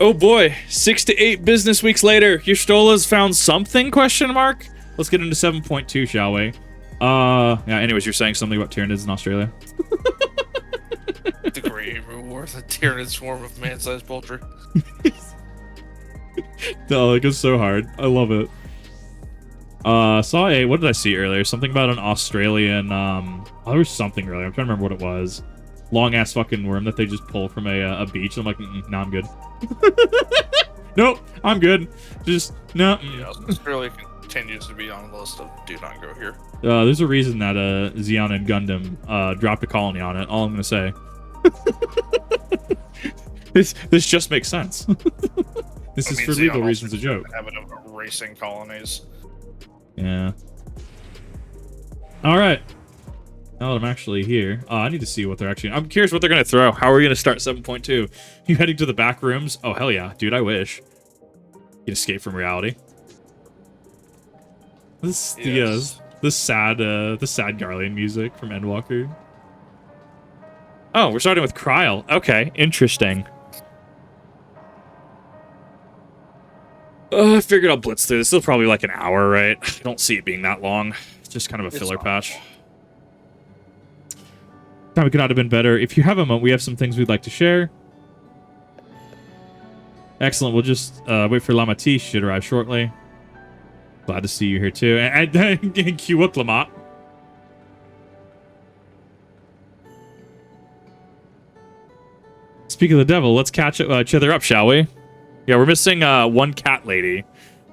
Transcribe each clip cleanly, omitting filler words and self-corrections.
Oh boy, 6 to 8 business weeks later, your Stola's found something, question mark? Let's get into 7.2, shall we? Yeah, anyways, you're saying something about Tyranids in Australia? The great reward, the Tyranid swarm of man-sized poultry. No, like, it's so hard. I love it. Saw a, what did I see earlier? Something about an Australian, oh, there was something earlier. I'm trying to remember what it was. Long-ass fucking worm that they just pull from a beach. I'm like, no, I'm good. Nope, I'm good. Just, no. Yeah, Australia continues to be on the list of do not go here. There's a reason that Xeon and Gundam dropped a colony on it. All I'm gonna say. This just makes sense. This is for legal reasons a joke. Habit of racing colonies. Yeah. All right. Now that I'm actually here, I need to see what they're actually. I'm curious what they're gonna throw. How are we gonna start 7.2? You heading to the back rooms? Oh hell yeah, dude! I wish. You'd escape from reality. This Yes. the sad Garlean music from Endwalker. Oh, we're starting with Kryl. Okay, interesting. I figured I'll blitz through this. It's probably like an hour, right? I don't see it being that long. It's just kind of a filler patch. Time could not have been better. If you have a moment, we have some things we'd like to share. Excellent. We'll just wait for Lama T. She should arrive shortly. Glad to see you here too. And queue up Lamont. Speak of the devil, let's catch each other up, shall we? Yeah, we're missing one cat lady.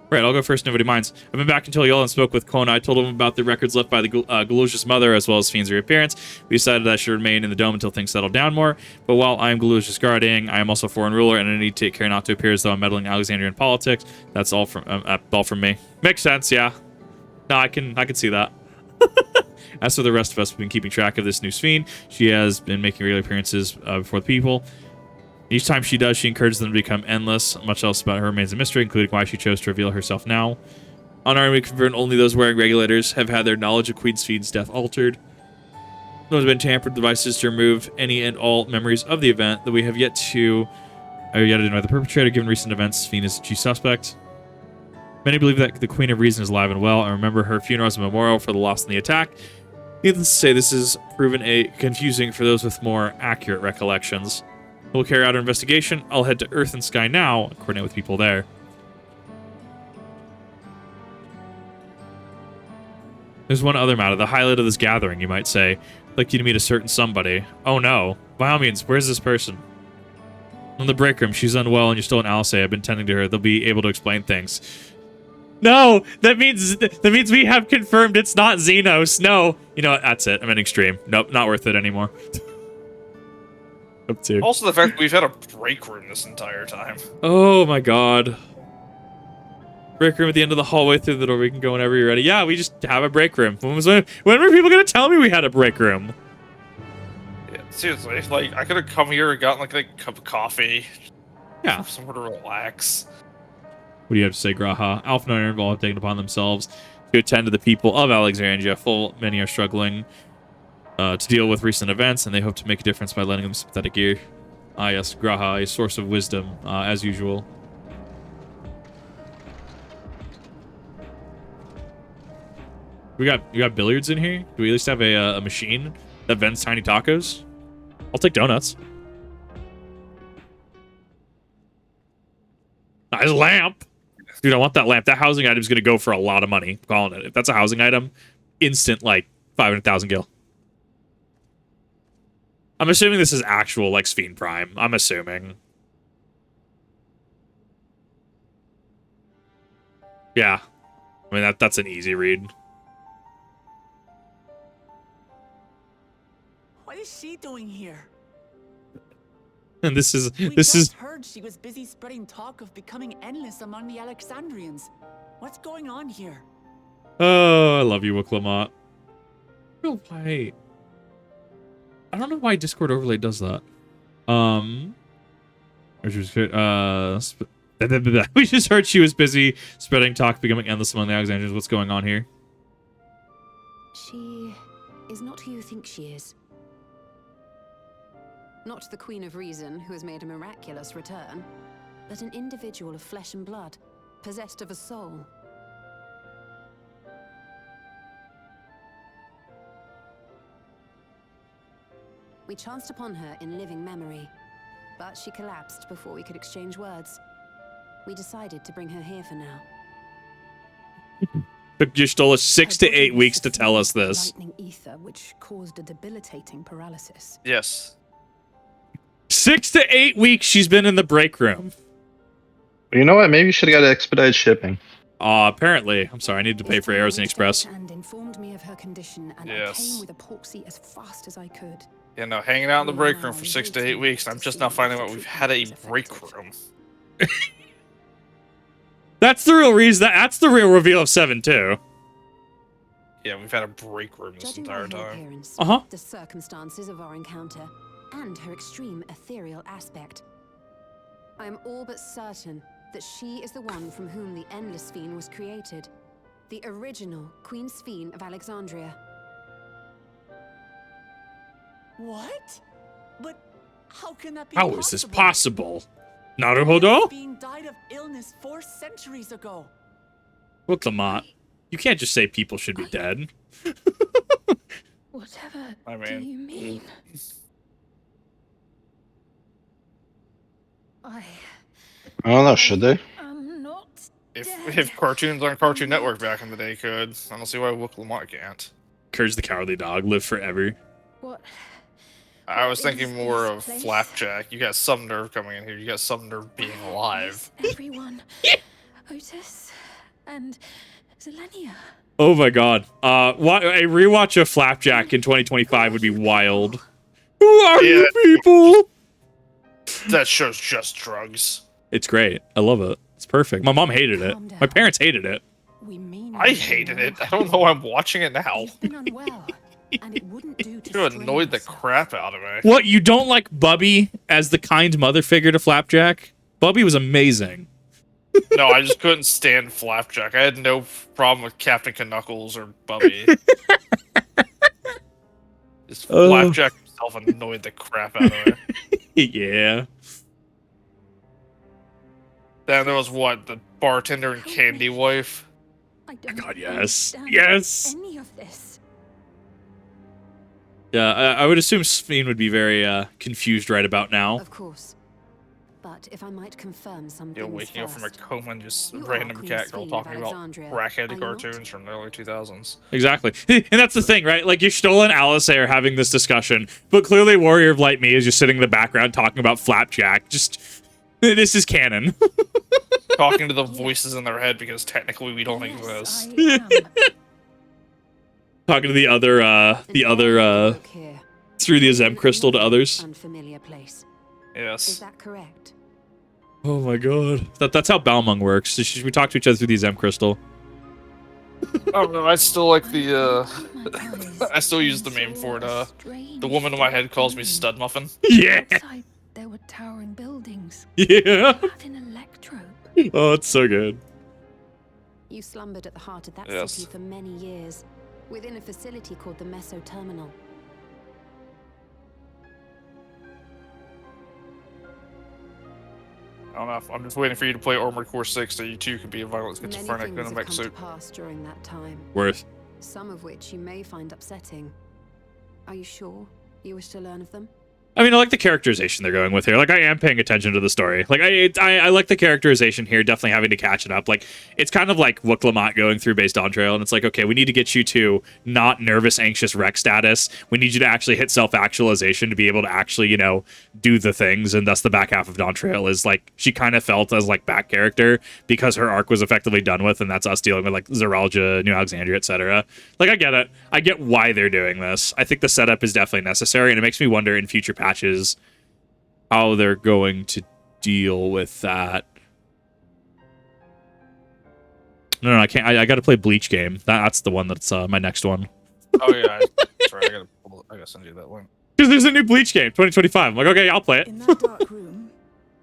Right, I'll go first, nobody minds. I've been back until Yola and spoke with Kona. I told him about the records left by the Galusha's mother, as well as Fiend's reappearance. We decided I should remain in the dome until things settle down more. But while I am Galusha's guardian, I am also foreign ruler, and I need to take care not to appear as though I'm meddling in Alexandrian politics. That's all from me. Makes sense, yeah. No, I can see that. As for the rest of us, we've been keeping track of this new Fiend. She has been making regular appearances before the people. Each time she does, she encourages them to become endless. Much else about her remains a mystery, including why she chose to reveal herself now. On our confirmed only those wearing regulators have had their knowledge of Queen Fiend's death altered. No one's been tampered with devices to remove any and all memories of the event that we have yet to identify the perpetrator. Given recent events, Fiend is the chief suspect. Many believe that the Queen of Reason is alive and well, and remember her funeral as a memorial for the loss in the attack. Needless to say, this has proven confusing for those with more accurate recollections. We'll carry out our investigation. I'll head to Earth and Sky now and coordinate with people there. There's one other matter, the highlight of this gathering, you might say. I'd like you to meet a certain somebody. Oh no. By all means, where's this person? In the break room. She's unwell and you're still in Alisei. I've been tending to her. They'll be able to explain things. No! That means we have confirmed it's not Xenos. No! You know what? That's it. I'm ending stream. Nope, not worth it anymore. Up to. Also, the fact that we've had a break room this entire time. Oh my god. Break room at the end of the hallway through the door. We can go whenever you're ready. Yeah, we just have a break room. When were people gonna tell me we had a break room? Yeah, seriously, like, I could have come here and gotten like a cup of coffee. Yeah. Somewhere to relax. What do you have to say, Graha? Alpha and Iron Ball have taken upon themselves to attend to the people of Alexandria. Many are struggling to deal with recent events, and they hope to make a difference by lending them sympathetic ear. Ah, yes, Graha, a source of wisdom, as usual. You got billiards in here? Do we at least have a machine that vends tiny tacos? I'll take donuts. Nice lamp. Dude, I want that lamp. That housing item's going to go for a lot of money. I'm calling it. If that's a housing item, instant, like, 500,000 gil. I'm assuming this is actual, like, Sphene Prime. I'm assuming. Yeah. I mean, that's an easy read. What is she doing here? And this is heard she was busy spreading talk of becoming endless among the Alexandrians. What's going on here? Oh, I love you, Wiklamot. Why? I don't know why Discord overlay does that. We just heard she was busy spreading talk, becoming endless among the Alexandrians. What's going on here? She is not who you think she is. Not the Queen of Reason, who has made a miraculous return. but an individual of flesh and blood, possessed of a soul. We chanced upon her in living memory, but she collapsed before we could exchange words. We decided to bring her here for now. Took Y'shtola 6 to 8 weeks to tell us this. Lightning ether, which caused a debilitating paralysis. Yes. 6 to 8 weeks she's been in the break room. You know what? Maybe you should have got expedited shipping. Apparently. I'm sorry, I need to pay for Aerosine Express. And informed me of her condition, and I Yes. came with a proxy as fast as I could. You know, hanging out in the break room for 6 to 8 weeks, and I'm just now finding out we've had a break room. That's the real reason. That's the real reveal of 7 too. Yeah, we've had a break room this Judging by entire her time. appearance, Uh-huh. the circumstances of our encounter, and her extreme ethereal aspect, I am all but certain that she is the one from whom the Endless Fiend was created. The original Queen Sphene of Alexandria. What? But how can that be How possible? is this possible? Naruhodo? Being died of illness 4 centuries ago. Look, Lamont. You can't just say people should be dead. Whatever I do mean- you mean? I I don't know, should they? am not If dead. cartoons on Cartoon Network back in the day could, I don't see why Wook Lamont can't. Courage the Cowardly Dog, live forever. What? I was What thinking is more this of place? Flapjack. You got some nerve coming in here. You got some nerve being alive. Yes, everyone. Otis and Zelenia. Oh my god. A rewatch of Flapjack in 2025 would be wild. Who are you people? That show's just drugs. It's great. I love it. It's perfect. My mom hated it. Calm down. My parents hated it. We mean I hated it. I don't know why I'm watching it now. You've been unwell, and it wouldn't do to It strain annoyed the yourself. crap out of me. What, you don't like Bubby as the kind mother figure to Flapjack? Bubby was amazing. No, I just couldn't stand Flapjack. I had no problem with Captain Knuckles or Bubby. Just Oh. Flapjack himself annoyed the crap out of me. Yeah. Then there was what, the bartender and candy wife? I don't God, yes. understand Yes. Any of this. Yeah, I would assume Sphene would be very confused right about now. Of course. But if I might confirm something. You know, waking up from a coma and just You are random Queen cat girl Sphene of talking about Alexandria, crackheady are you cartoons from the early 2000s. Exactly. And that's the thing, right? Like, Y'shtola and Alice are having this discussion, but clearly Warrior of Light Me is just sitting in the background talking about Flapjack. Just, this is canon. Talking to the voices in their head because technically we don't exist. I am. Talking to the other, through the Azem crystal to others. Unfamiliar place. Is Yes. that correct? Oh my god. That's how Balmung works. We talk to each other through the Azem crystal. Oh no, I still like the, My eyes I still use the meme for it, saw a strange the woman in my head calls me dream. Stud Muffin. Yeah. Outside, there were towering buildings, Yeah. clad in electrobe. Oh, it's so good. You slumbered at the heart of that Yes. city for many years, within a facility called the Meso Terminal. I don't know. I'm just waiting for you to play Armored Core 6 so you too can be a violent Many schizophrenic things in a have mech come to suit. pass during that time, Worth. some of which you may find upsetting. Are you sure you wish to learn of them? I mean, I like the characterization they're going with here. Like, I am paying attention to the story. Like, I like the characterization here, definitely having to catch it up. Like, it's kind of like Wook Lamont going through base Dawntrail, and it's like, okay, we need to get you to not nervous, anxious wreck status. We need you to actually hit self-actualization to be able to actually, you know, do the things, and thus the back half of Dawntrail is, like, she kind of felt as, like, back character because her arc was effectively done with, and that's us dealing with, like, Zeralja, New Alexandria, etc. Like, I get it. I get why they're doing this. I think the setup is definitely necessary, and it makes me wonder in future patches how they're going to deal with that. No, I can't. I got to play Bleach game. That's the one that's my next one. Oh yeah, that's right. I gotta send you that link. Because there's a new Bleach game, 2025. I'm like, okay, I'll play it. In that dark room,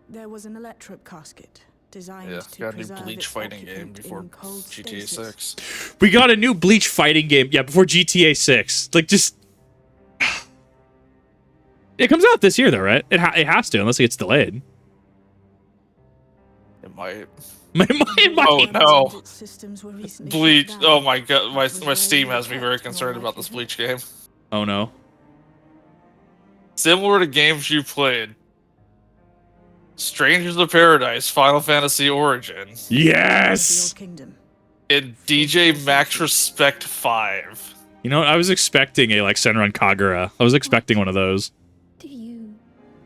there was an electrope casket designed Yeah, to got a new Preserve Bleach its fighting game occupant before in cold GTA stasis. 6. We got a new Bleach fighting game. Yeah, before GTA 6. Like, just. It comes out this year, though, right? It has to, unless it gets delayed. It might. It might. Oh no. Transit systems were recently shut Bleach. down. Oh my god. My It was very Steam has me very effective on concerned my about this computer. Bleach game. Oh no. Similar to games you played. Strangers of Paradise, Final Fantasy Origin, The Yes. Old Kingdom. and DJ Max Respect 5. You know what? I was expecting a like Senran Kagura. I was expecting one of those. Do you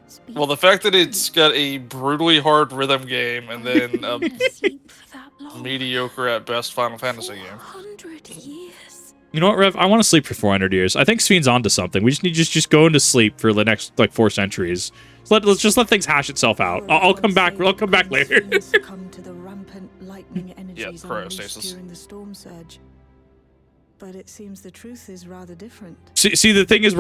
speak? Well, the fact that it's got a brutally hard rhythm game and then a Sleep for that long. mediocre at best Final Fantasy game. 400 years. You know what, Rev? I want to sleep for 400 years. I think Sven's onto something. We just need to just go into sleep for the next like 4 centuries. Let's just let things hash itself out. I'll come back. I'll come back later. Come to the rampant lightning energies cryostasis. unleashed during the storm surge. But it seems the truth is rather different. See, the thing is,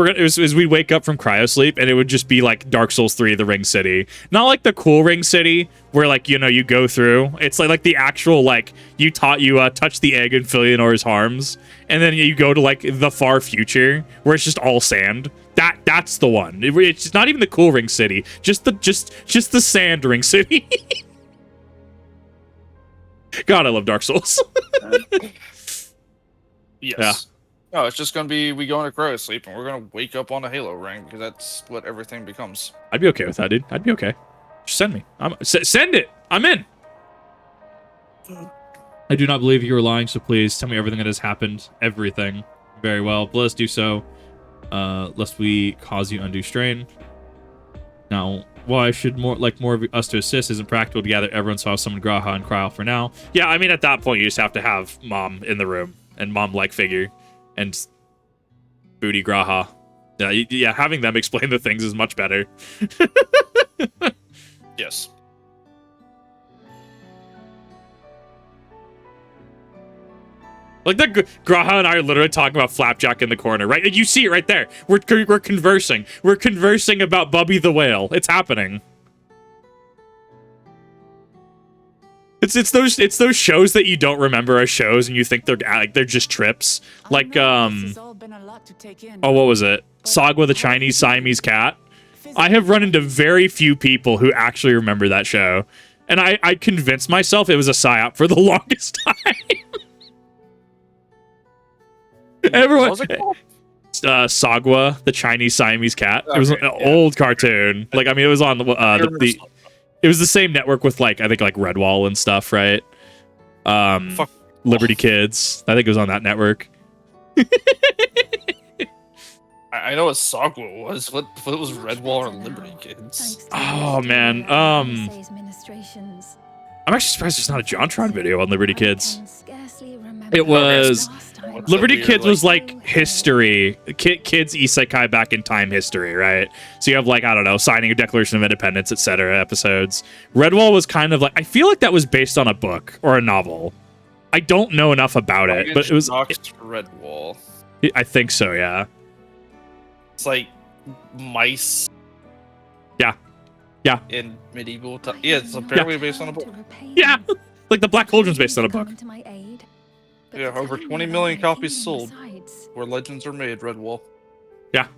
we wake up from cryosleep, and it would just be like Dark Souls 3, the Ring City, not like the cool Ring City where like you go through. It's like the actual like you touch the egg in Filianor's harms, and then you go to like the far future where it's just all sand. That's the one. It's not even the cool Ring City, just the sand Ring City. God, I love Dark Souls. Yes. Yeah. No, it's just gonna be we go into cryo sleep and we're gonna wake up on a Halo ring because that's what everything becomes. I'd be okay with that, dude. I'd be okay. Just send me. Send it. I'm in. I do not believe you are lying, so please tell me everything that has happened. Everything. Very well. But let's do so, lest we cause you undue strain. Now, why should more of us to assist isn't practical to gather everyone, so I'll summon Graha and Cryo for now. Yeah, I mean, at that point, you just have to have Mom in the room and Mom-like figure and Booty Graha. Yeah, having them explain the things is much better. Yes. Like that, Graha and I are literally talking about Flapjack in the corner, right? You see it right there. We're conversing. We're conversing about Bubby the Whale. It's happening. It's those shows that you don't remember as shows and you think they're just trips. Like This has all been a lot to take in. oh, what was it? Sagwa the Chinese Siamese Cat. I have run into very few people who actually remember that show, and I convinced myself it was a psyop for the longest time. Everyone, What was it called? Sagwa, the Chinese Siamese Cat. It was an Okay, yeah. old cartoon. Like, I mean, it was on it was the same network with like I think like Redwall and stuff, right? Fuck. Liberty Kids. I think it was on that network. I know what Sagwa was. What was Redwall or Liberty Kids? Oh man, I'm actually surprised there's not a JonTron video on Liberty Kids. It was What's Liberty that weird, Kids was like history, kids isekai back in time history, right? So you have like, I don't know, signing a Declaration of Independence, etc. episodes. Redwall was kind of like, I feel like that was based on a book or a novel. I don't know enough about it, but it was. Redwall. I think so, yeah. It's like mice. Yeah. In medieval time. Yeah, it's apparently based on a book. Yeah, like the Black Cauldron's based on a book. Yeah, over 20 million copies sold. Where legends are made, Redwall. Yeah.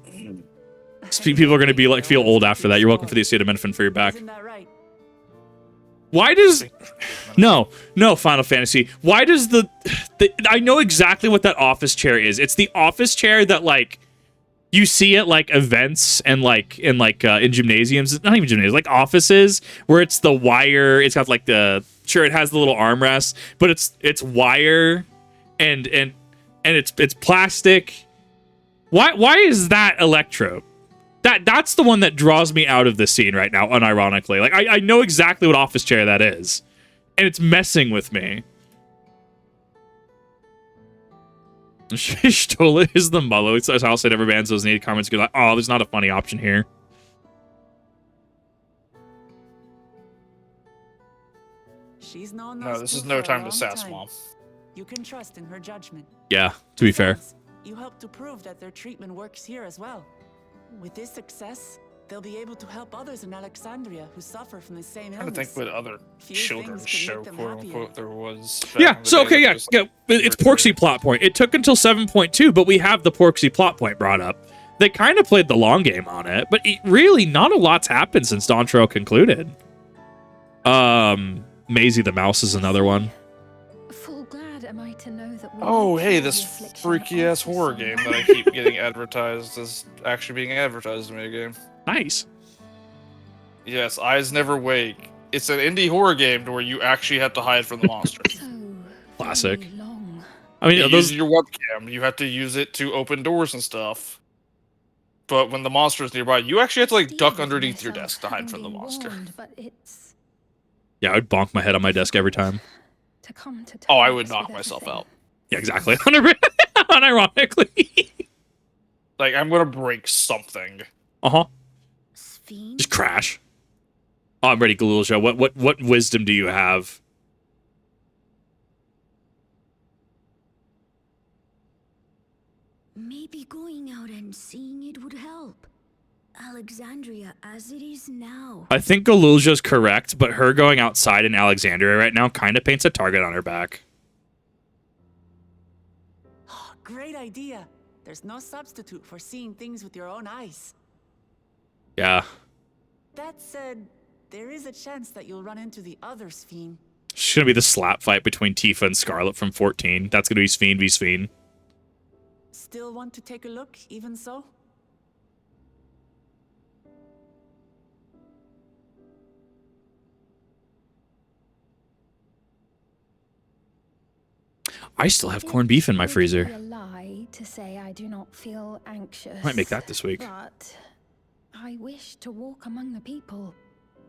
People are gonna be like feel old after that. You're welcome for the acetaminophen for your back. Isn't that right? Why does no Final Fantasy? Why does the I know exactly what that office chair is. It's the office chair that like you see at like events and like in gymnasiums, not even gymnasiums, like offices where it's the wire. It's got like it has the little armrest, but it's wire and it's plastic. Why is that electro? That's the one that draws me out of the scene right now, unironically. Like I know exactly what office chair that is, and it's messing with me. Stola is the mullo. It's I'll say never bans those native comments. Go like, oh, there's not a funny option here. She's known No, those this two is no for a time to long sass, time. Mom. You can trust in her judgment. Yeah, to be fair. Besides, you helped to prove that their treatment works here as well. With this success, they'll be able to help others in Alexandria who suffer from the same I illness. think what other Few children's things could show, make them quote happier. unquote, there was. back Yeah, in the so day okay, that yeah, just, yeah. It's Porksy plot point. It took until 7.2, but we have the Porksy plot point brought up. They kind of played the long game on it, but really not a lot's happened since Dawntrail concluded. Maisie the Mouse is another one. Full glad am I to know that we Oh, may hey, cure this the affliction freaky of ass the horror soul. game that I keep getting advertised as actually being advertised to me again. Nice. Yes, Eyes Never Wake. It's an indie horror game to where you actually have to hide from the monster. So Classic. very long. I mean, You those. use your webcam. You have to use it to open doors and stuff. But when the monster is nearby, you actually have to like duck Deal with underneath your myself desk to hide having from the been monster. warned, but it's Yeah, I would bonk my head on my desk every time. to come to Oh, I would terms knock with myself everything. out. Yeah, exactly. Unironically. Like, I'm gonna break something. Uh-huh. Sphene? Just crash. Oh, I'm ready, Galulja. What wisdom do you have? Maybe going out and seeing it would help. Alexandria as it is now. I think Galulja's correct, but her going outside in Alexandria right now kind of paints a target on her back. Great idea. There's no substitute for seeing things with your own eyes. Yeah. That said, there is a chance that you'll run into the other Sphene. It's going to be the slap fight between Tifa and Scarlet from 14. That's going to be Sphene v Sphene. Still want to take a look, even so? I still have corned beef in my It would freezer. be a lie to say I do not feel anxious. Might make that this week. But I wish to walk among the people,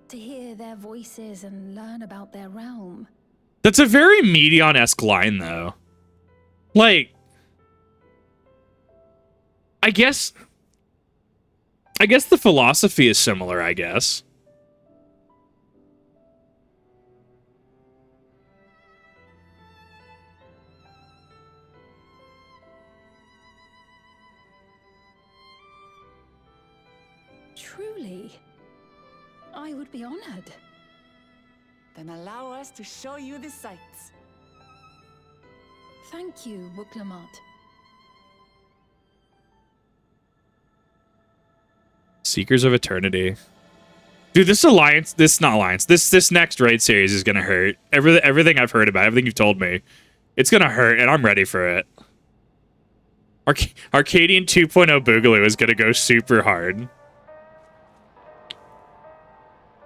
to hear their voices and learn about their realm. That's a very Medion-esque line, though. Like, I guess the philosophy is similar, I guess. Truly, I would be honored. Then allow us to show you the sights. Thank you, Wuklamat. Seekers of Eternity. Dude, this next raid series is gonna hurt. Everything I've heard about, everything you've told me, it's gonna hurt, and I'm ready for it. Arcadian 2.0 Boogaloo is gonna go super hard.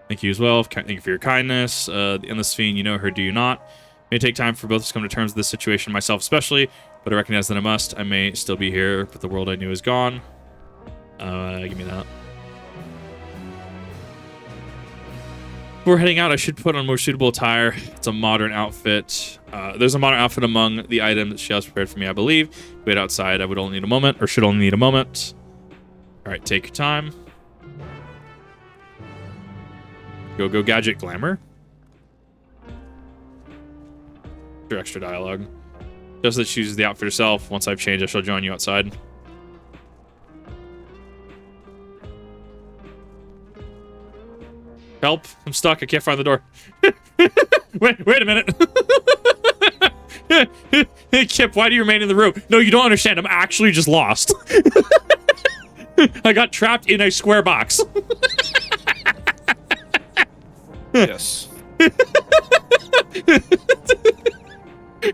Thank you as well. Thank you for your kindness. The Endless Fiend, you know her, do you not? It may take time for both of us to come to terms with this situation, myself especially, but I recognize that I must. I may still be here, but the world I knew is gone. Give me that. Before heading out, I should put on more suitable attire. It's a modern outfit. There's a modern outfit among the items that she has prepared for me, I believe. Wait outside, I would only need a moment, or should only need a moment. All right, take your time. Go gadget glamour. Your extra dialogue. Just that she chooses the outfit herself. Once I've changed, I shall join you outside. Help! I'm stuck. I can't find the door. wait a minute. Hey, Kip, why do you remain in the room? No, you don't understand. I'm actually just lost. I got trapped in a square box. Yes.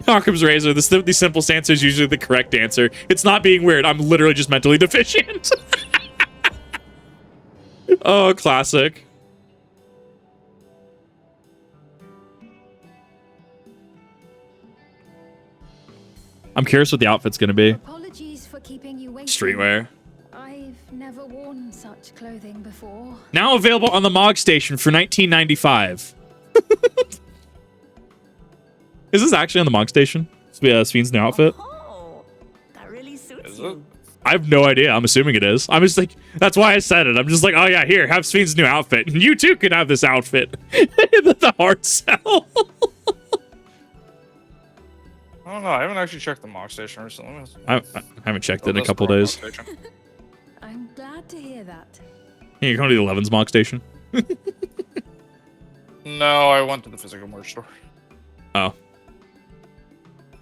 Occam's razor. The simplest answer is usually the correct answer. It's not being weird. I'm literally just mentally deficient. Oh, classic. I'm curious what the outfit's gonna be. Apologies for keeping you waiting. Streetwear. I've never worn such clothing before. Now available on the Mog Station for $19.95. Is this actually on the Mog Station? Spheen's new outfit? Oh, that really suits Is it? you. I have no idea. I'm assuming it is. I'm just like, that's why I said it. I'm just like, oh yeah, here, have Spheen's new outfit. And you too can have this outfit. The hard sell. I don't know. I haven't actually checked the mock station recently. I haven't checked it in a Let's couple go to days. Mock Station. I'm glad to hear that. Hey, you're going to the 11's Mog Station? No, I went to the physical merch store. Oh.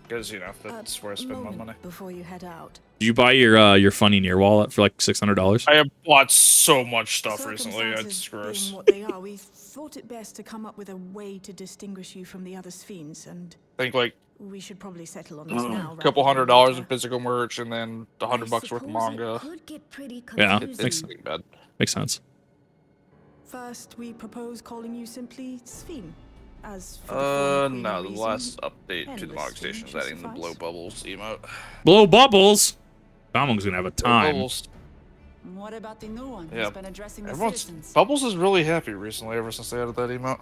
because that's where I spend my money. Before you head out. Did you buy your Funny Near wallet for like $600? I have bought so much stuff recently. It's Circumstances gross. being what they are, we thought it best to come up with a way to distinguish you from the other Sphenes, and I think like we should probably settle on this now. a couple rather than $100 later. in physical merch, and then $100 worth of manga. Could get pretty Yeah. confusing. It's not bad. Makes sense. First, we propose calling you simply Sphene. As for the former No, queen the reason, last update to the endless Mog Station is should adding the suffice. blow bubbles emote. Blow bubbles. Bowmon's gonna have a Blow time. bubbles. What about the new one Yeah. who's been addressing the Everyone's citizens? Bubbles is really happy recently ever since they added that emote.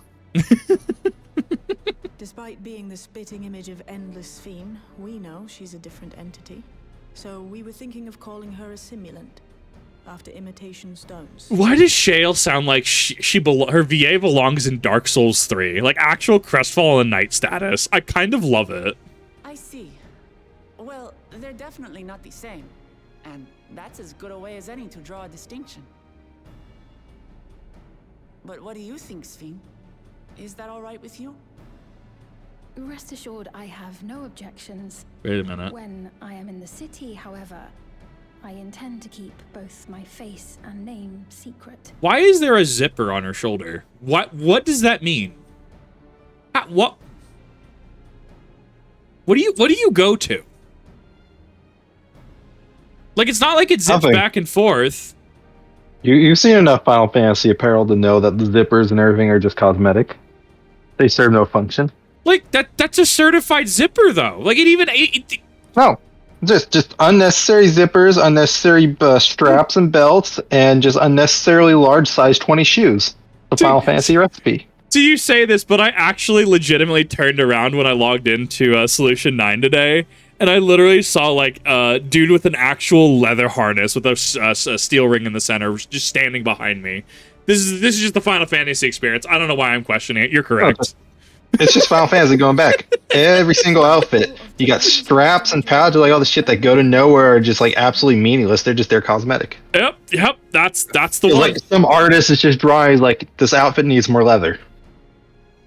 Despite being the spitting image of endless Sphene, we know she's a different entity. So we were thinking of calling her a simulant, after imitation stones. Why does Shale sound like her VA belongs in Dark Souls 3? Like actual Crestfallen Knight status. I kind of love it. I see. Well, they're definitely not the same. And that's as good a way as any to draw a distinction. But what do you think, Sphene? Is that all right with you? Rest assured, I have no objections. Wait a minute. When I am in the city, however, I intend to keep both my face and name secret. Why is there a zipper on her shoulder? What does that mean? What do you go to? Like it's not like it zips Nothing. back and forth. You've seen enough Final Fantasy apparel to know that the zippers and everything are just cosmetic. They serve no function. Like that's a certified zipper though. Like No, just unnecessary zippers, unnecessary straps and belts, and just unnecessarily large size 20 shoes. The Final Fantasy recipe. So you say this, but I actually legitimately turned around when I logged into Solution 9 today, and I literally saw like a dude with an actual leather harness with a steel ring in the center just standing behind me. This is just the Final Fantasy experience. I don't know why I'm questioning it. You're correct. It's just Final Fantasy going back. Every single outfit. You got straps and pouches, like all the shit that go to nowhere are just like absolutely meaningless. They're just cosmetic. Yep. That's the It's one. like some artist is just drawing like this outfit needs more leather.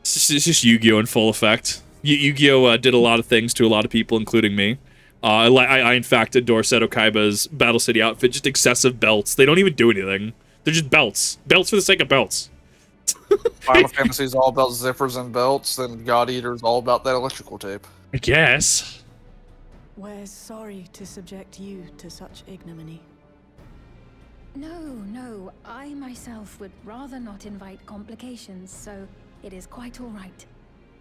It's just Yu-Gi-Oh in full effect. Yu-Gi-Oh did a lot of things to a lot of people, including me. I in fact adore Seto Kaiba's Battle City outfit. Just excessive belts. They don't even do anything. They're just belts. Belts for the sake of belts. Final Fantasy is all about zippers and belts, then God Eater is all about that electrical tape. I guess. We're sorry to subject you to such ignominy. No, I myself would rather not invite complications, so it is quite all right.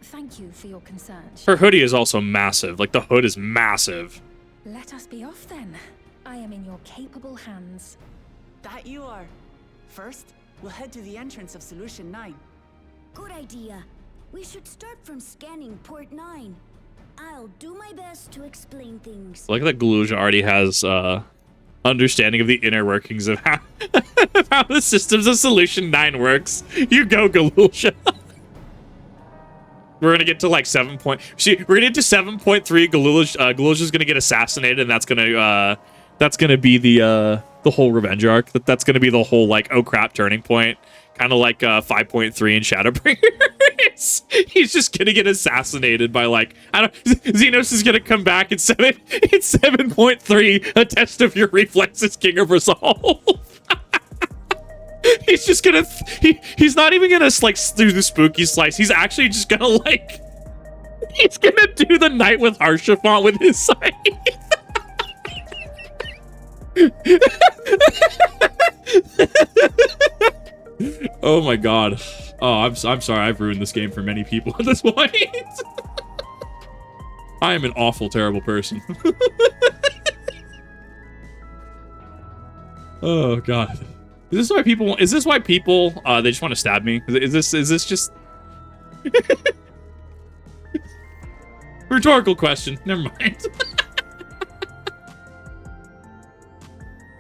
Thank you for your concern. Her hoodie is also massive. Like the hood is massive. Let us be off then. I am in your capable hands. That you are. First, we'll head to the entrance of Solution 9. Good idea. We should start from scanning Port 9. I'll do my best to explain things. I like that Galuja already has understanding of the inner workings of how, of how the systems of Solution 9 works. You go, Galuja. We're gonna get to like 7 point. See, we're gonna get to 7.3. Galuja's gonna get assassinated, and that's gonna be the whole revenge arc. That's gonna be the whole like oh crap turning point. Kind of like 5.3 in Shadowbringers. He's just gonna get assassinated by like Xenos is gonna come back at 7.3. A test of your reflexes, King of Resolve. He's just gonna he's not even gonna like do the spooky slice. He's actually just gonna like he's gonna do the night with Harsha font with his side. Oh my god. Oh, I'm sorry. I've ruined this game for many people at this point. I am an awful, terrible person. Oh god. Is this why people they just want to stab me? Is this just rhetorical question? Never mind.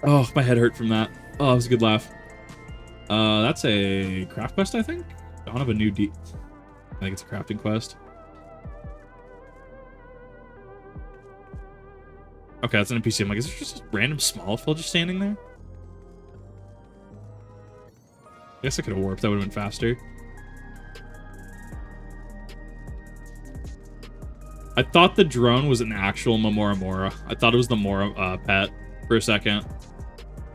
Oh, my head hurt from that. Oh, that was a good laugh. That's a craft quest, I think. I don't have a new I think it's a crafting quest. Okay, that's an NPC. I'm like, is there just a random small villager standing there? I guess I could have warped. That would have been faster. I thought the drone was an actual Mora. I thought it was the Mora pet for a second.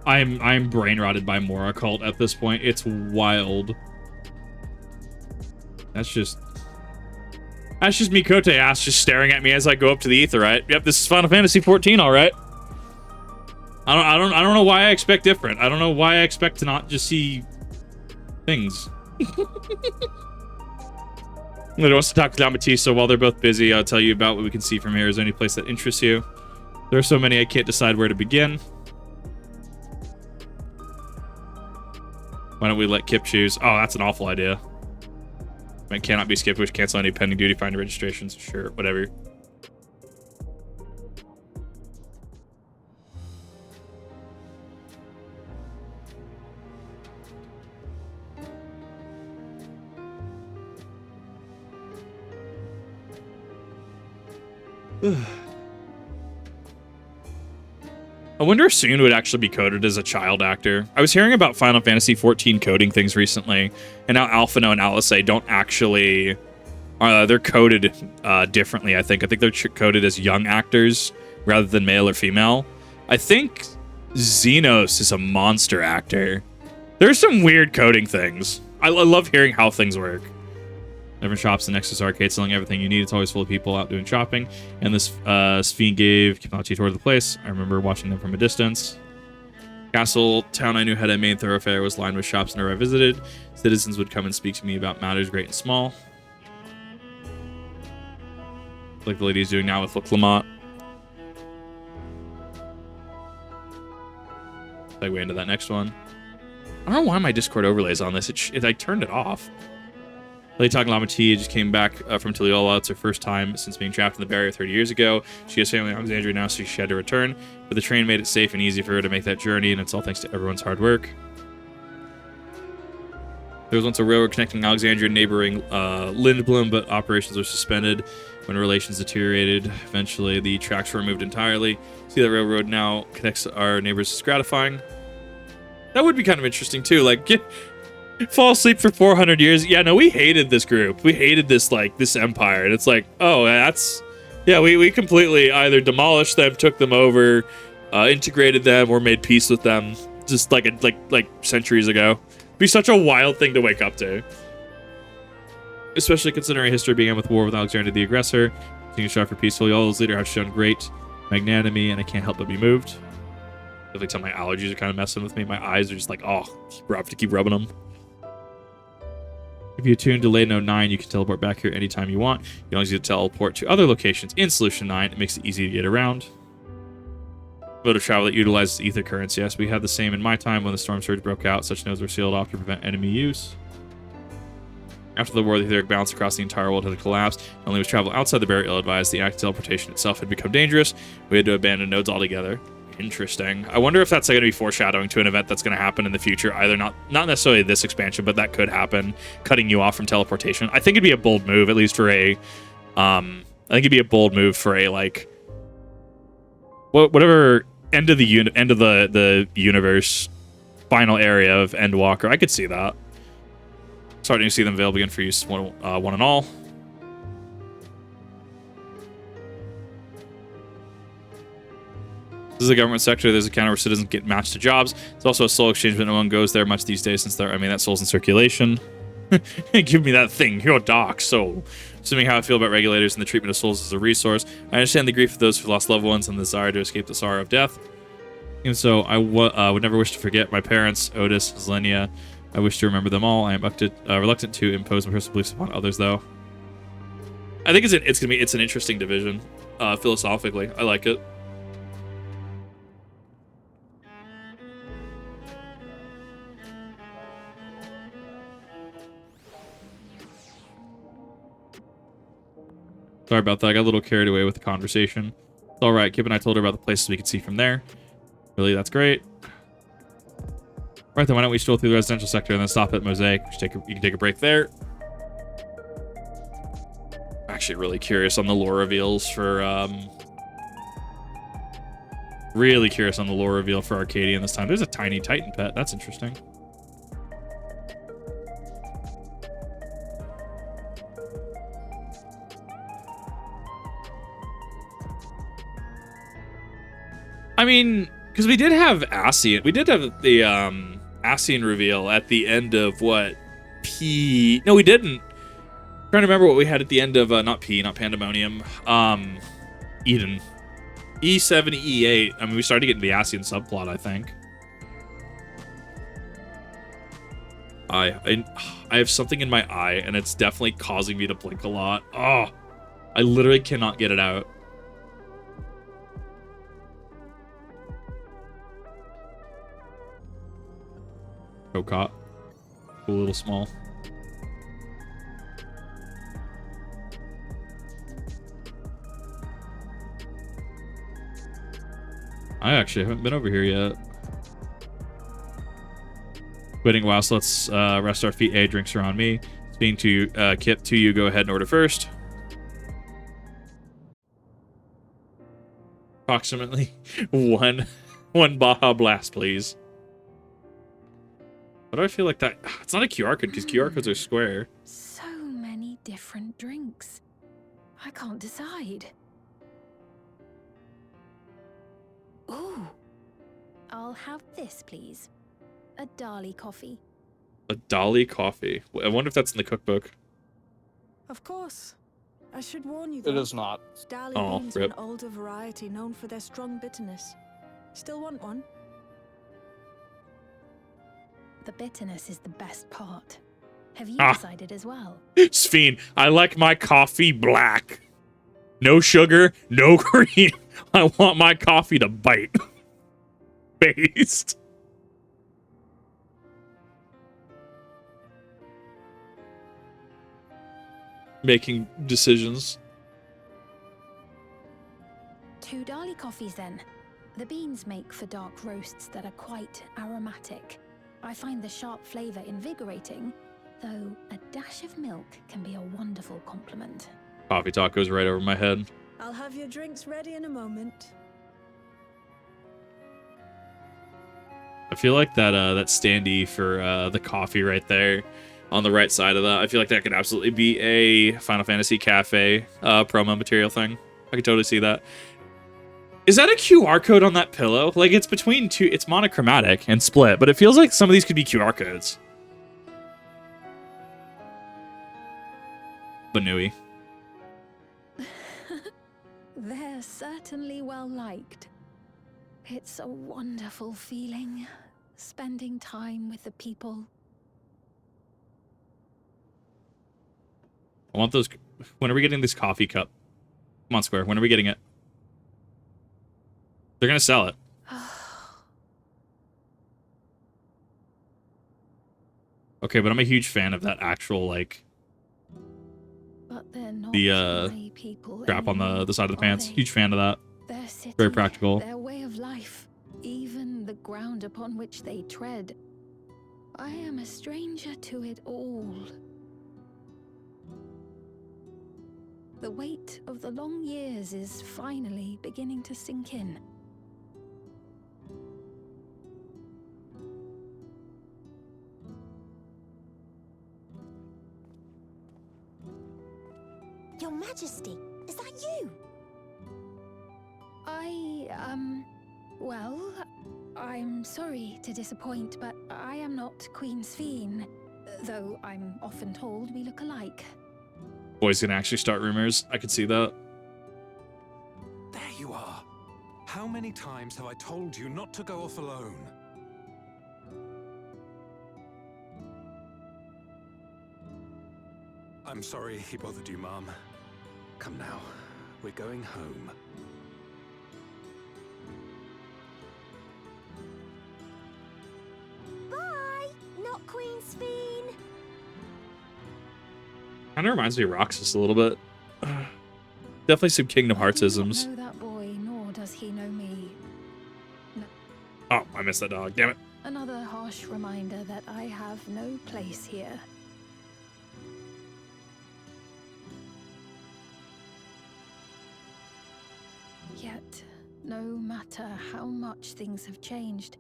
I'm brain rotted by Mora cult at this point. It's wild. That's just Mikote ass just staring at me as I go up to the Aetheryte. Yep, this is Final Fantasy XIV, all right. I don't know why I expect different. I don't know why I expect to not just see things. Nobody wants to talk to Damati, so while they're both busy, I'll tell you about what we can see from here. Is there any place that interests you? There are so many, I can't decide where to begin. Why don't we let Kip choose? Oh, that's an awful idea. It cannot be skipped, which cancel any pending duty finder registrations. Sure, whatever. I wonder if Soon would actually be coded as a child actor. I was hearing about Final Fantasy XIV coding things recently, and now Alphino and Alice don't actually... they're coded differently, I think. I think they're coded as young actors rather than male or female. I think Xenos is a monster actor. There's some weird coding things. I love hearing how things work. Different shops, the Nexus Arcade, selling everything you need. It's always full of people out doing shopping. And this Sphene gave Kipanachi tour of the place. I remember watching them from a distance. Castle town I knew had a main thoroughfare, was lined with shops never I visited. Citizens would come and speak to me about matters great and small. Like the lady's doing now with Lamont. Segue into that next one. I don't know why my Discord overlay is on this. I turned it off. Lady talking Lamati just came back from Tiliola. It's her first time since being trapped in the barrier 30 years ago. She has family in Alexandria now, so she had to return. But the train made it safe and easy for her to make that journey, and it's all thanks to everyone's hard work. There was once a railroad connecting Alexandria and neighboring Lindblom, but operations were suspended when relations deteriorated. Eventually, the tracks were removed entirely. See, that railroad now connects our neighbors is gratifying. That would be kind of interesting, too. Like, fall asleep for 400 years. Yeah, no, we hated this group. We hated this, like, this empire. And it's like, oh, that's... Yeah, we completely either demolished them, took them over, integrated them, or made peace with them just like centuries ago. It'd be such a wild thing to wake up to. Especially considering history began with war with Alexander the aggressor. Continuing to strive for peaceful, y'all's leader have shown great magnanimity, and I can't help but be moved. I feel like some of my allergies are kind of messing with me. My eyes are just like, oh, I have to keep rubbing them. If you tune Delay No 9, you can teleport back here anytime you want. You can always teleport to other locations in Solution 9. It makes it easy to get around. Mode of travel that utilizes ether currents. Yes, we had the same in my time when the storm surge broke out. Such nodes were sealed off to prevent enemy use. After the war, the etheric balance across the entire world had collapsed. Only was travel outside the barrier ill-advised. The act of teleportation itself had become dangerous. We had to abandon nodes altogether. Interesting. I wonder if that's going to be foreshadowing to an event that's going to happen in the future. Either not necessarily this expansion, but that could happen. Cutting you off from teleportation. I think it'd be a bold move, at least for a. I think it'd be a bold move for a like. Whatever end of the universe, final area of Endwalker. I could see that. Starting to see them available again for use one and all. This is a government sector. There's a counter where citizens get matched to jobs. It's also a soul exchange, but no one goes there much these days since that soul's in circulation. Give me that thing, your dark soul. Assuming how I feel about regulators and the treatment of souls as a resource, I understand the grief of those who lost loved ones and the desire to escape the sorrow of death. Even so, I would never wish to forget my parents, Otis, Zelenia. I wish to remember them all. I am reluctant to impose my personal beliefs upon others, though. I think it's an interesting division, philosophically. I like it. Sorry about that. I got a little carried away with the conversation. It's all right. Kip and I told her about the places we could see from there. Really, that's great. Right then, why don't we stroll through the residential sector and then stop at Mosaic? You can take a break there. I'm actually really curious on the lore reveals for really curious on the lore reveal for Arcadian this time. There's a tiny Titan pet. That's interesting. I mean, because we did have Ascian. We did have the Ascian reveal at the end of what? P. No, we didn't. I'm trying to remember what we had at the end of not P, not Pandemonium. Eden. E7, E8. I mean, we started getting the Ascian subplot, I think. I have something in my eye, and it's definitely causing me to blink a lot. Oh, I literally cannot get it out. Caught. A little small. I actually haven't been over here yet. Waiting a while, so let's rest our feet. Drinks are on me. Speaking to Kip, to you, go ahead and order first. Approximately one Baja Blast, please. Why do I feel like that? It's not a QR code because QR codes are square. So many different drinks. I can't decide. Ooh. I'll have this, please. A Dali coffee. A Dali coffee. I wonder if that's in the cookbook. Of course. I should warn you, It though. is not. Dali beans are rip. an older variety known for their strong bitterness. Still want one? The bitterness is the best part. Have you Ah. decided as well? Sphene, I like my coffee black. No sugar, no cream. I want my coffee to bite. Based. Making decisions. 2 Dali coffees then. The beans make for dark roasts that are quite aromatic. I find the sharp flavor invigorating, though a dash of milk can be a wonderful complement. Coffee talk goes right over my head. I'll have your drinks ready in a moment. I feel like that that standee for the coffee right there on the right side of that. I feel like that could absolutely be a Final Fantasy Cafe promo material thing. I could totally see that. Is that a QR code on that pillow? Like, it's between two, it's monochromatic and split, but it feels like some of these could be QR codes. Nemui. They're certainly well liked. It's a wonderful feeling, spending time with the people. I want those. When are we getting this coffee cup? Come on, Square. When are we getting it? They're gonna sell it. Okay, but I'm a huge fan of that actual, like, But they're not the my people strap on anymore, the side of the are pants. they? Huge fan of that. Their city, Very practical. their way of life, even the ground upon which they tread. I am a stranger to it all. The weight of the long years is finally beginning to sink in. Your Majesty, is that you? Well, I'm sorry to disappoint, but I am not Queen Sphene, though I'm often told we look alike. Boys gonna actually start rumors. I could see that. There you are. How many times have I told you not to go off alone? I'm sorry he bothered you, Mom. Come now. We're going home. Bye! Not Queen Sphene! Kind of reminds me of Roxas a little bit. Definitely some Kingdom Hearts-isms. I do not know that boy, nor does he know me. Oh, I missed that dog. Damn it. Another harsh reminder that I have no place here. Yet, no matter how much things have changed,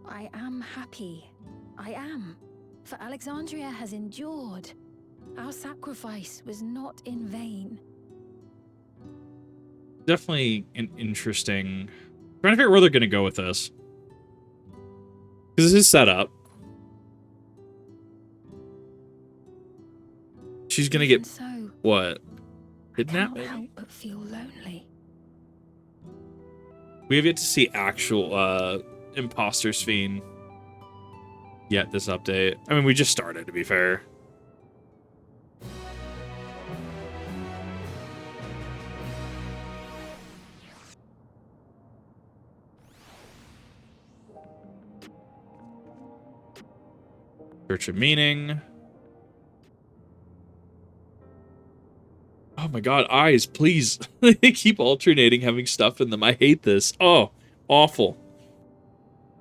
I am happy. I am. For Alexandria has endured. Our sacrifice was not in vain. Definitely an interesting trying to figure out where they're going to go with this. Because this is set up. She's going to get... So, What? I Kidnapped? cannot help but feel lonely. We have yet to see actual imposter Sphene yet this update. I mean, we just started, to be fair. Search of meaning. Oh my god, eyes, please. They keep alternating having stuff in them. I hate this. Oh, awful.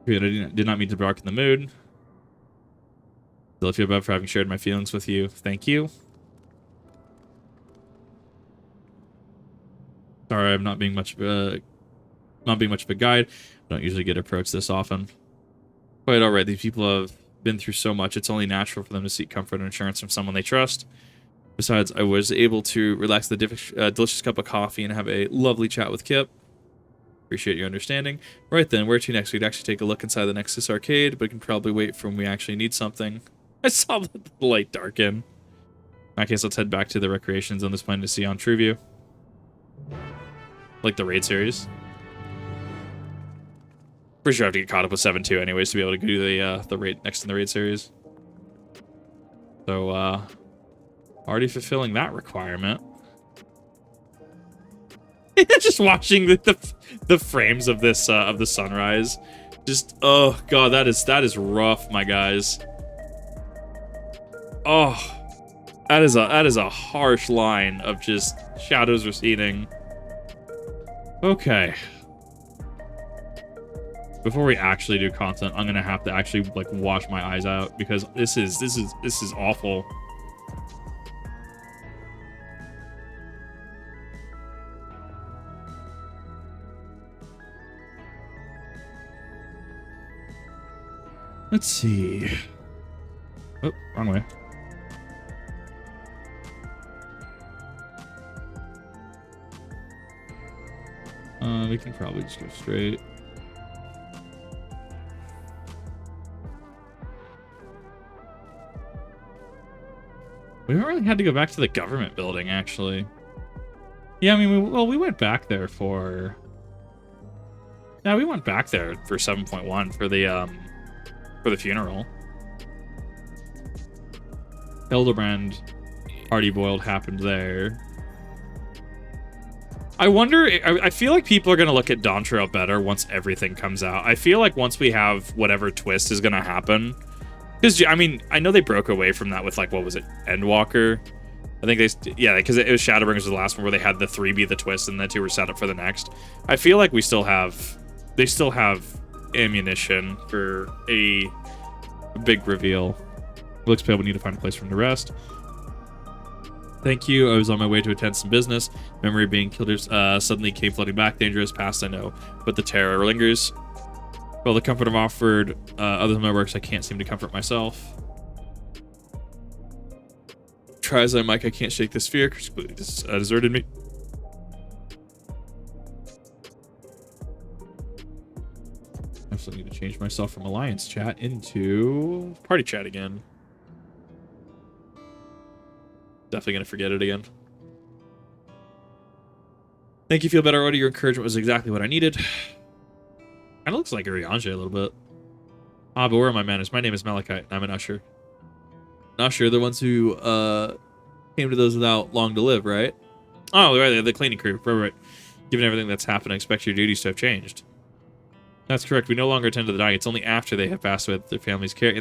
Good, I did not mean to darken the mood. Still, I feel bad for having shared my feelings with you. Thank you. Sorry, I'm not being much of a guide. I don't usually get approached this often. Quite alright, these people have been through so much, it's only natural for them to seek comfort and assurance from someone they trust. Besides, I was able to relax the delicious cup of coffee and have a lovely chat with Kip. Appreciate your understanding. Right then, where to next? We'd actually take a look inside the Nexus arcade, but can probably wait for when we actually need something. I saw the light darken. In that case, let's head back to the recreations on this planet to see on TrueView. Like the raid series. Pretty sure I have to get caught up with 7-2 anyways to be able to do the raid next in the raid series. So, already fulfilling that requirement. Just watching the frames of this of the sunrise. Just, oh god, that is rough, my guys. Oh, that is a harsh line of just shadows receding. Okay. Before we actually do content, I'm gonna have to actually like wash my eyes out because this is awful. Let's see. Oh, wrong way. We can probably just go straight. We haven't really had to go back to the government building, actually. Yeah, I mean, we went back there for... Yeah, we went back there for 7.1 for the funeral. Hildebrand Party Boiled happened there. I wonder... I feel like people are going to look at Dawntrail better once everything comes out. I feel like once we have whatever twist is going to happen... Because, I mean, I know they broke away from that with, like, what was it? Endwalker? I think they... Yeah, because it was Shadowbringers was the last one where they had the 3 be the twist and the 2 were set up for the next. I feel like we still have... They still have ammunition for a big reveal. Looks pale, we need to find a place for him to rest. Thank you. I was on my way to attend some business. Memory of being killed suddenly came flooding back. Dangerous past, I know, but the terror lingers. Well, the comfort I've offered other than my works, I can't seem to comfort myself. Try as I might, I can't shake this fear. Chris completely deserted me. I also need to change myself from Alliance chat into party chat again. Definitely gonna forget it again. Thank you, feel better already. Your encouragement was exactly what I needed. Kind of looks like Urianger a little bit. Ah, but where are my manners? My name is Malachite, and I'm an usher. An usher, the ones who came to those without long to live, right? Oh, right, the cleaning crew. Right. Given everything that's happened, I expect your duties to have changed. That's correct. We no longer attend to the dying. It's only after they have passed away with their family's care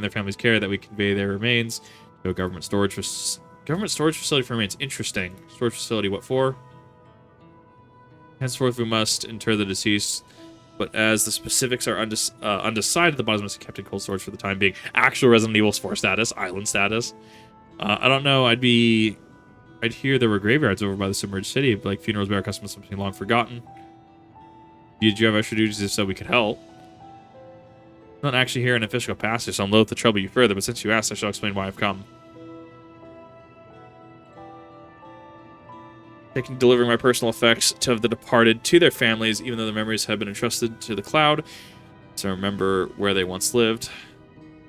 that we convey their remains to a government storage facility for remains. Interesting. Storage facility. What for? Henceforth, we must inter the deceased. But as the specifics are undecided, the bodies must be kept in cold storage for the time being. Actual Resident Evil 4 status, island status. I don't know. I'd hear there were graveyards over by the submerged city, like funerals, burial customs, something long forgotten. Did you have extra duties? If so, we could help. I'm not actually here in official capacity, so I'm loath to trouble you further. But since you asked, I shall explain why I've come. delivering my personal effects to the departed to their families, even though their memories have been entrusted to the cloud. So remember where they once lived.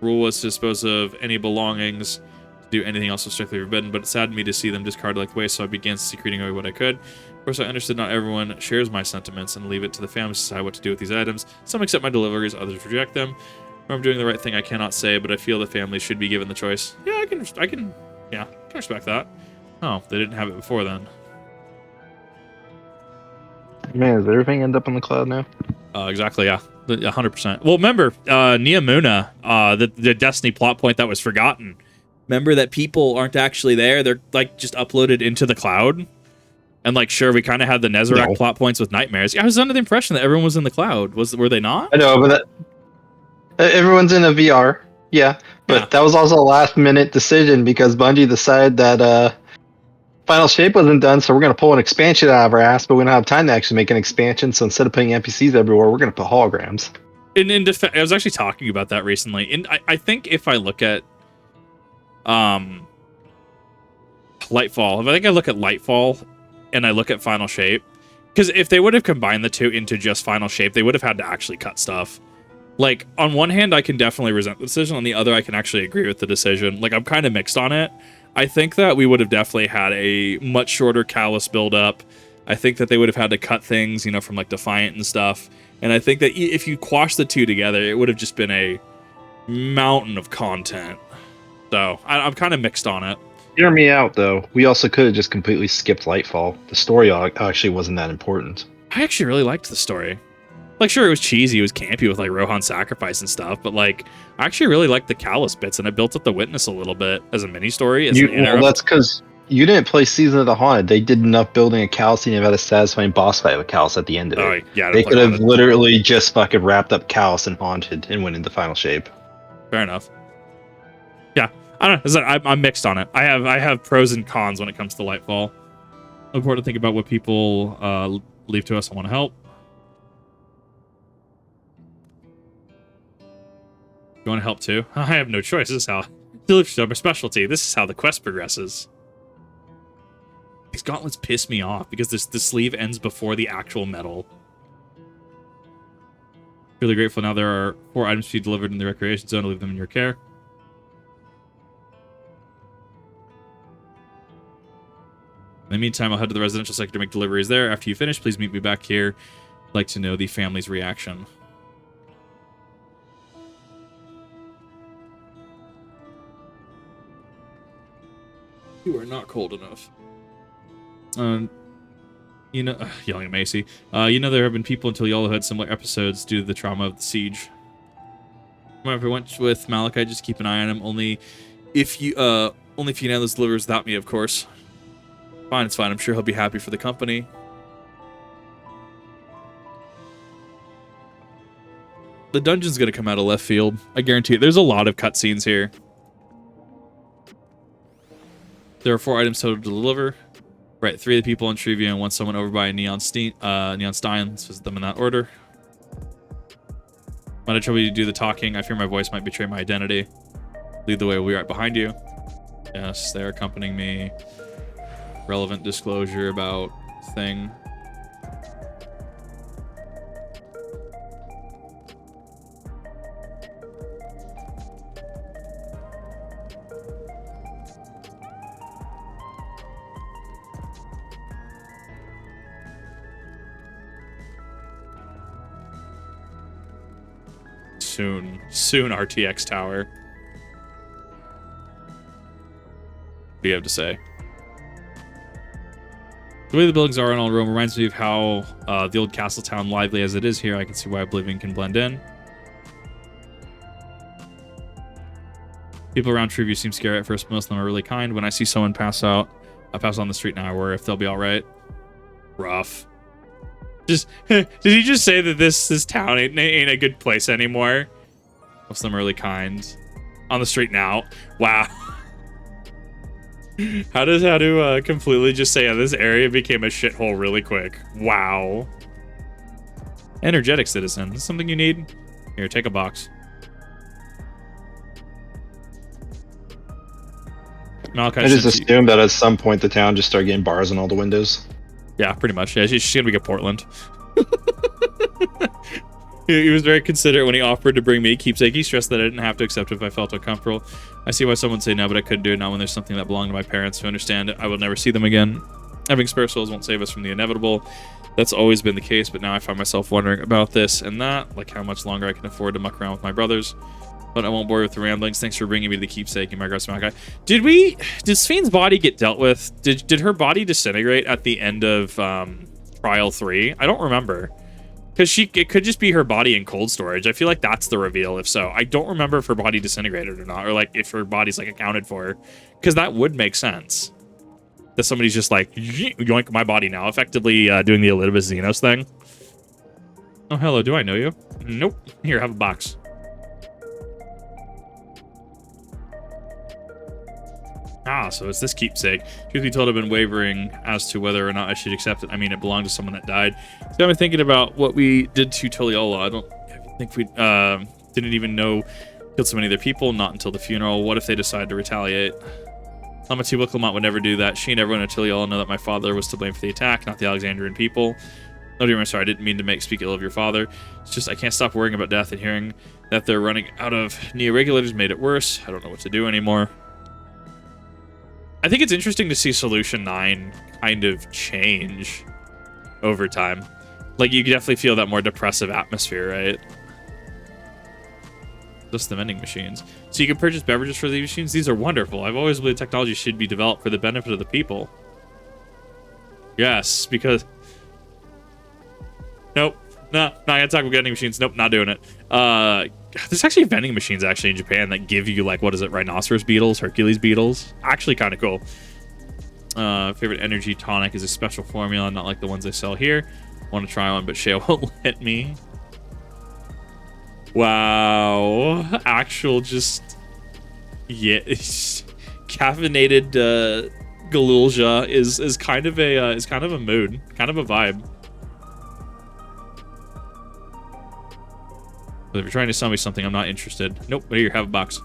Rule was to dispose of any belongings, to do anything else was strictly forbidden, but it saddened me to see them discarded like waste, so I began secreting away what I could. Of course, I understood not everyone shares my sentiments and leave it to the family to decide what to do with these items. Some accept my deliveries, others reject them. If I'm doing the right thing, I cannot say, but I feel the family should be given the choice. Yeah, I can respect that. Oh, they didn't have it before then. Man, does everything end up on the cloud now? Exactly, yeah. 100%. Well, remember, Neomuna, the Destiny plot point that was forgotten. Remember that people aren't actually there. They're, like, just uploaded into the cloud. And, like, sure, we kind of had the Nezarec plot points with nightmares. I was under the impression that everyone was in the cloud. Were they not? I know, but everyone's in a VR. Yeah, but that was also a last-minute decision because Bungie decided that Final Shape wasn't done, so we're going to pull an expansion out of our ass, but we don't have time to actually make an expansion, so instead of putting NPCs everywhere, we're going to put holograms. I was actually talking about that recently, and I think if I look at Lightfall, if I think I look at Lightfall and I look at Final Shape, because if they would have combined the two into just Final Shape, they would have had to actually cut stuff. Like, on one hand, I can definitely resent the decision. On the other, I can actually agree with the decision. Like, I'm kind of mixed on it. I think that we would have definitely had a much shorter Callus build-up. I think that they would have had to cut things, you know, from, like, Defiant and stuff. And I think that if you quash the two together, it would have just been a mountain of content. So, I'm kind of mixed on it. Hear me out, though. We also could have just completely skipped Lightfall. The story actually wasn't that important. I actually really liked the story. Like, sure, it was cheesy, it was campy with, like, Rohan's sacrifice and stuff, but, like, I actually really liked the Callus bits, and I built up the Witness a little bit as a mini-story. Well, that's because you didn't play Season of the Haunted. They did enough building a Callus, and you had a satisfying boss fight with Callus at the end of it. Oh, yeah, they could have literally just fucking wrapped up Callus and Haunted and went into Final Shape. Fair enough. Yeah, I don't know. I'm mixed on it. I have pros and cons when it comes to Lightfall. Look forward to think about what people leave to us. I want to help. You want to help too? I have no choice. This is how solutions are my specialty. This is how the quest progresses. These gauntlets piss me off because the sleeve ends before the actual medal. Really grateful now there are 4 items to be delivered in the recreation zone. I'll leave them in your care. In the meantime, I'll head to the residential sector to make deliveries there. After you finish, please meet me back here. I'd like to know the family's reaction. You are not cold enough. You know, yelling at Macy. You know there have been people until y'all had similar episodes due to the trauma of the siege. If I went with Malachi, just keep an eye on him. Only if you nail those delivers without me, of course. Fine, it's fine. I'm sure he'll be happy for the company. The dungeon's gonna come out of left field. I guarantee it. There's a lot of cutscenes here. There are 4 items total to deliver. Right, 3 of the people in Trivia and 1 someone over by Neon Stein. Let's visit them in that order. Might I trouble you to do the talking? I fear my voice might betray my identity. Lead the way, we'll be right behind you. Yes, they're accompanying me. Relevant disclosure about thing. Soon RTX tower. What do you have to say? The way the buildings are in all Rome reminds me of how the old castle town, lively as it is here, I can see why Oblivion can blend in. People around Trivia seem scary at first, but most of them are really kind. When I see someone pass on the street now, I worry if they'll be alright. Rough. Did he just say that this town ain't a good place anymore? Most of them are really kind. On the street now. Wow. How to completely just say, this area became a shithole really quick. Wow. Energetic citizen. Is this something you need? Here, take a box. Malachi, I just assumed that at some point the town just started getting bars in all the windows. Yeah, pretty much. Yeah, she's gonna be at Portland. He was very considerate when he offered to bring me a keepsake. He stressed that I didn't have to accept it if I felt uncomfortable. I see why someone would say no, but I couldn't do it now when there's something that belonged to my parents. To understand it, I will never see them again. Having spare souls won't save us from the inevitable. That's always been the case, but now I find myself wondering about this and that, like how much longer I can afford to muck around with my brothers. But I won't bore you with the ramblings. Thanks for bringing me the keepsake and my regards to Baka. Did Spheen's body get dealt with? Did her body disintegrate at the end of Trial 3? I don't remember. Because it could just be her body in cold storage. I feel like that's the reveal, if so. I don't remember if her body disintegrated or not, or like if her body's like accounted for. Because that would make sense. That somebody's just like, yoink my body now, effectively doing the Elidibus Xenos thing. Oh, hello, do I know you? Nope. Here, have a box. Ah, so it's this keepsake. Truth be told, I've been wavering as to whether or not I should accept it. I mean, it belonged to someone that died. So I've been thinking about what we did to Toliola. I don't think we didn't even know killed so many other people, not until the funeral. What if they decide to retaliate? Lamati Wicklemont would never do that. She and everyone at Toliola know that my father was to blame for the attack, not the Alexandrian people. No, dear, I'm sorry. I didn't mean to speak ill of your father. It's just I can't stop worrying about death, and hearing that they're running out of Neo-regulators made it worse. I don't know what to do anymore. I think it's interesting to see Solution 9 kind of change over time. Like, you can definitely feel that more depressive atmosphere, right? Just the vending machines. So you can purchase beverages for these machines? These are wonderful. I've always believed technology should be developed for the benefit of the people. Yes, because... Nope. No, not gonna talk about vending machines. Nope, not doing it. There's actually vending machines actually in Japan that give you, like, what is it, rhinoceros beetles, Hercules beetles. Actually kind of cool. Favorite energy tonic is a special formula, not like the ones they sell here. Want to try one, but Shea won't let me. Wow. Actual just... Yeah. Caffeinated Galulja is kind of a mood. Kind of a vibe. But if you're trying to sell me something, I'm not interested. Nope, but here, have a box.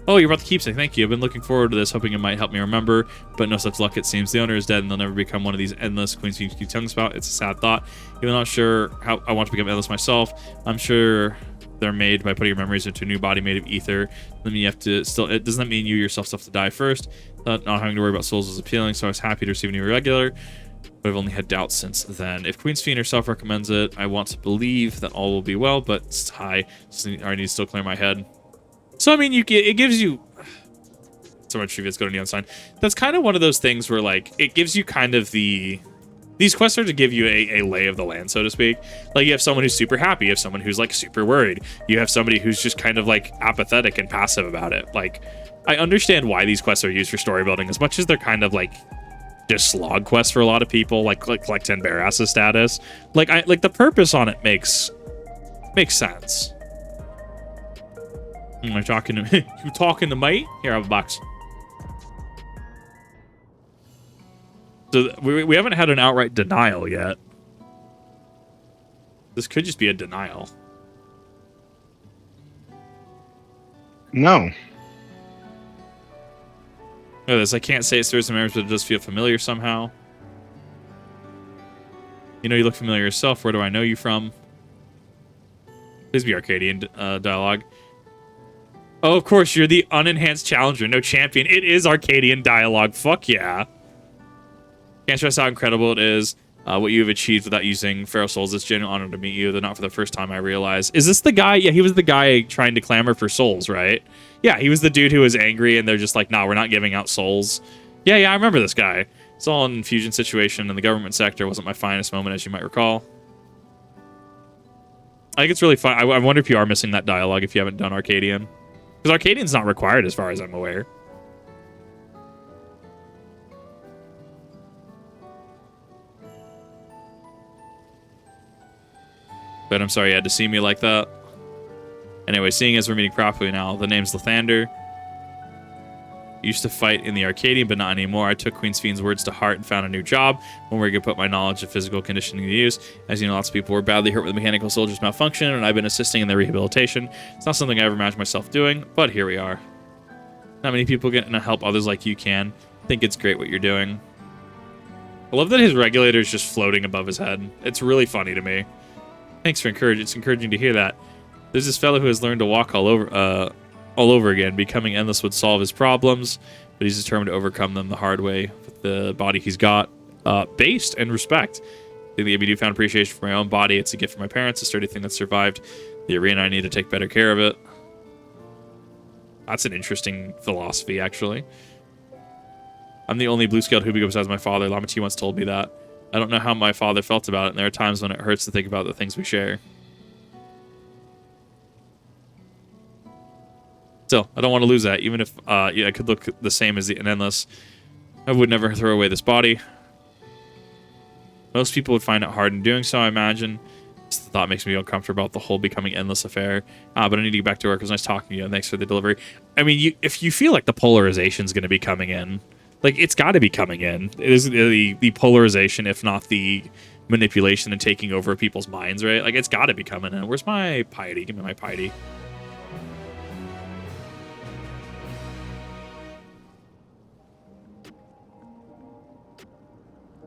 Oh, you brought the keepsake. Thank you. I've been looking forward to this, hoping it might help me remember, but no such luck, it seems. The owner is dead, and they'll never become one of these endless Queen's Keep tongue spout. It's a sad thought. Even though I'm not sure how I want to become endless myself, I'm sure they're made by putting your memories into a new body made of ether. Then you have to still... It doesn't that mean you yourself still have to die first? Not having to worry about souls is appealing, so I was happy to receive a new regular. But I've only had doubts since then. If Queen Sphene herself recommends it, I want to believe that all will be well, but it's high. I need to still clear my head. So, I mean, it gives you... So much trivia, go to Neon Sign. That's kind of one of those things where, like, it gives you kind of the... These quests are to give you a lay of the land, so to speak. Like, you have someone who's super happy. You have someone who's, like, super worried. You have somebody who's just kind of, like, apathetic and passive about it. Like, I understand why these quests are used for story building, as much as they're kind of, like... just slog quests for a lot of people, like 10 Baras's status. Like the purpose on it makes sense. Am I talking to me? You talking to me? Here, I have a box. So we haven't had an outright denial yet. This could just be a denial. No. Look at this. I can't say it stirs some memories, but it does feel familiar somehow. You know, you look familiar yourself. Where do I know you from? Please be Arcadian dialogue. Oh, of course, you're the unenhanced challenger, no champion. It is Arcadian dialogue. Fuck yeah. Can't stress how incredible it is what you have achieved without using Feral Souls. It's a genuine honor to meet you, though not for the first time I realize. Is this the guy? Yeah, he was the guy trying to clamor for souls, right? Yeah, he was the dude who was angry, and they're just like, nah, we're not giving out souls. Yeah, I remember this guy. It's all an infusion situation in the government sector. Wasn't my finest moment, as you might recall. I think it's really fun. I wonder if you are missing that dialogue if you haven't done Arcadian. Because Arcadian's not required as far as I'm aware. But I'm sorry you had to see me like that. Anyway, seeing as we're meeting properly now, the name's Lathander. Used to fight in the Arcadian, but not anymore. I took Queen Sphene's words to heart and found a new job, one where I could put my knowledge of physical conditioning to use. As you know, lots of people were badly hurt with mechanical soldiers' malfunction, and I've been assisting in their rehabilitation. It's not something I ever imagined myself doing, but here we are. Not many people get to help others like you can. I think it's great what you're doing. I love that his regulator is just floating above his head. It's really funny to me. Thanks for encouraging. It's encouraging to hear that. There's this fellow who has learned to walk all over again. Becoming endless would solve his problems, but he's determined to overcome them the hard way with the body he's got. Based and respect. I think the found appreciation for my own body. It's a gift from my parents, a sturdy thing that survived the arena. I need to take better care of it. That's an interesting philosophy, actually. I'm the only blue-scaled Hubigo besides my father. Lama T once told me that. I don't know how my father felt about it, and there are times when it hurts to think about the things we share. Still, I don't want to lose that, even if yeah, I could look the same as an endless. I would never throw away this body. Most people would find it hard in doing so, I imagine. Just the thought makes me uncomfortable about the whole becoming endless affair. But I need to get back to work. It was nice talking to you. Thanks for the delivery. I mean, if you feel like the polarization is going to be coming in, like, it's got to be coming in. It is the polarization, if not the manipulation and taking over people's minds, right? Like, it's got to be coming in. Where's my piety? Give me my piety.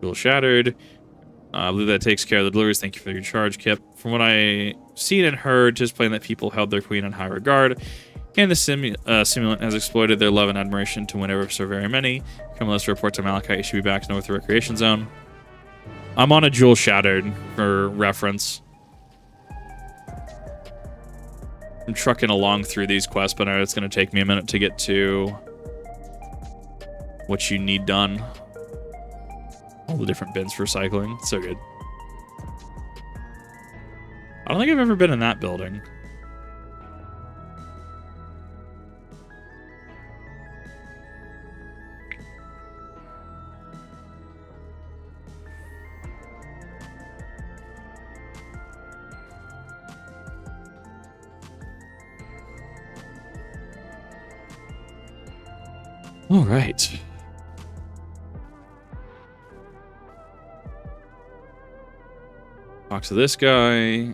Jewel shattered. I believe that takes care of the deliveries. Thank you for your charge, Kip. From what I seen and heard, just plain that people held their queen in high regard, and the simulant has exploited their love and admiration to win over so very many. Come let's report to Malachite. You should be back north of the recreation zone. I'm on a Jewel Shattered for reference. I'm trucking along through these quests, but I know it's going to take me a minute to get to what you need done. All the different bins for cycling. So good. I don't think I've ever been in that building. All right. Talk to this guy.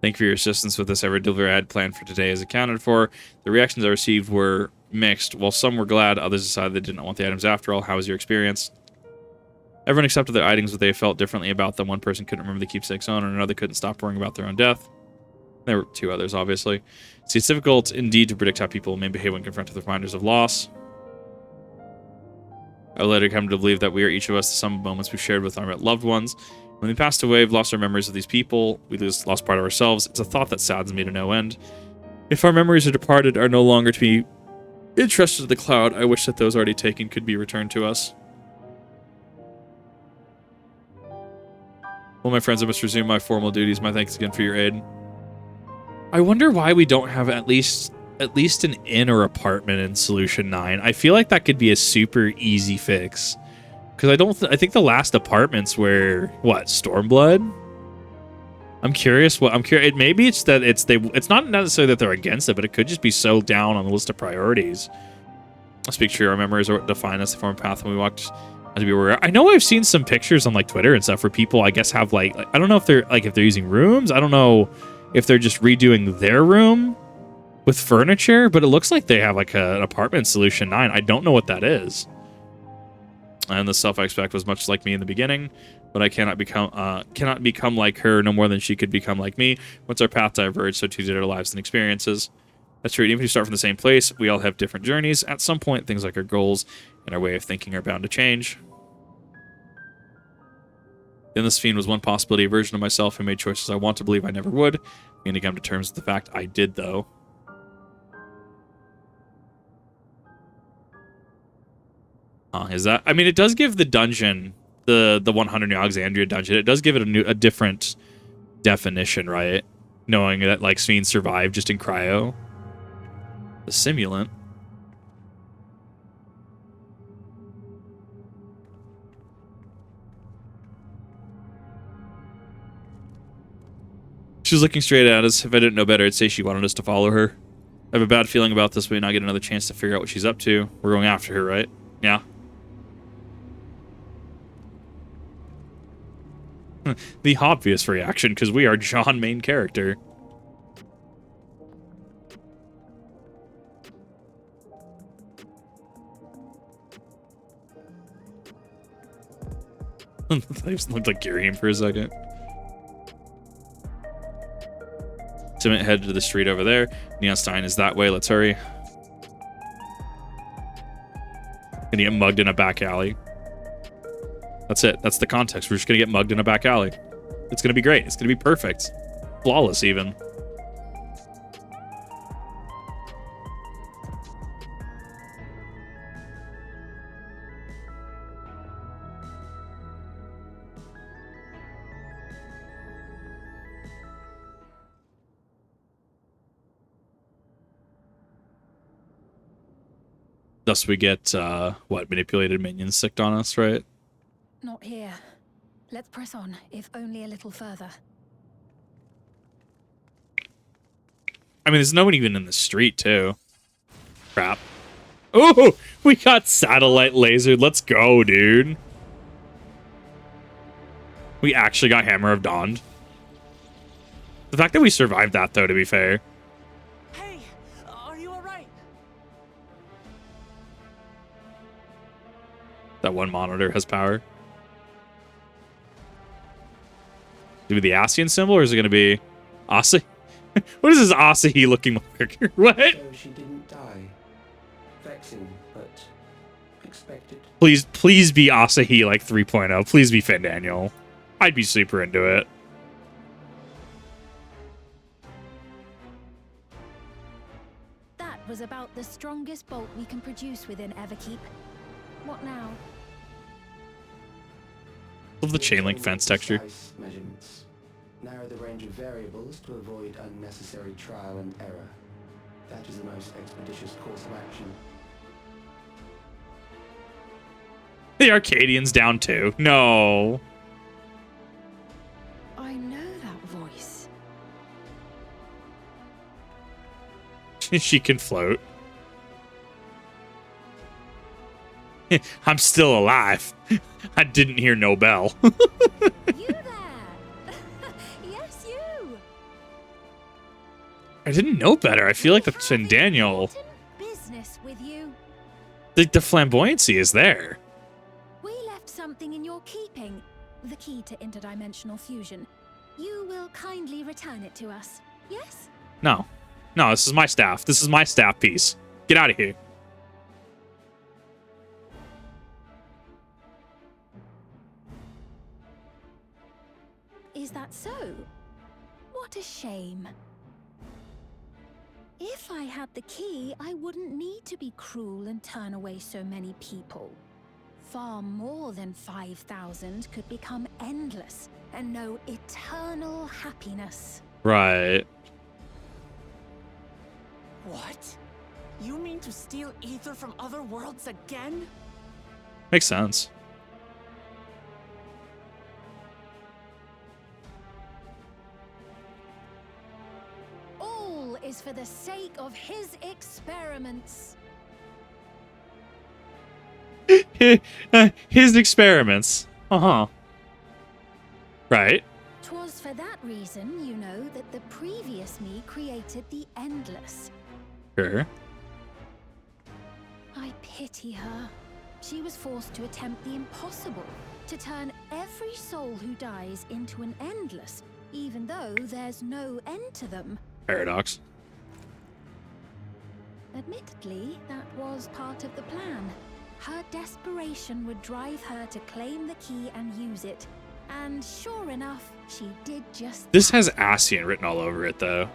Thank you for your assistance with this. Every delivery I had planned for today is accounted for. The reactions I received were mixed. While some were glad, others decided they didn't want the items after all. How was your experience? Everyone accepted their items, but they felt differently about them. One person couldn't remember the keepsake's owner, and another couldn't stop worrying about their own death. There were two others, obviously. See, it's difficult indeed to predict how people may behave when confronted with reminders of loss. I will later come to believe that we are each of us to some moments we've shared with our loved ones. When we passed away, we've lost our memories of these people. We lost part of ourselves. It's a thought that saddens me to no end. If our memories are departed, are no longer to be entrusted to the cloud, I wish that those already taken could be returned to us. Well, my friends, I must resume my formal duties. My thanks again for your aid. I wonder why we don't have at least an inn or apartment in Solution 9. I feel like that could be a super easy fix. Because I think the last apartments were, what, Stormblood? I'm curious. Maybe it's that it's not necessarily that they're against it, but it could just be so down on the list of priorities. I'll speak true. Our memories are what define us, the former path when we walked as we were. I know I've seen some pictures on like Twitter and stuff where people, I guess, have like I don't know if they're using rooms. I don't know if they're just redoing their room with furniture, but it looks like they have like an apartment in Solution 9. I don't know what that is. And the self I expect was much like me in the beginning, but I cannot become like her no more than she could become like me. Once our paths diverge, so too did our lives and experiences. That's true. Even if you start from the same place, we all have different journeys. At some point, things like our goals and our way of thinking are bound to change. Then this fiend was one possibility, a version of myself who made choices I want to believe I never would. I'm going to come to terms with the fact I did, though. Is that? I mean, it does give the dungeon, the 100 New Alexandria dungeon, it does give it a different definition, right? Knowing that, like, Fiends survived just in cryo. The simulant. She was looking straight at us. If I didn't know better, I'd say she wanted us to follow her. I have a bad feeling about this. We may not get another chance to figure out what she's up to. We're going after her, right? Yeah. The obvious reaction, because we are John main character. I just looked like Giriam for a second. Timid headed to the street over there. Neon Stein is that way. Let's hurry. Gonna get mugged in a back alley. That's it. That's the context. We're just gonna get mugged in a back alley. It's gonna be great. It's gonna be perfect. Flawless, even. Thus we get, what, manipulated minions sicked on us, right? Not here. Let's press on, if only a little further. I mean, there's no one even in the street, too. Crap. Oh, we got satellite lasered. Let's go, dude. We actually got Hammer of Dawn. The fact that we survived that, though, to be fair. Hey, are you alright? That one monitor has power. Is it the Asian symbol, or is it going to be Asahi? What is this Asahi looking marker? What? So she didn't die. Vexing, but expected. Please be Asahi like 3.0. Please be Finn Daniel. I'd be super into it. That was about the strongest bolt we can produce within Everkeep. What now? Love the chain link fence texture. Precise measurements. Narrow the range of variables to avoid unnecessary trial and error. That is the most expeditious course of action. The Arcadian's down too. No. I know that voice. She can float. I'm still alive. I didn't hear no bell. You there? Yes, you. I didn't know better. I feel like that's Finn Daniel. Business with you. The flamboyancy is there. We left something in your keeping. The key to interdimensional fusion. You will kindly return it to us. Yes? No. No, this is my staff. This is my staff piece. Get out of here. Is that so? What a shame. If I had the key, I wouldn't need to be cruel and turn away so many people. Far more than 5,000 could become endless and know eternal happiness. Right. What? You mean to steal ether from other worlds again? Makes sense. All is for the sake of his experiments. His experiments. Uh-huh. Right. 'Twas for that reason, you know, that the previous me created the endless. Sure. I pity her. She was forced to attempt the impossible, to turn every soul who dies into an endless, even though there's no end to them. Paradox. Admittedly, that was part of the plan. Her desperation would drive her to claim the key and use it. And sure enough, she did just This that. has Asian written all over it, though.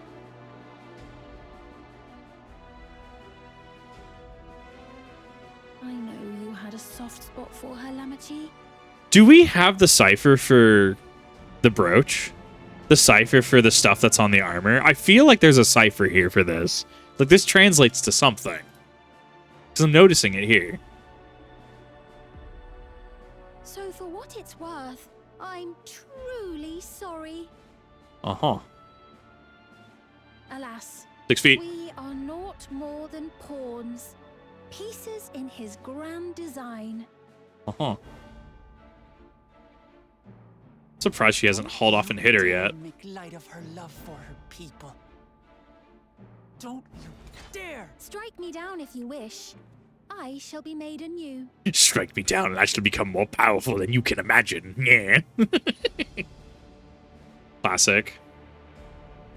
I know you had a soft spot for her, Lamachi. Do we have the cipher for the brooch? The cipher for the stuff that's on the armor? I feel like there's a cipher here for this. Like, this translates to something. Because I'm noticing it here. So for what it's worth, I'm truly sorry. Uh-huh. Alas, 6 feet. we are naught more than pawns. Pieces in his grand design. Uh-huh. Surprised she hasn't hauled off and hit her yet. Make light of her love for her people. Don't you dare! Strike me down if you wish. I shall be made anew. Strike me down and I shall become more powerful than you can imagine. Yeah. Classic.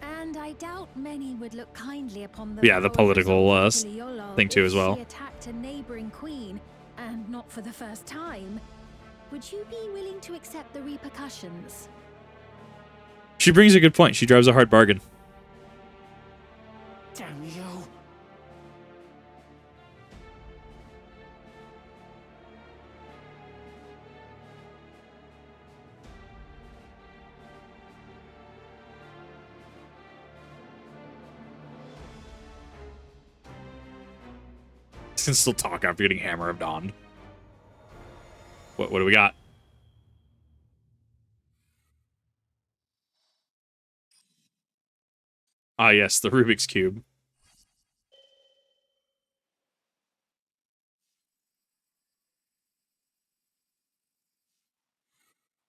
And I doubt many would look kindly upon the Yeah, the political thing too as well. If she attacked a neighboring queen, and not for the first time, would you be willing to accept the repercussions? She brings a good point. She drives a hard bargain. Damn you! Can still talk after getting Hammer of Dawn. What do we got? Ah, yes, the Rubik's Cube.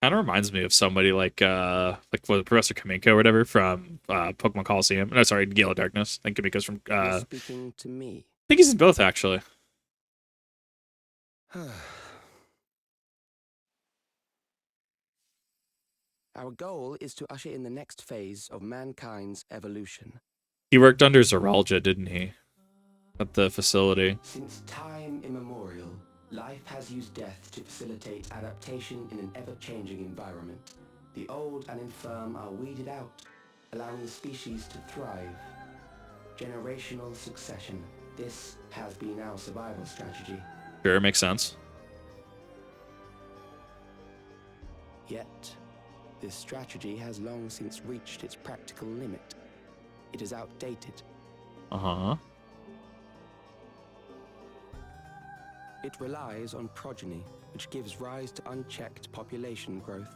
Kind of reminds me of somebody like Professor Kamiko or whatever from Pokemon Coliseum. No, sorry, Gale of Darkness. I think Kamiko's from You're speaking to me. I think he's in both, actually. Our goal is to usher in the next phase of mankind's evolution. He worked under Zeralja, didn't he? At the facility. Since time immemorial, life has used death to facilitate adaptation in an ever-changing environment. The old and infirm are weeded out, allowing the species to thrive. Generational succession. This has been our survival strategy. Sure, makes sense. Yet, this strategy has long since reached its practical limit. It is outdated. Uh-huh. It relies on progeny, which gives rise to unchecked population growth.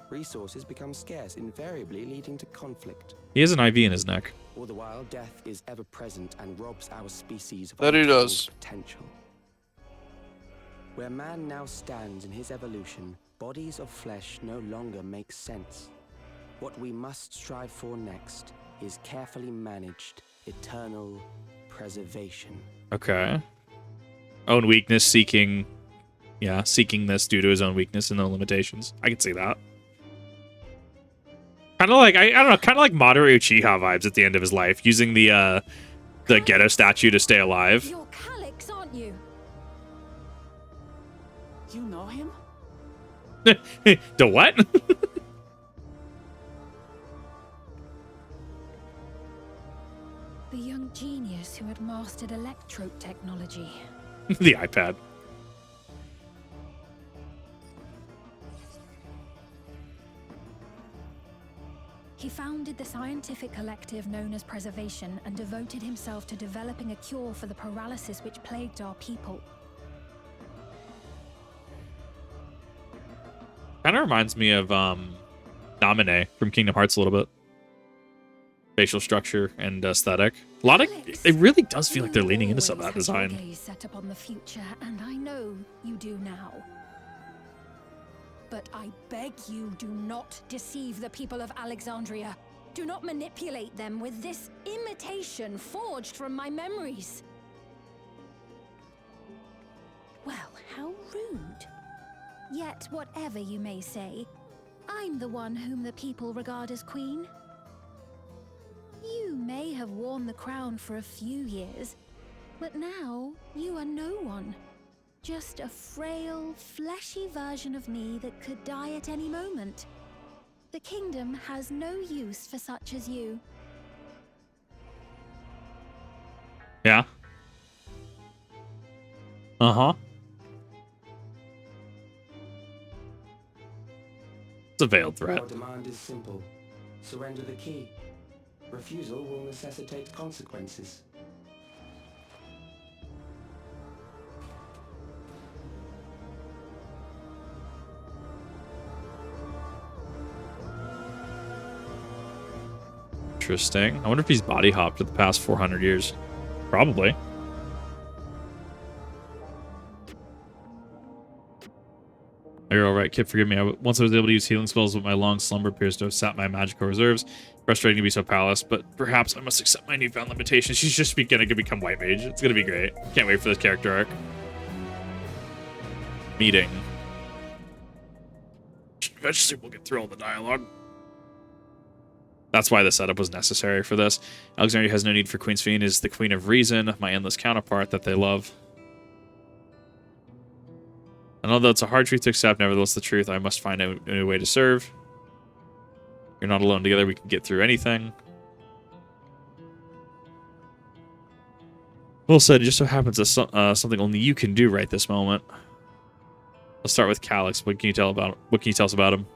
Resources become scarce, invariably leading to conflict. He has an IV in his neck. All the while, death is ever present and robs our species of That he untold does. potential. Where man now stands in his evolution, bodies of flesh no longer make sense. What we must strive for next is carefully managed, eternal preservation. Okay. Own weakness, seeking this due to his own weakness and no limitations. I can see that. Kind of like, I don't know, kind of like Madoru Uchiha vibes at the end of his life, using the ghetto statue to stay alive. You're Calyx, aren't you? You know him? The what? The young genius who had mastered electrode technology. The iPad. He founded the scientific collective known as Preservation and devoted himself to developing a cure for the paralysis which plagued our people. Kind of reminds me of Namine from Kingdom Hearts a little bit. Facial structure and aesthetic. A lot of it really does feel like they're leaning into some of that design. You always had your gaze set upon the future, and I know you do now. But I beg you, do not deceive the people of Alexandria. Do not manipulate them with this imitation forged from my memories. Well, how rude. Yet, whatever you may say, I'm the one whom the people regard as queen. You may have worn the crown for a few years, but now you are no one. Just a frail, fleshy version of me that could die at any moment. The kingdom has no use for such as you. Yeah. Uh-huh. It's a veiled threat. Our demand is simple. Surrender the key. Refusal will necessitate consequences. Interesting. I wonder if he's body hopped for the past 400 years. Probably. You're alright, Kip, forgive me. Once I was able to use healing spells, but my long slumber appears to have sapped my magical reserves. Frustrating to be so palace, but perhaps I must accept my newfound limitations. She's just gonna become White Mage. It's gonna be great. Can't wait for this character arc. Meeting. Eventually we'll get through all the dialogue. That's why the setup was necessary for this. Alexandria has no need for Queen's Fiend, is the Queen of Reason, my endless counterpart that they love. And although it's a hard truth to accept, nevertheless the truth, I must find a new way to serve. You're not alone. Together we can get through anything. Well said. It just so happens that something only you can do right this moment. Let's start with Calix. What can you tell us about him?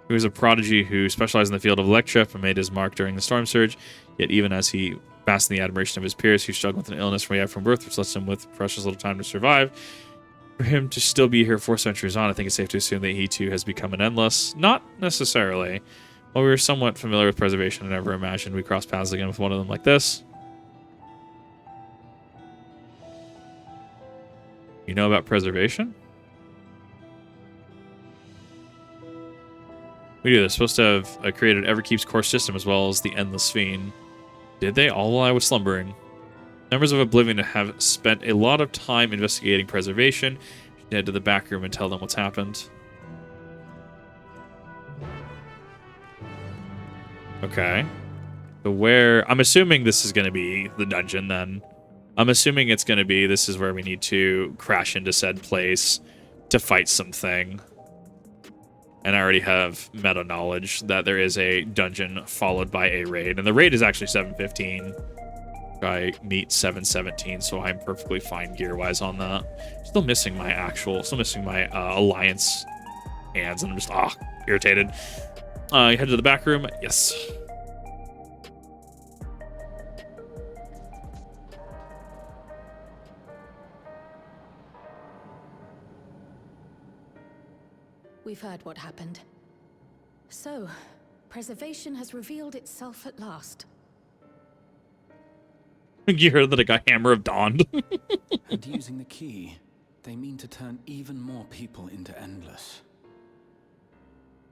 He was a prodigy who specialized in the field of electrip and made his mark during the storm surge. Yet even as he basked in the admiration of his peers, he struggled with an illness from birth, which left him with precious little time to survive. For him to still be here 4 centuries on, I think it's safe to assume that he too has become an endless. Not necessarily. While we were somewhat familiar with preservation, I never imagined we'd cross paths again with one of them like this. You know about preservation? We do. They're supposed to have created Everkeep's core system as well as the Endless Fiend. Did they? All while I was slumbering. Members of Oblivion have spent a lot of time investigating preservation. You should head to the back room and tell them what's happened. Okay. So where... I'm assuming this is going to be the dungeon then. I'm assuming it's going to be this is where we need to crash into said place to fight something. And I already have meta knowledge that there is a dungeon followed by a raid. And the raid is actually 7:15. I meet 7:17, so I'm perfectly fine gear-wise on that. Still missing my alliance hands, and I'm just irritated. You head to the back room. Yes. We've heard what happened. So, preservation has revealed itself at last. You heard that it got Hammer of Dawn. And using the key, they mean to turn even more people into Endless.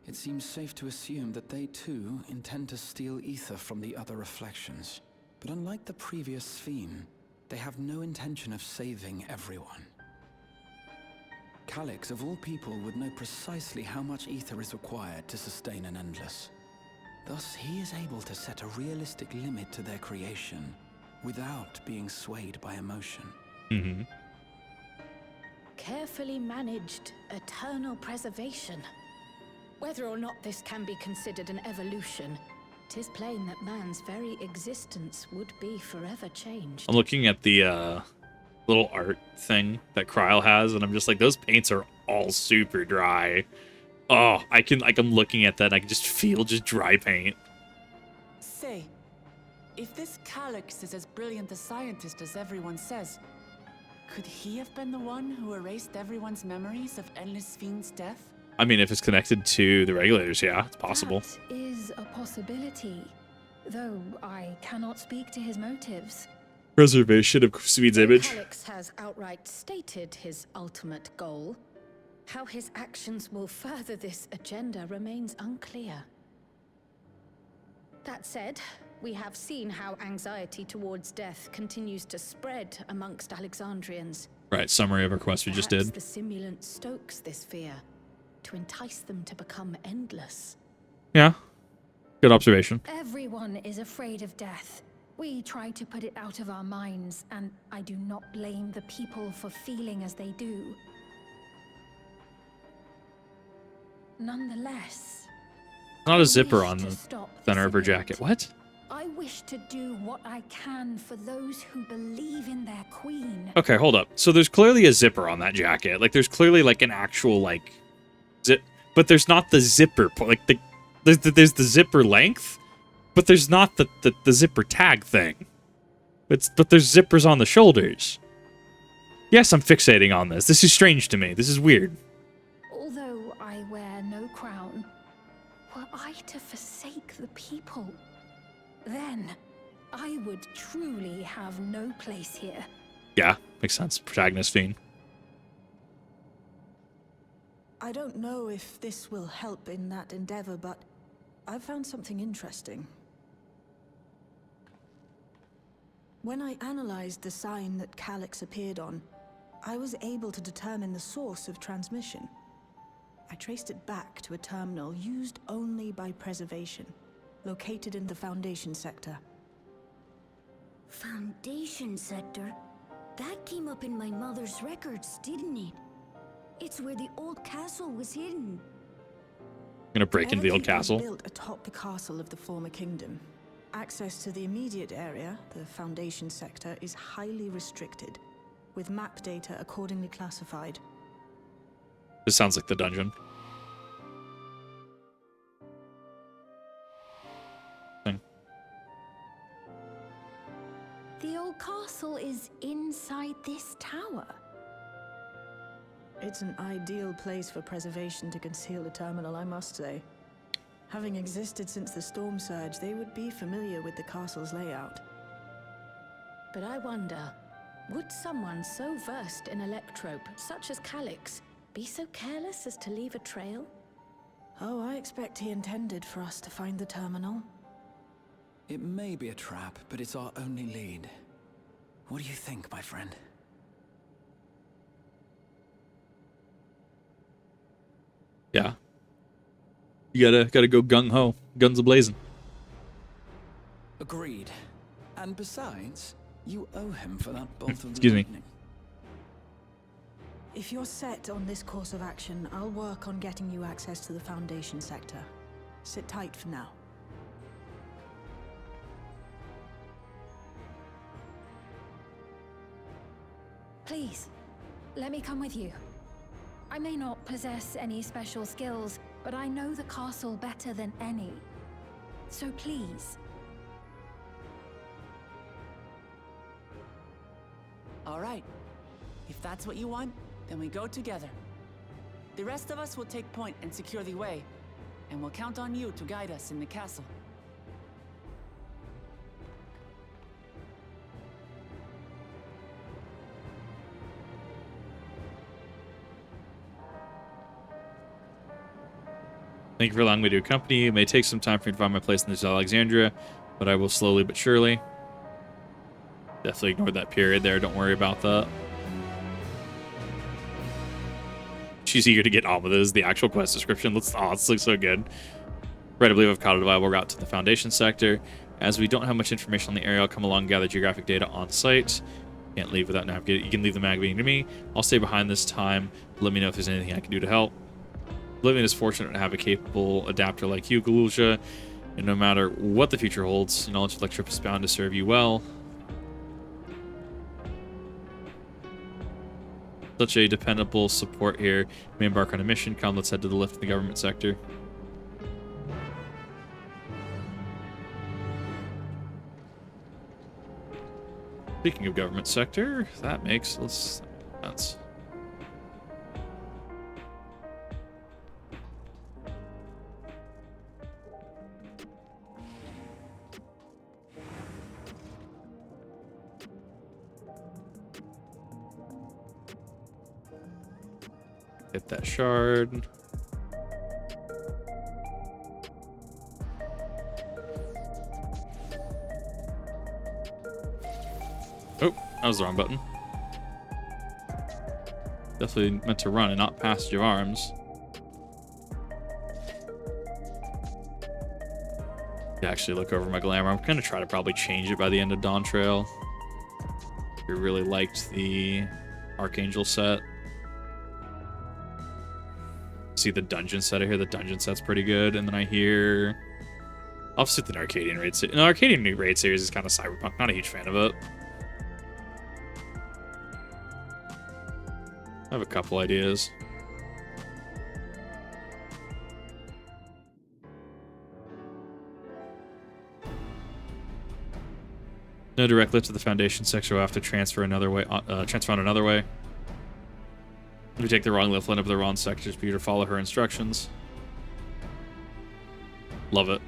It seems safe to assume that they too intend to steal ether from the other reflections. But unlike the previous Sphere, they have no intention of saving everyone. Calix, of all people, would know precisely how much ether is required to sustain an Endless. Thus, he is able to set a realistic limit to their creation, without being swayed by emotion. Mm-hmm. Carefully managed eternal preservation. Whether or not this can be considered an evolution, 'tis plain that man's very existence would be forever changed. I'm looking at the little art thing that Kryl has, and I'm just like, those paints are all super dry. Oh, I'm looking at that, and I can just feel just dry paint. Say, if this Calix is as brilliant a scientist as everyone says, could he have been the one who erased everyone's memories of Endless Fiend's death? I mean, if it's connected to the regulators, yeah, it's possible. That is a possibility, though I cannot speak to his motives. Preservation of Sweet's image. Calix has outright stated his ultimate goal. How his actions will further this agenda remains unclear. That said, we have seen how anxiety towards death continues to spread amongst Alexandrians. Right, summary of our quest we just did. The simulant stokes this fear to entice them to become endless. Yeah, good observation. Everyone is afraid of death. We try to put it out of our minds, and I do not blame the people for feeling as they do. Nonetheless, Not a zipper on the center of her jacket. What? I wish to do what I can for those who believe in their queen. Okay, hold up. So there's clearly a zipper on that jacket. Like, there's clearly, like, an actual, like, zip. But there's not the zipper. Like, there's the zipper length, but there's not the zipper tag thing. But there's zippers on the shoulders. Yes, I'm fixating on this. This is strange to me. This is weird. Although I wear no crown, were I to forsake the people, then I would truly have no place here. Yeah, makes sense. Protagonist fiend. I don't know if this will help in that endeavor, but I've found something interesting. When I analyzed the sign that Calyx appeared on, I was able to determine the source of transmission. I traced it back to a terminal used only by Preservation, located in the Foundation sector. Foundation sector? That came up in my mother's records, didn't it? It's where the old castle was hidden. I'm gonna break into the old Everything was castle. built atop the castle of the former kingdom. Access to the immediate area, the Foundation sector, is highly restricted, with map data accordingly classified. This sounds like the dungeon. The old castle is inside this tower. It's an ideal place for Preservation to conceal the terminal, I must say. Having existed since the storm surge, they would be familiar with the castle's layout. But I wonder, would someone so versed in electrope, such as Calyx, be so careless as to leave a trail? Oh, I expect he intended for us to find the terminal. It may be a trap, but it's our only lead. What do you think, my friend? Yeah. You gotta go gung-ho. Guns a-blazing. Agreed. And besides, you owe him for that bolt of Excuse me. lightning. If you're set on this course of action, I'll work on getting you access to the Foundation sector. Sit tight for now. Please, let me come with you. I may not possess any special skills, but I know the castle better than any. So please. All right. If that's what you want, then we go together. The rest of us will take point and secure the way, and we'll count on you to guide us in the castle. Thank you for allowing me to accompany you. It may take some time for me to find my place in this Alexandria, but I will slowly but surely. Definitely ignore that period there. Don't worry about that. She's eager to get on with this. The actual quest description. This looks so good. Right, I believe I've caught a viable route to the Foundation sector. As we don't have much information on the area, I'll come along and gather geographic data on site. Can't leave without navigating. You can leave the magazine to me. I'll stay behind this time. Let me know if there's anything I can do to help. Living is fortunate to have a capable adapter like you, Galusha, and no matter what the future holds, knowledge of Electrip is bound to serve you well. Such a dependable support here. We embark on a mission. Come, let's head to the lift in the government sector. Speaking of government sector, that makes sense. Hit that shard. Oh, that was the wrong button. Definitely meant to run and not passage of arms. Yeah, actually look over my glamour. I'm gonna try to probably change it by the end of Dawntrail. We really liked the Archangel set. See the dungeon set. I hear the dungeon set's pretty good, and then I hear opposite the Arcadian raid series. No, Arcadian raid series is kind of cyberpunk. Not a huge fan of it. I have a couple ideas. No direct lift to the Foundation sector. We'll have to transfer another way. Transfer on another way. If we take the wrong lift, line up the wrong sectors, be sure to follow her instructions. Love it.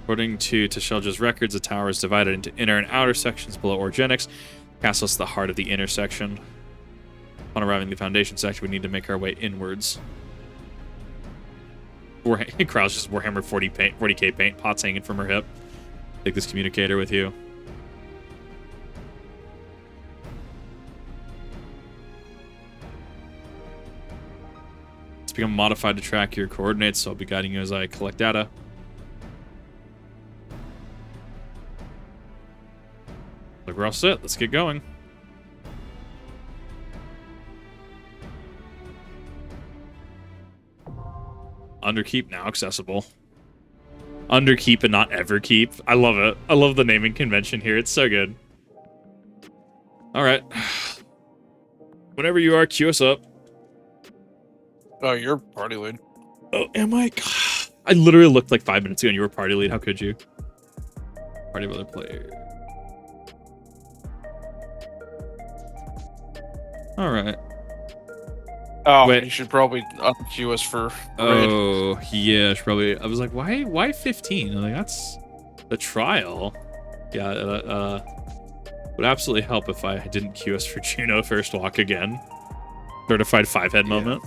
According to Tashelja's records, the tower is divided into inner and outer sections below Orgenics. Castle's the heart of the inner section. Upon arriving at the foundation section, we need to make our way inwards. Krau's just Warhammer 40k paint, pots hanging from her hip. Take this communicator with you. It's become modified to track your coordinates, so I'll be guiding you as I collect data. Look, we're all set. Let's get going. Underkeep now accessible. Underkeep and not Everkeep. I love it. I love the naming convention here. It's so good. All right. Whenever you are, queue us up. Oh, you're party lead. Oh, am I? I literally looked like 5 minutes ago and you were party lead. How could you? Party of other players. All right. Oh, wait. You should probably unqueue us for Oh, yeah, probably. I was like, why 15? I'm like, that's the trial. Yeah, would absolutely help if I didn't queue us for Juno first walk again. Certified 5-head moment.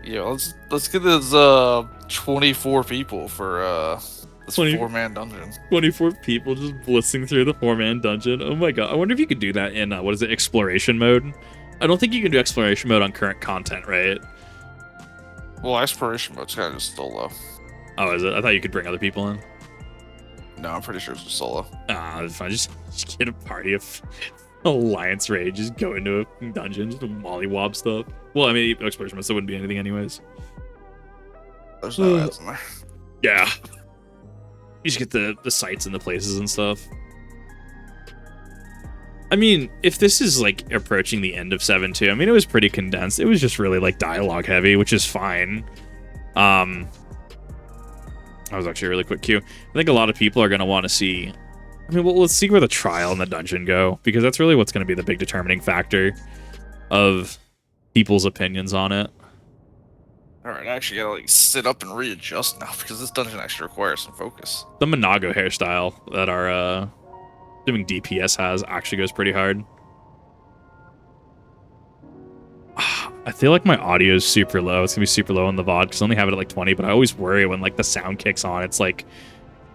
Yeah, let's get this 24 people for this 4-man dungeon. 24 people just blitzing through the 4-man dungeon. Oh my god. I wonder if you could do that in what is it, exploration mode? I don't think you can do exploration mode on current content, right? Well, exploration mode's kind of just solo. Oh, is it? I thought you could bring other people in. No, I'm pretty sure it's just solo. Ah, it's fine. Just get a party of Alliance Raid. Just go into a dungeon, just mollywob stuff. Well, I mean, exploration mode, so it wouldn't be anything anyways. There's no ads in there. Yeah. You just get the sites and the places and stuff. I mean, if this is like approaching the end of 7.2, I mean, it was pretty condensed. It was just really like dialogue heavy, which is fine. That was actually a really quick queue. I think a lot of people are going to want to see. I mean, well, let's see where the trial and the dungeon go, because that's really what's going to be the big determining factor of people's opinions on it. All right, I actually gotta like sit up and readjust now because this dungeon actually requires some focus. The Monago hairstyle that our doing DPS has actually goes pretty hard. I feel like my audio is super low. It's gonna be super low on the VOD because I only have it at like 20, but I always worry when like the sound kicks on. It's like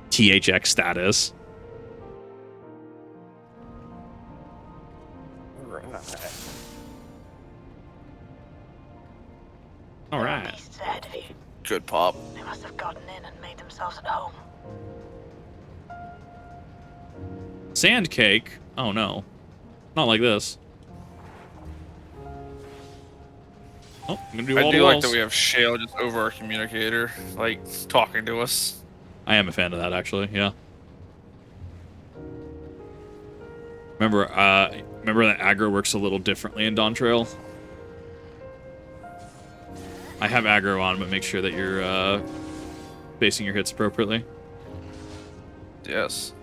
THX status. All right. Good pop. They must have gotten in and made themselves at home. Sand cake? Oh no. Not like this. Oh, I'm gonna do all I the do like walls. that we have Shale just over our communicator, like talking to us. I am a fan of that actually, yeah. Remember that aggro works a little differently in Dawntrail? I have aggro on, but make sure that you're basing your hits appropriately. Yes.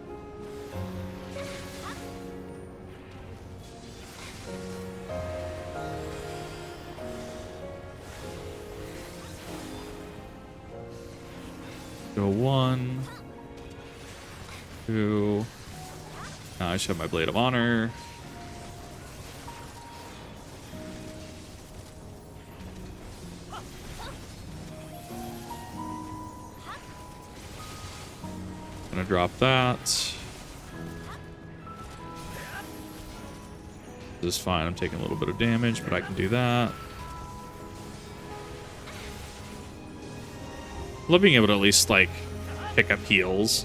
Go 1, 2. I should have my Blade of Honor. Gonna drop that. This is fine. I'm taking a little bit of damage, but I can do that. Love being able to at least like pick up heals.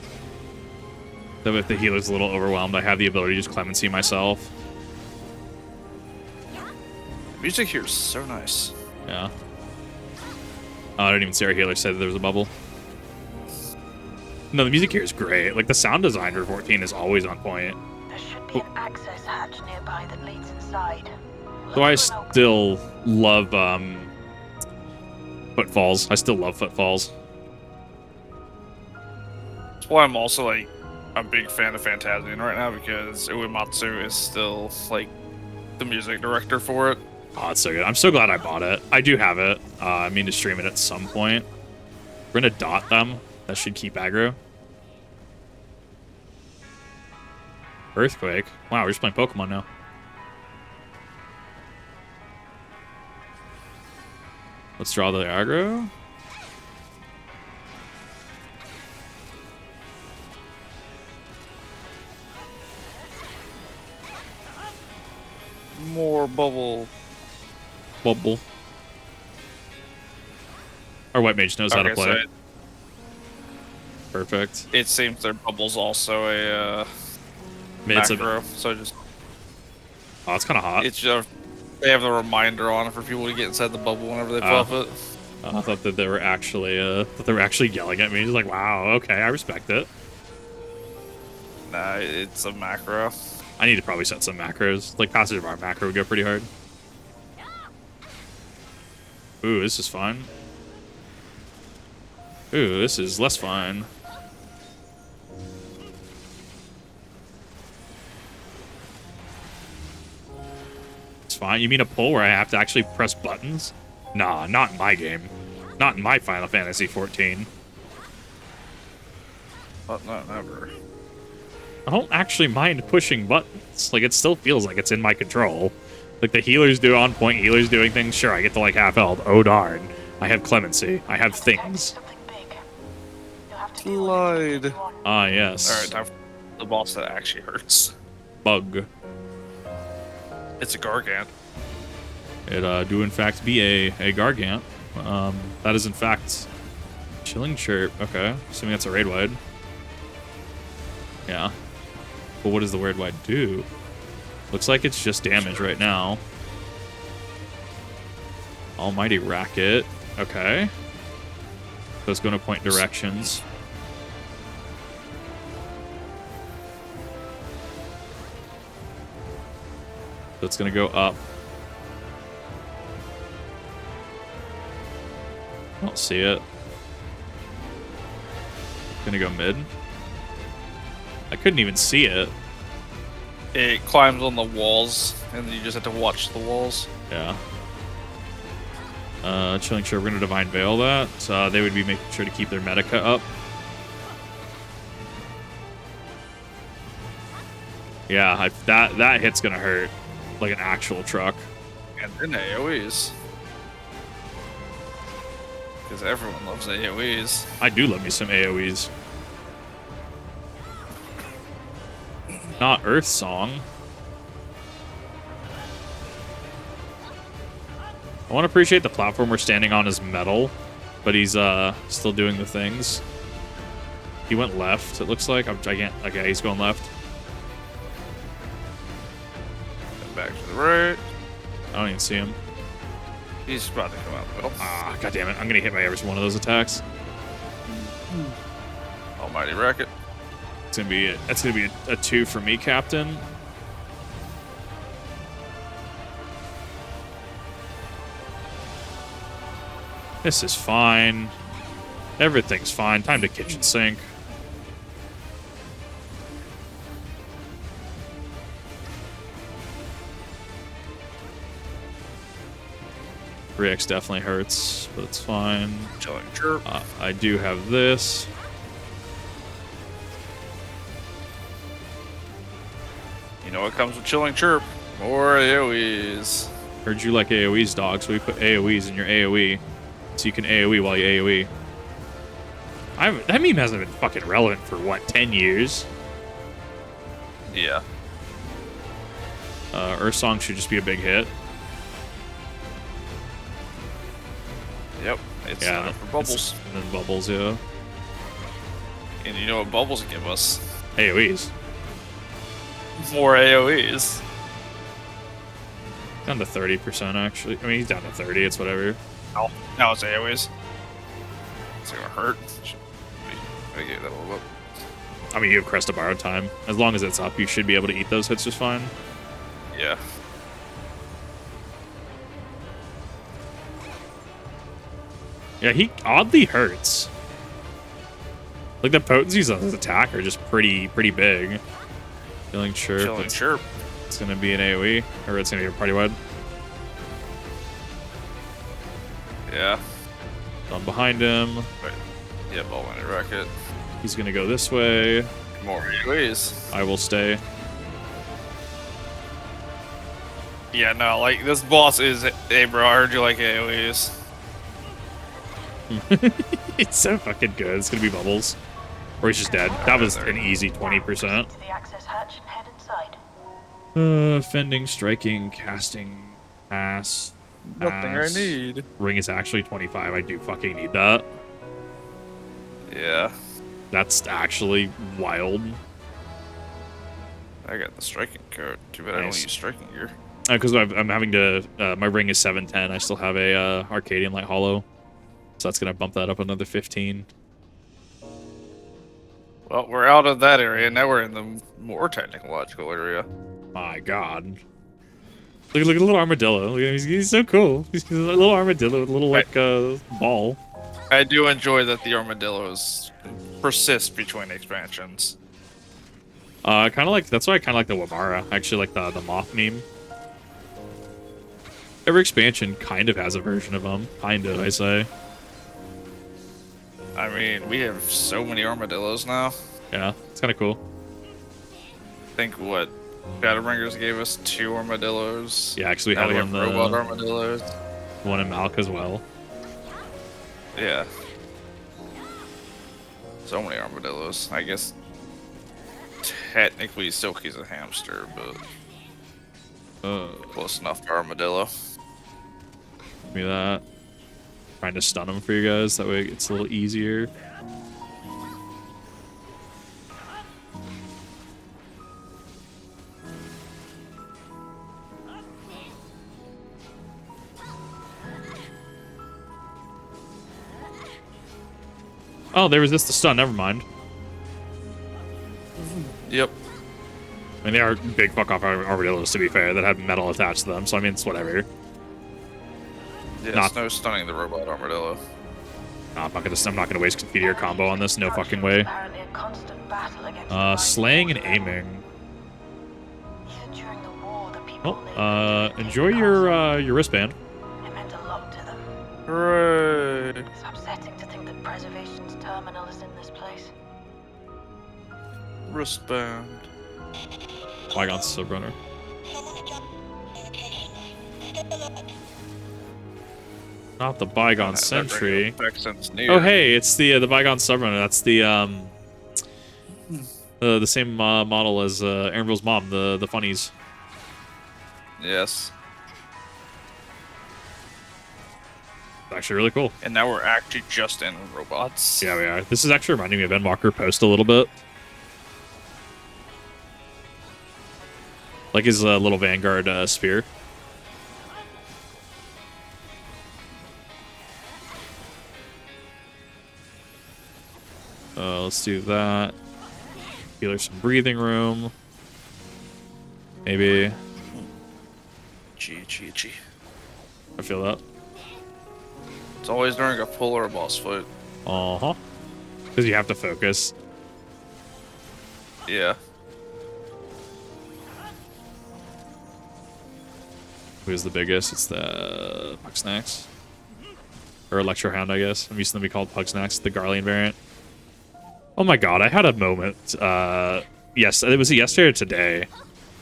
So if the healer's a little overwhelmed, I have the ability to just clemency myself. Music here is so nice. Yeah. Oh, I didn't even see our healer say that there was a bubble. No, the music here is great. Like the sound design for 14 is always on point. There should be an access hatch nearby that leads inside. So I still love footfalls. I still love footfalls. That's why I'm also like a big fan of Fantasian right now because Uematsu is still like the music director for it. Oh, it's so good. I'm so glad I bought it. I do have it. I mean to stream it at some point. We're gonna dot them. That should keep aggro. Earthquake. Wow, we're just playing Pokemon now. Let's draw the aggro. More bubble. Bubble. Our white mage knows how to play. So Perfect. it seems their bubble's also a macro, so just... Oh, it's kind of hot. It's just... They have the reminder on it for people to get inside the bubble whenever they pop it. I thought that they were actually yelling at me. Just like, wow, okay, I respect it. Nah, it's a macro. I need to probably set some macros. Like Passage of Our macro would go pretty hard. Ooh, this is fun. Ooh, this is less fun. It's fine. You mean a pull where I have to actually press buttons? Nah, not in my game. Not in my Final Fantasy XIV. But not ever. I don't actually mind pushing buttons. Like, it still feels like it's in my control. Like, the healers do on point, healers doing things. Sure, I get to, like, half health. Oh, darn. I have clemency. I have things. Slide. Ah, yes. Alright, time for the boss that actually hurts. Bug. It's a Gargant. It do in fact be a Gargant. That is in fact Chilling Chirp. Okay, assuming that's a raid wide. Yeah. But what does the raid wide do? Looks like it's just damage right now. Almighty Racket. Okay. So it's going to point directions. So it's going to go up. I don't see it. Gonna go mid. I couldn't even see it. It climbs on the walls, and you just have to watch the walls. Yeah. Chilling Chirp, we're gonna Divine Veil that. They would be making sure to keep their Medica up. Yeah, that hit's gonna hurt. Like an actual truck. And then AoEs. Because everyone loves AoEs. I do love me some AoEs. Not Earth Song. I want to appreciate the platform we're standing on is metal, but he's still doing the things. He went left, it looks like. Okay, he's going left. Back to the right. I don't even see him. He's about to come out the middle. Ah, god damn it. I'm gonna hit by every one of those attacks. Almighty Racket. That's gonna be a 2 for me, Captain. This is fine. Everything's fine. Time to kitchen sink. Rex definitely hurts, but it's fine. Chilling Chirp. I do have this. You know what comes with Chilling Chirp? More AoEs. Heard you like AoEs, dog, so we put AoEs in your AoE. So you can AoE while you AoE. That meme hasn't been fucking relevant for, what, 10 years? Yeah. Earth Song should just be a big hit. Yep, it's for bubbles. And then bubbles, yeah. And you know what bubbles give us? AoEs. More AoEs. Down to 30%, actually. I mean, he's down to 30, it's whatever. Oh, now it's AoEs. It's gonna hurt. I get that a little bit. I mean, you have Crest of Borrowed Time. As long as it's up, you should be able to eat those hits just fine. Yeah. Yeah, he oddly hurts. Like, the potencies of his attack are just pretty big. Chilling Chirp. Chilling Chirp. It's going to be an AoE, or it's going to be a party wide. Yeah. Done behind him. Right. Yeah, Almighty Racket. He's going to go this way. More AoEs. I will stay. Yeah, no, like, this boss is... Hey, bro, I heard you like AoEs. It's so fucking good. It's gonna be Bubbles. Or he's just dead. That was an easy 20%. To the access hatch and head inside. Fending, striking, casting, pass. Nothing I pass. need. Ring is actually 25. I do fucking need that. Yeah. That's actually wild. I got the striking code. Too bad I don't Nice. use striking gear. Because I'm having to. My ring is 710. I still have a Arcadian Light Hollow, so that's gonna bump that up another 15. Well, we're out of that area. Now we're in the more technological area. My God. Look at the little armadillo. Look at him. He's so cool. He's a little armadillo with a little like ball. I do enjoy that the armadillos persist between expansions. Kind of like that's why I kind of like the Wabara. I actually like the moth meme. Every expansion kind of has a version of them. Kind of, I say. I mean, we have so many armadillos now. Yeah, it's kind of cool. I think what Shadowbringers gave us 2 armadillos. Yeah, actually, we now had we one have robot armadillos. One in Malk as well. Yeah. So many armadillos. I guess technically Silky's a hamster, but close enough to armadillo. Give me that. Trying to stun him for you guys. That way it's a little easier. Oh, they resist the stun. Never mind. Yep. I mean, they are big fuck off armadillos, to be fair, that have metal attached to them. So I mean, it's whatever. Yeah, no stunning the robot armadillo. No, I'm not gonna waste Confiteor combo on this. No fucking way. Apparently a constant battle against Slaying and aiming. even during the war, the people Enjoy your wristband. it meant a lot to them. Hooray! It's upsetting to think that Preservation's terminal is in this place. Wristband. Bygone Subrunner. Not the Bygone Sentry. Oh hey, it's the Bygone Subrunner. That's the same model as Aaronville's mom, the funnies. Yes. Actually really cool. And now we're actually just in robots. Yeah, we are. This is actually reminding me of Endwalker Post a little bit. Like his little Vanguard spear. Let's do that. Healer some breathing room. Maybe. G. I feel that. It's always during a pull or a boss fight. Uh-huh. Because you have to focus. Yeah. Who's the biggest? It's the Pugsnax. Or Electrohound, I guess. I'm used to them be called Pugsnax, the Garlean variant. Oh my god, I had a moment. Yes, it was yesterday or today.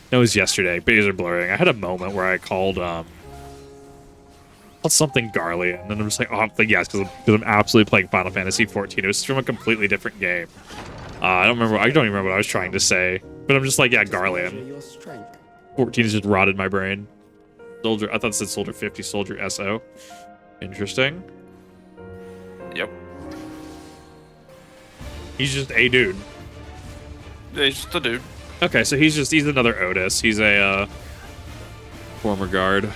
No, it was yesterday. Bays are blurring. I had a moment where I called something Garlean, and I'm just like, oh, yes, because I'm absolutely playing Final Fantasy XIV. It was from a completely different game. I don't even remember what I was trying to say, but I'm just like, yeah, Garlean. 14 has just rotted my brain. Soldier, I thought it said Soldier 50, Soldier SO. Interesting. Yep. He's just a dude. Yeah, he's just a dude. Okay, so he's another Otis. He's a former guard.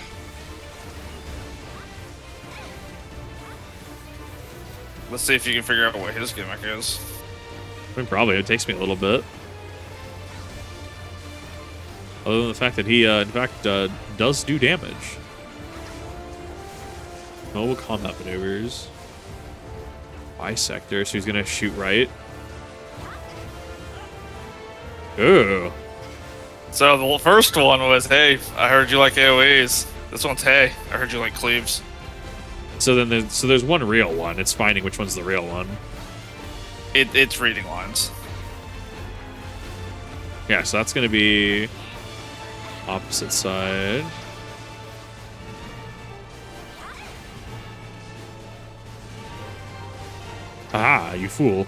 Let's see if you can figure out what his gimmick is. I mean, probably. It takes me a little bit. Other than the fact that he, in fact, does do damage. Mobile combat maneuvers. Bisector, so he's gonna shoot right. Ooh. So the first one was, hey, I heard you like AoEs. This one's, hey, I heard you like cleaves. So then there's one real one. It's finding which one's the real one. It's reading lines. Yeah, so that's gonna be opposite side. Ah, you fool.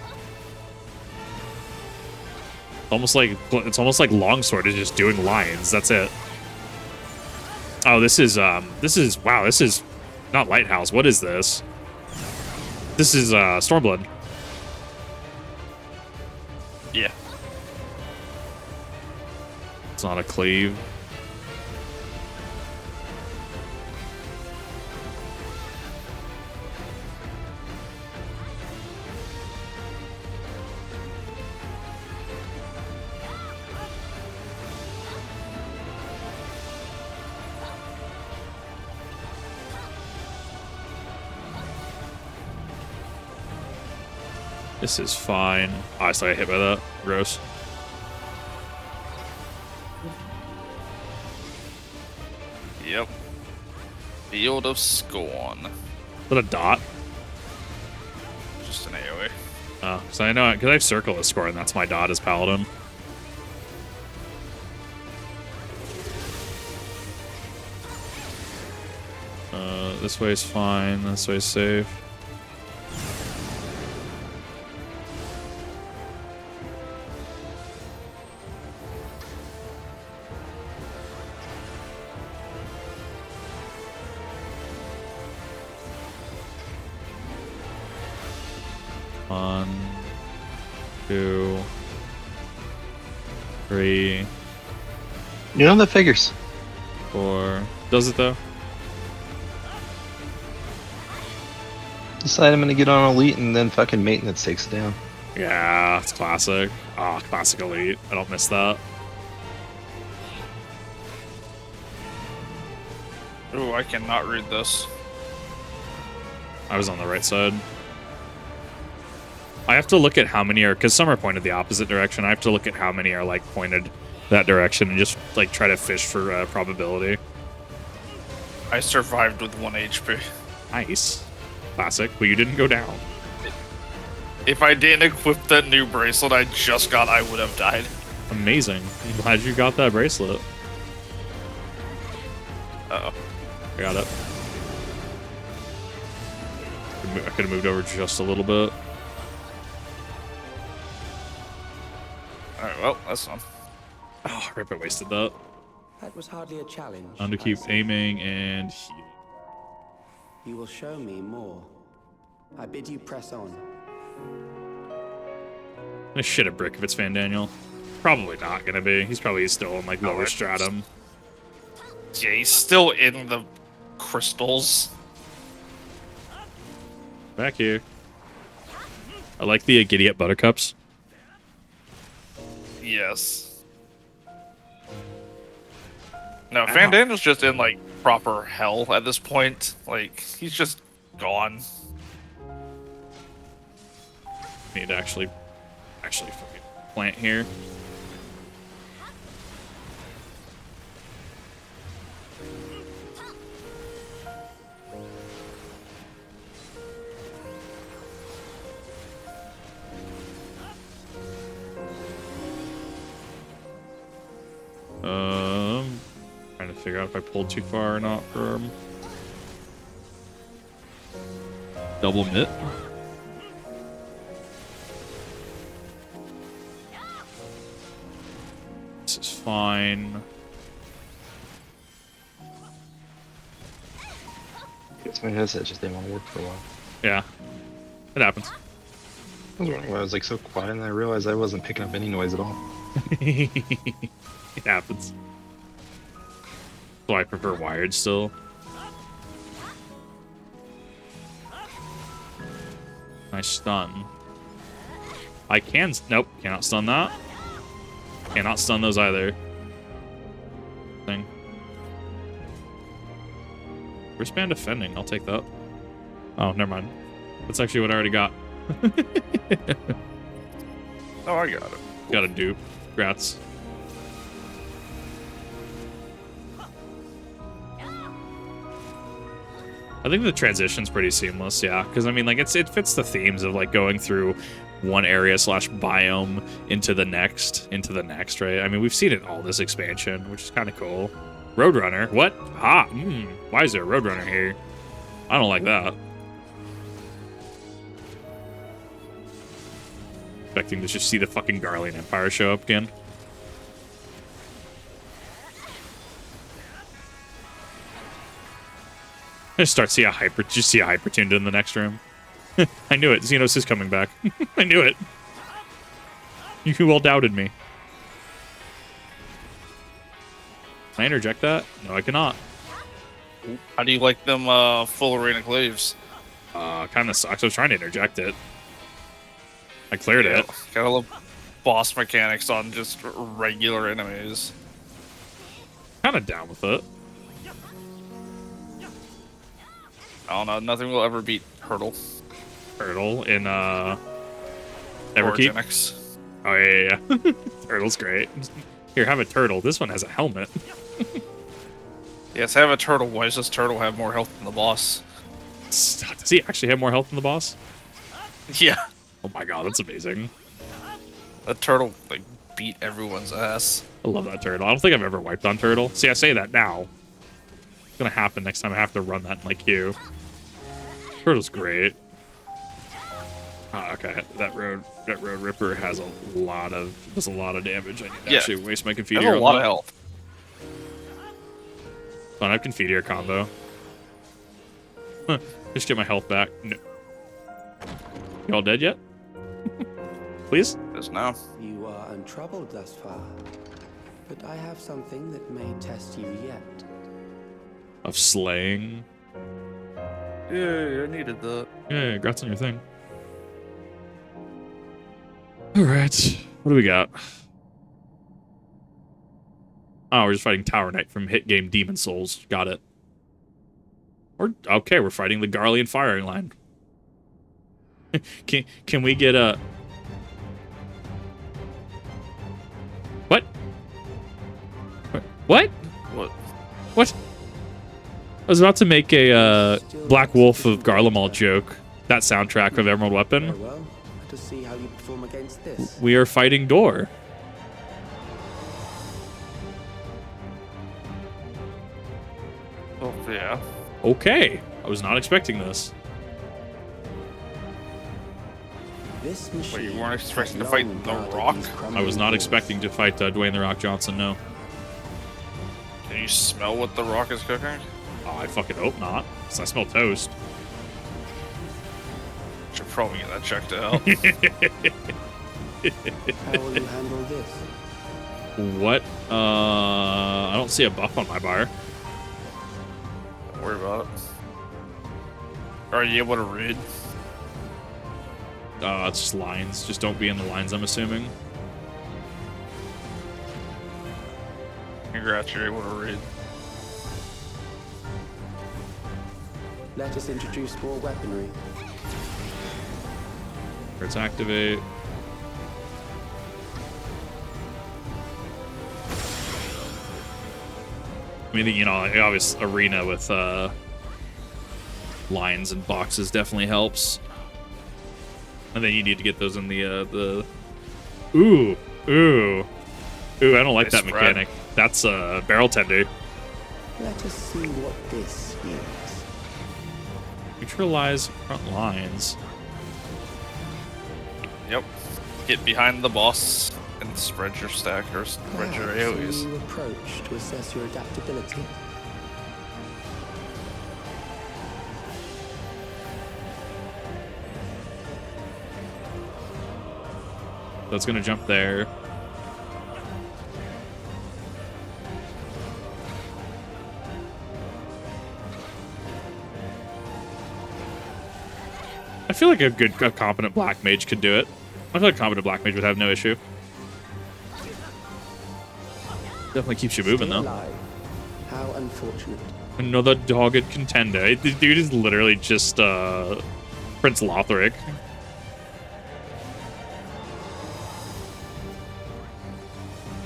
It's almost like Longsword is just doing lines. That's it. Oh, this is wow, this is not Lighthouse. What is this? This is Stormblood. Yeah. It's not a cleave. This is fine. Oh, I still got hit by that. Gross. Yep. Field of Scorn. Is that a dot? Just an AoE. Oh, so I know, because I have Circle as Scorn, that's my dot as Paladin. This way's fine. This way's safe. One, two, three. You know the figures. 4. Does it though? Decide I'm gonna get on Elite and then fucking Maintenance takes it down. Yeah, it's classic. Ah, classic Elite. I don't miss that. Ooh, I cannot read this. I was on the right side. I have to look at how many are, because some are pointed the opposite direction. I have to look at how many are like pointed that direction and just like try to fish for probability. I survived with 1 HP. Nice. Classic, but you didn't go down. If I didn't equip that new bracelet I just got, I would have died. Amazing. I'm glad you got that bracelet. Uh-oh. I got it. I could have moved over just a little bit. Alright, well, that's fun. Oh, rip, I wasted that. That was hardly a challenge. Time to keep aiming and healing. You will show me more. I bid you press on. I'm gonna shit a brick if it's Van Daniel. Probably not gonna be. He's probably still in like lower stratum. Yeah, he's still in the crystals. Back here. I like the Giddy Up Buttercups. Yes. No, Van Daniel's just in like proper hell at this point. Like, he's just gone. Need to actually fucking plant here. Trying to figure out if I pulled too far or not for double mitt. This is fine. Guess my headset just didn't want to work for a while. Yeah, it happens. I was wondering why I was like so quiet, and I realized I wasn't picking up any noise at all. It happens. So I prefer wired still. Nice stun. I can. Nope, cannot stun that. Cannot stun those either. Thing. Wristband defending. I'll take that. Oh, never mind. That's actually what I already got. Oh, I got it. Got a dupe. Congrats. I think the transition's pretty seamless, yeah. Because, I mean, like, it fits the themes of, like, going through one area / biome into the next, right? I mean, we've seen it all this expansion, which is kind of cool. Roadrunner? What? Ah, why is there a Roadrunner here? I don't like that. Expecting to just see the fucking Garlean Empire show up again. I just see a hyper tuned in the next room. I knew it. Xenos is coming back. I knew it. You all doubted me. Can I interject that? No, I cannot. How do you like them full arena glaives? Kind of sucks. I was trying to interject it. I cleared it. Gotta love boss mechanics on just regular enemies. Kind of down with it. I don't know. Nothing will ever beat Hurdle. Hurdle in Everkeep. Origenics. Oh yeah. Turtle's great. Here, have a turtle. This one has a helmet. Yes, have a turtle. Why does this turtle have more health than the boss? Does he actually have more health than the boss? Yeah. Oh my god, that's amazing. That turtle like beat everyone's ass. I love that turtle. I don't think I've ever wiped on turtle. See, I say that now. It's gonna happen next time I have to run that in like queue. Turtle's great. Okay, that road ripper has does a lot of damage. I need to actually waste my Confiteor. Has a lot of health. Fine, I have Confiteor combo. Just get my health back. No. You all dead yet? Please? Just now. You are untroubled thus far, but I have something that may test you yet. Of slaying? Yeah, I needed that. Yeah, congrats on your thing. Alright, what do we got? Oh, we're just fighting Tower Knight from hit game Demon Souls. Got it. Okay, we're fighting the Garlean firing line. Can we get a... What? What? What? What? I was about to make a Black Wolf of Garlemald joke. That soundtrack of Emerald Weapon. Very well. To see how you perform against this. We are fighting Door. Oh, yeah. Okay. I was not expecting this. This Wait, you weren't expecting to fight The Rock? I was not expecting to fight Dwayne The Rock Johnson, no. Can you smell what The Rock is cooking? Oh, I fucking hope not, because I smell toast. Should probably get that checked out. How will you handle this? What? I don't see a buff on my bar. Don't worry about it. Are you able to read? It's just lines. Just don't be in the lines, I'm assuming. Congrats, you're able to read. Let us introduce more weaponry. Let's activate. I mean, you know, obvious arena with lines and boxes definitely helps. And then you need to get those in the Ooh, I don't like that mechanic. That's barrel tender. Let us see what this is. Neutralize front lines. Yep. Get behind the boss and spread your stack or spread your AoEs. A new approach to assess your adaptability. That's gonna jump there. I feel like a competent black mage could do it. I feel like a competent black mage would have no issue. Definitely keeps you moving though. How unfortunate. Another dogged contender. This dude is literally just Prince Lothric.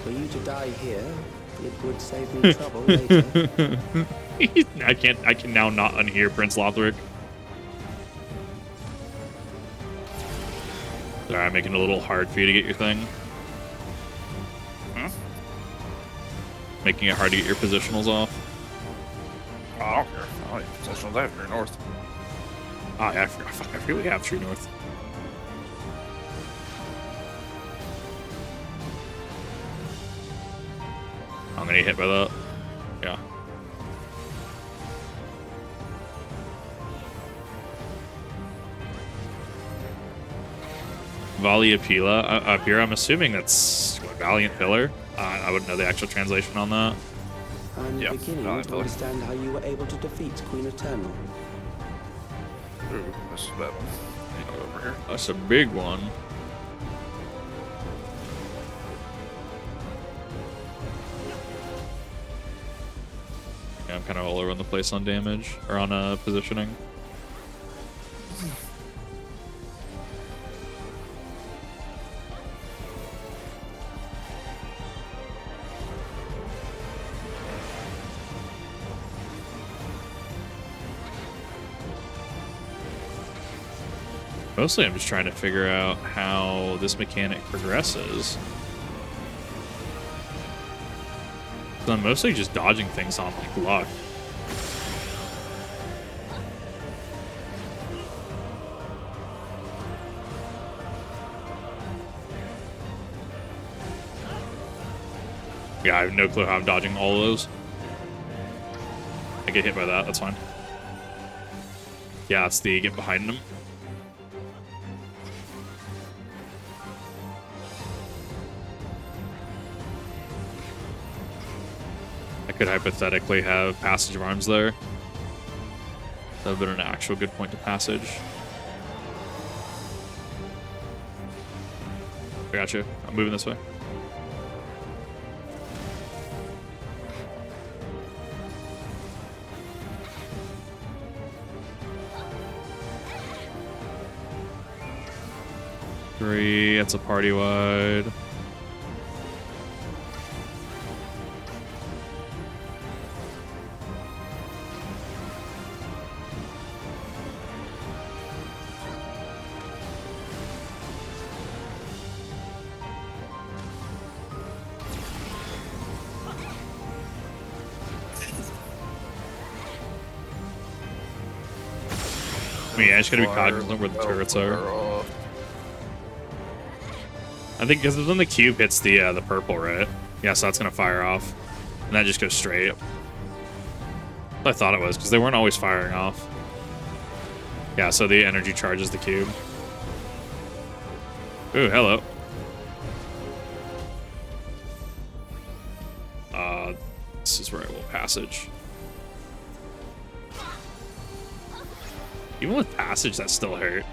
For you to die here, it would save me trouble later. I can now not unhear Prince Lothric. Sorry, I'm making it a little hard for you to get your thing. Hmm? Making it hard to get your positionals off. Oh, I don't care. I don't need positional dive for north. Oh yeah, I forgot we have True North. I'm gonna get hit by that. Yeah. Volley Apila up here. I'm assuming that's Valiant Pillar. I wouldn't know the actual translation on that. I'm Yeah, beginning Valiant to Pillar. understand how you were able to defeat Queen Eternal. Ooh, this is that one. Over here. That's a big one. Yeah, I'm kind of all over the place on damage or on positioning. Mostly I'm just trying to figure out how this mechanic progresses. So I'm mostly just dodging things on like luck. Yeah, I have no clue how I'm dodging all of those. I get hit by that, that's fine. Yeah, it's the get behind them. I could hypothetically have passage of arms there. That would have been an actual good point to passage. I got you. I'm moving this way. Three, that's a party wide. Yeah, I just gotta be cognizant where the turrets are. I think because when the cube hits the purple, right? Yeah, so that's gonna fire off, and that just goes straight. I thought it was because they weren't always firing off. Yeah, so the energy charges the cube. Ooh, hello. This is where I will passage. Even with passage, that still hurt.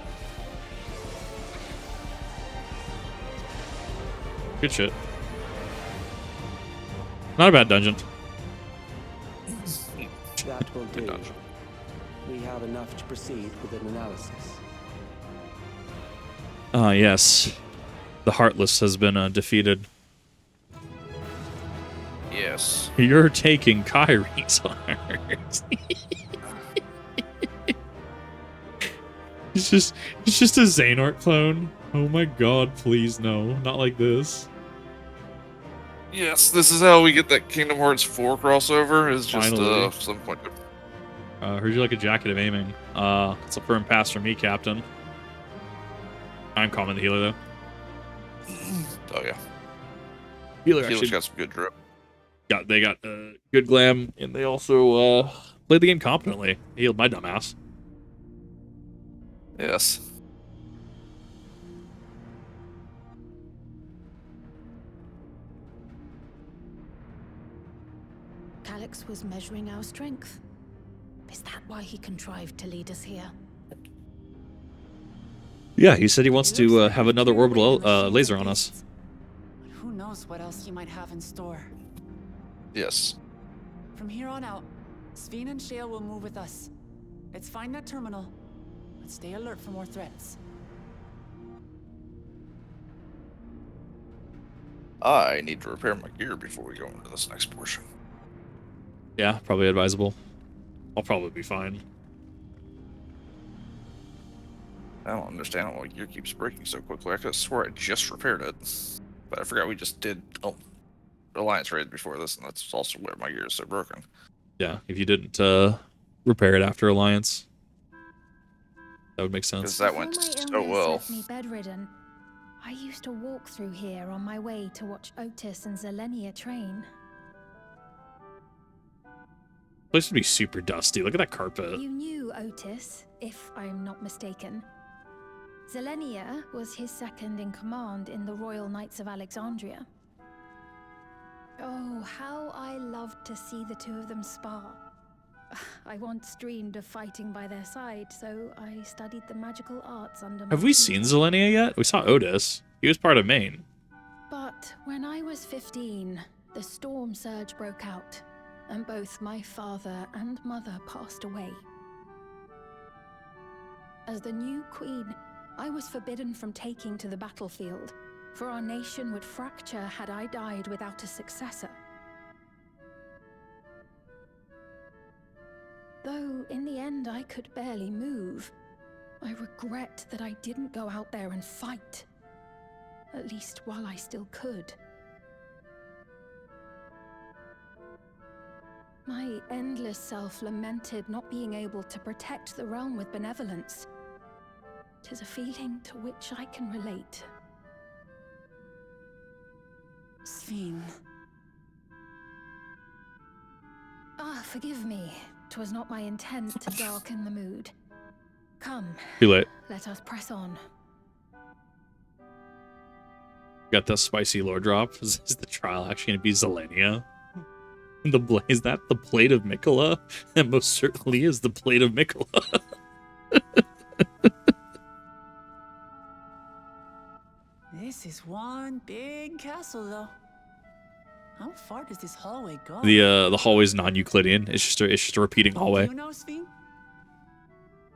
Good shit. Not a bad dungeon. That will do. We have enough to proceed with an analysis. Ah, yes. The Heartless has been defeated. Yes. You're taking Kyrie's heart. It's just a Xehanort clone. Oh my god, please no. Not like this. Yes, this is how we get that Kingdom Hearts 4 crossover, is just Finally. some point to... Heard you like a jacket of aiming. It's a firm pass from me, Captain. I'm calming the healer, though. Oh, yeah. Healer Healer's actually got some good drip. they got good glam, and they also played the game competently. He healed my dumbass. Yes. Calyx was measuring our strength. Is that why he contrived to lead us here? Yeah, he said he wants to have another orbital laser on us. But who knows what else he might have in store. Yes. From here on out, Sveen and Shale will move with us. Let's find that terminal, but stay alert for more threats. I need to repair my gear before we go into this next portion. Yeah, probably advisable. I'll probably be fine. I don't understand why gear keeps breaking so quickly. I could have swore I just repaired it. But I forgot we just did Alliance raid before this, and that's also where my gear is so broken. Yeah, if you didn't repair it after Alliance, that would make sense. Because that went so well. Left me bedridden. I used to walk through here on my way to watch Otis and Zelenia train. Place would be super dusty. Look at that carpet. You knew Otis, if I'm not mistaken. Zelenia was his second in command in the Royal Knights of Alexandria. Oh, how I loved to see the two of them spar. I once dreamed of fighting by their side, so I studied the magical arts under my Have we tutor. seen Zelenia yet? We saw Otis. He was part of Maine. But when I was 15, the storm surge broke out, and both my father and mother passed away. As the new queen, I was forbidden from taking to the battlefield, for our nation would fracture had I died without a successor. Though in the end I could barely move, I regret that I didn't go out there and fight. At least while I still could. My endless self lamented not being able to protect the realm with benevolence. 'Tis a feeling to which I can relate. Sven. Ah, forgive me. 'Twas not my intent to darken the mood. Come, Too late. let us press on. Got the spicy lore drop. Is the trial actually going to be Zelenia? Is that the plate of Mikola? It most certainly is the plate of Mikola. This is one big castle, though. How far does this hallway go? The hallway's non-Euclidean. It's just a repeating hallway. Do you know, Sven?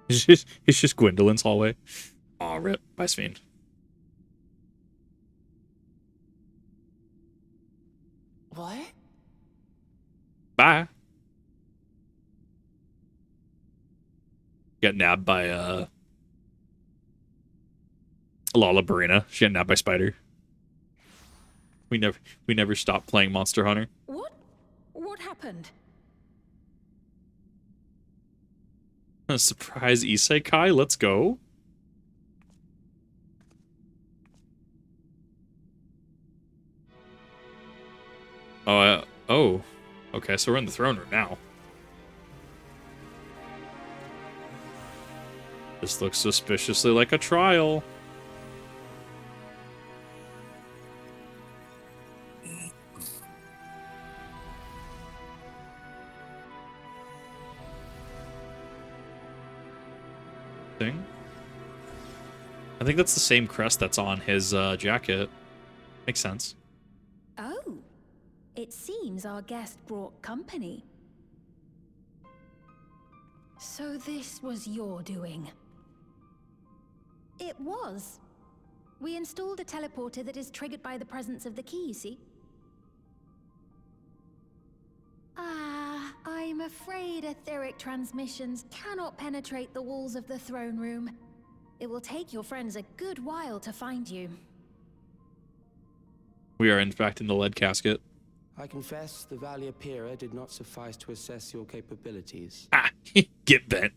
It's just Gwendolyn's hallway. Aw, rip. Bye, Sven. What? Bye. Got nabbed by Lala Barina. She got nabbed by Spider. We never stopped playing Monster Hunter. What happened? A surprise isekai. Let's go. Oh. Okay, so we're in the throne room now. This looks suspiciously like a trial. Thing. I think that's the same crest that's on his jacket. Makes sense. Oh, it seems our guest brought company. So this was your doing? It was. We installed a teleporter that is triggered by the presence of the key, you see? Ah, I'm afraid etheric transmissions cannot penetrate the walls of the throne room. It will take your friends a good while to find you. We are in fact in the lead casket. I confess the Valia Pira did not suffice to assess your capabilities. Ah, get bent.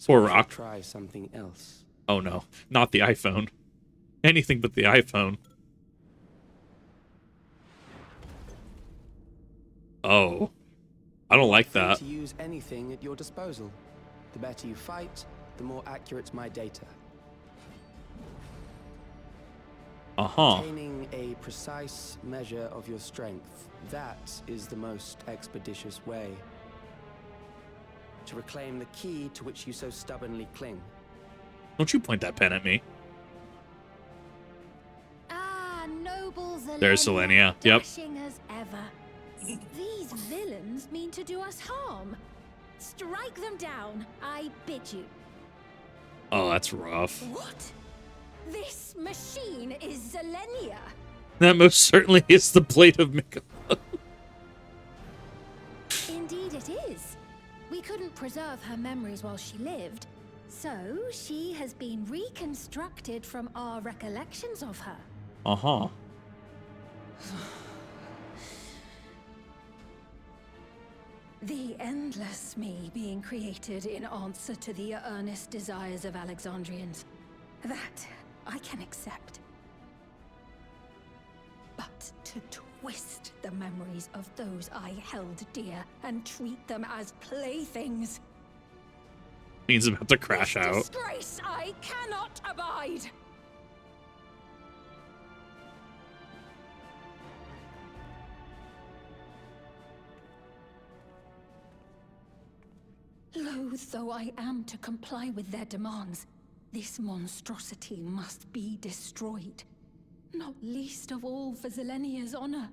Poor Rock. Try something else. Oh no, not the iPhone. Anything but the iPhone. Oh, I don't like that. To use anything at your disposal. The better you fight, the more accurate my data. Obtaining a precise measure of your strength, that is the most expeditious way to reclaim the key to which you so stubbornly cling. Don't you point that pen at me. Ah, noble Zelenia. There's Zelenia. Yep. Dashing as ever. These villains mean to do us harm. Strike them down, I bid you. Oh, that's rough. What? This machine is Zelenia. That most certainly is the plate of Mikola. Indeed it is. We couldn't preserve her memories while she lived, so she has been reconstructed from our recollections of her. Uh-huh. The endless me being created in answer to the earnest desires of Alexandrians. That I can accept. But to twist the memories of those I held dear and treat them as playthings. He's about to crash This out. disgrace I cannot abide. Loath though I am to comply with their demands, this monstrosity must be destroyed. Not least of all for Zelenia's honor.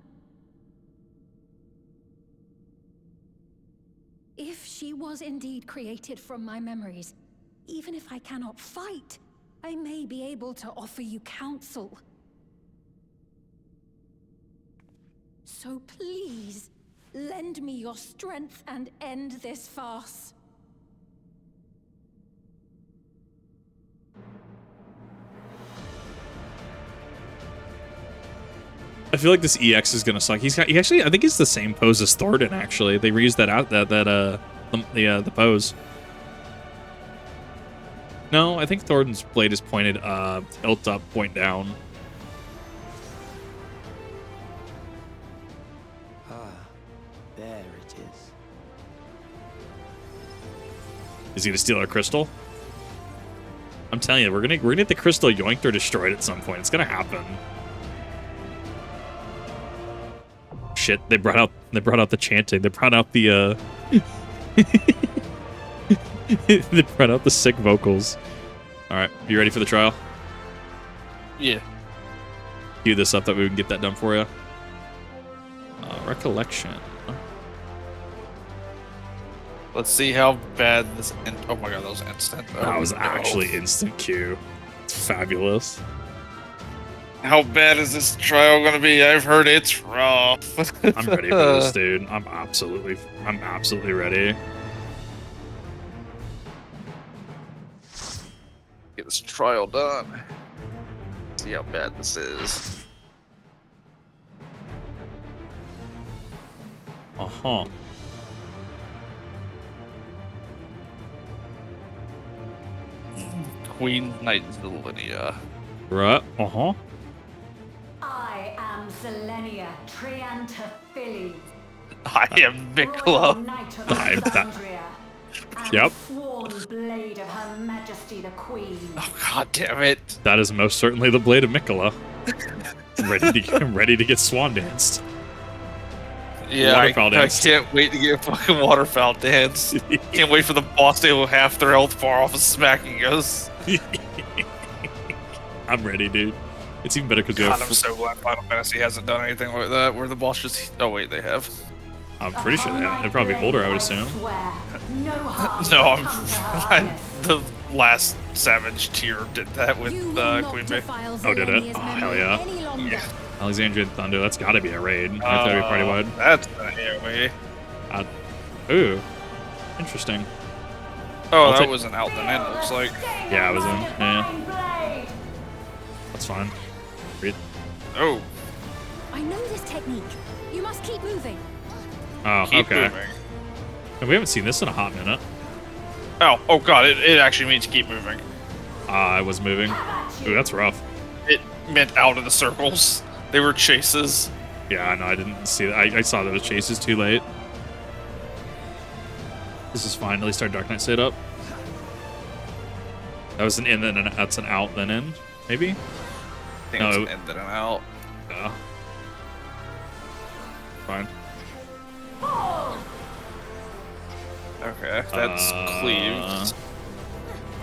If she was indeed created from my memories, even if I cannot fight, I may be able to offer you counsel. So please, lend me your strength and end this farce. I feel like this EX is gonna suck. He actually, I think he's the same pose as Thornton. Actually, they reused that out the pose. No, I think Thornton's blade is pointed tilt up, point down. Ah, there it is. Is he gonna steal our crystal? I'm telling you, we're gonna get the crystal yoinked or destroyed at some point. It's gonna happen. Shit, they brought out the chanting. They brought out the they brought out the sick vocals. All right, you ready for the trial? Yeah. Cue this up that we can get that done for you. Recollection. Let's see how bad this. Oh my god, that was instant. That was no. actually instant Q. It's fabulous. How bad is this trial gonna be? I've heard it's rough. I'm ready for this, dude. I'm absolutely ready. Get this trial done. See how bad this is. Uh-huh. Queen Knight Zelenia. Right. Uh-huh. I am Zelenia Triantaphili. I am Mikla. Knight of I'm that- Alexandria, and Yep. sworn blade of Her Majesty the Queen. Oh god damn it. That is most certainly the blade of Mikola. ready to get swan danced. Yeah, Waterfowl I dance. can't wait to get a fucking waterfowl dance. Can't wait for the boss to have half their health bar off of smacking us. I'm ready, dude. It's even better because we God, have. I'm so glad Final Fantasy hasn't done anything like that, where the boss just. Oh wait, they have. I'm pretty sure they have. They're probably older, I would assume. No, I'm the last Savage tier did that with Queen Bee. Oh, did it? Oh, hell yeah. Yeah. Alexandria Thunder, that's gotta be a raid. That's gotta be party wide. That's the AoE. Ooh. Interesting. Oh, that wasn't out then, it looks like. Yeah, I was in. Yeah. That's fine. Read. Oh. I know this technique. You must keep moving. Oh, Keep okay. moving. And we haven't seen this in a hot minute. Oh god, it actually means keep moving. I was moving. Ooh, that's rough. It meant out of the circles. They were chases. Yeah, no, I didn't see that. I saw those chases too late. This is fine. At least our Dark Knight stayed up. That was an in, then that's an out, then in, maybe? I think it's an in, then an out. Yeah. Fine. Okay, that's cleaved.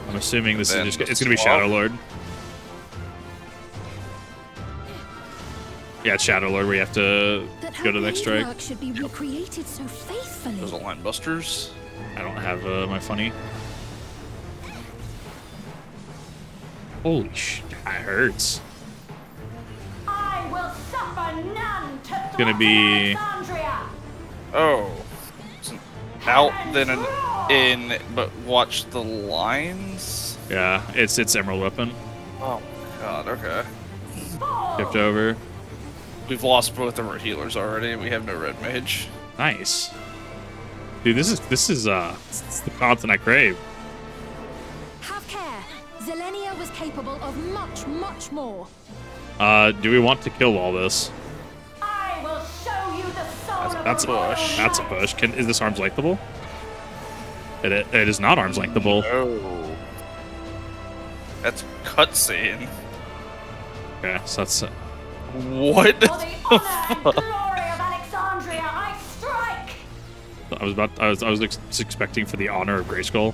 I'm assuming this Then is just, it's the gonna be swap. Shadow Lord. Yeah, it's Shadow Lord where you have to go to the next strike. Work should be recreated so faithfully. Those are line busters. I don't have my funny. Holy shit, that hurts. I will suffer none to It's gonna be. Oh. It's an out, then an in, but watch the lines? Yeah, it's Emerald Weapon. Oh my god, okay. Skipped over. We've lost both of our healers already. We have no red mage. Nice. Dude, this is it's the content I crave. Have care. Zelenia was capable of much, much more. Do we want to kill all this? I will show you the That's a push. That's a push. Is this arm's lengthable? It is not arm's lengthable. No. That's cutscene. Okay, so that's. What? For the honor and glory of Alexandria, I strike! I was expecting for the honor of Grayskull.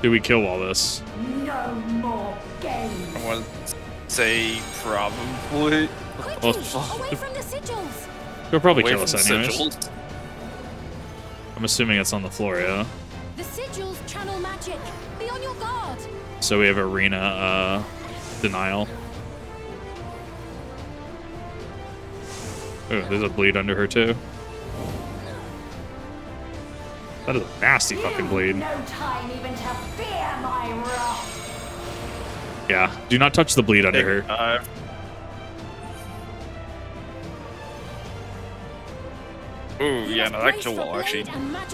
Do we kill all this? No more games. I want to say probably. Quickly, away from the sigils! They'll probably Away kill from us the anyways. sigils. I'm assuming it's on the floor, yeah. The sigils channel magic. Be on your guard. So we have arena denial. Oh, there's a bleed under her too. That is a nasty fucking bleed. No time even to fear my wrath. Yeah, do not touch the bleed under her. Ooh, yeah, no, that kill wall actually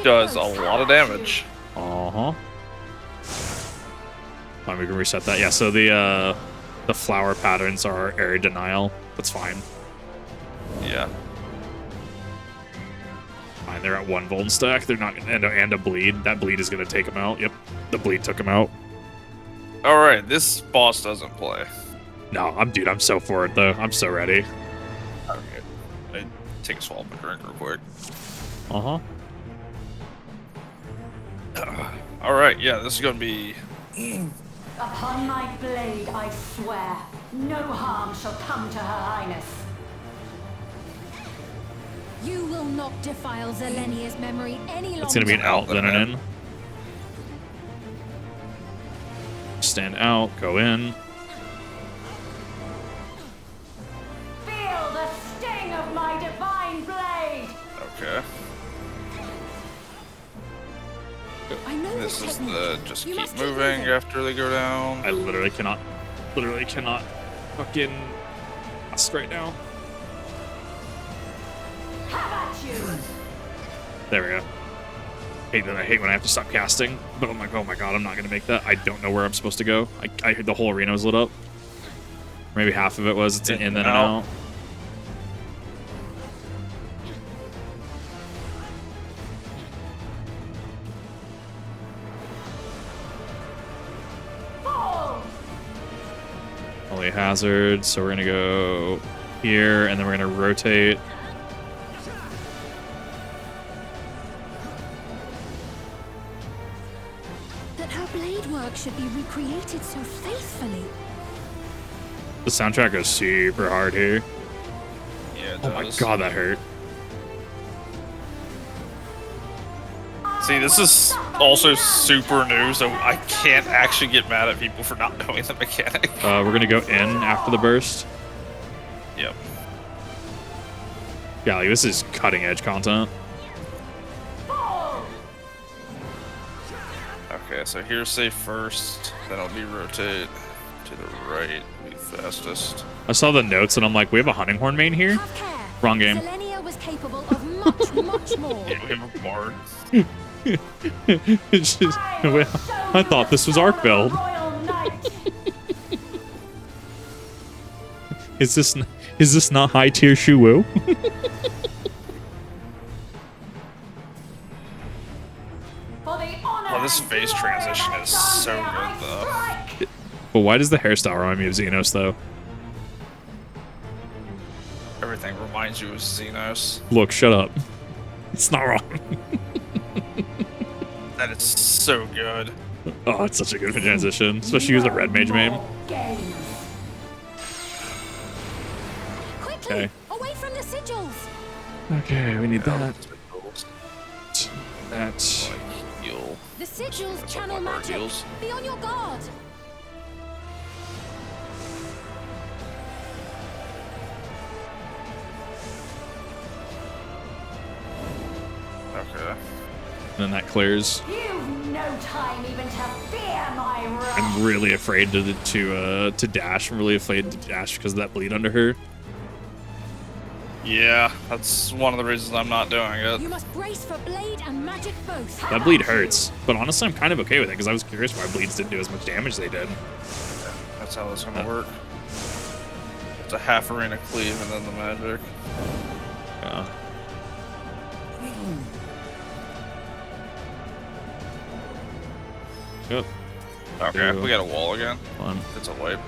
does a lot of damage. Uh-huh. Fine, we can reset that. Yeah, so the flower patterns are area denial. That's fine. Yeah. Fine, they're at 1 Voln stack. They're not and a bleed. That bleed is gonna take them out. Yep, the bleed took him out. All right, this boss doesn't play. No, I'm so for it though. I'm so ready. Okay, I take a swallow of my drink real quick. Uh-huh. All right, yeah, this is gonna be. Upon my blade, I swear, no harm shall come to Her Highness. You will not defile Zelenia's memory any longer. It's gonna be an out, then an in. Stand out, go in. Feel the sting of my divine blade. Okay. I know This is technique. the just You keep must keep moving moving. after they go down. I literally cannot fucking cast right now. Have at you. There we go. I hate when I have to stop casting, but I'm like, oh my god, I'm not gonna make that. I don't know where I'm supposed to go. The whole arena was lit up. Maybe half of it was. It's an in then and out. Holy hazard. So we're gonna go here, and then we're gonna rotate. That her blade work should be recreated so faithfully. The soundtrack goes super hard here. Yeah, it Oh my does. god, that hurt. See, this is also super new, so I can't actually get mad at people for not knowing the mechanic. We're gonna go in after the burst. Yep. Yeah, like this is cutting edge content. Okay, so here's safe first, then I'll be rotate to the right, be fastest. I saw the notes and I'm like, we have a hunting horn main here? Have care. Wrong game. Zelenia was capable of much, much more. Yeah, we have a bard. It's just, I thought this was Arc build. Royal Knight. Is this not high tier Shuwu? For the honor Oh, this and face glory of transition is so Alexandria, good, I though. strike. But why does the hairstyle remind me of Xenos though? Everything reminds you of Xenos. Look, shut up. It's not wrong. That is so good. Oh, it's such a good transition, especially use a red mage main. Games. Quickly, Okay. away from the sigils. Okay, we need that. Like, heal. The sigils That's channel all my magic. heals. Be on your guard. Okay. And then that clears. You've no time even to fear my wrath. I'm really afraid to dash. I'm really afraid to dash because of that bleed under her. Yeah, that's one of the reasons I'm not doing it. You must brace for blade and magic both. That bleed hurts, but honestly, I'm kind of okay with it because I was curious why bleeds didn't do as much damage as they did. That's how it's gonna work. It's a half arena cleave and then the magic. Yeah. Yep. Okay, Two. we got a wall again. One. It's a wipe.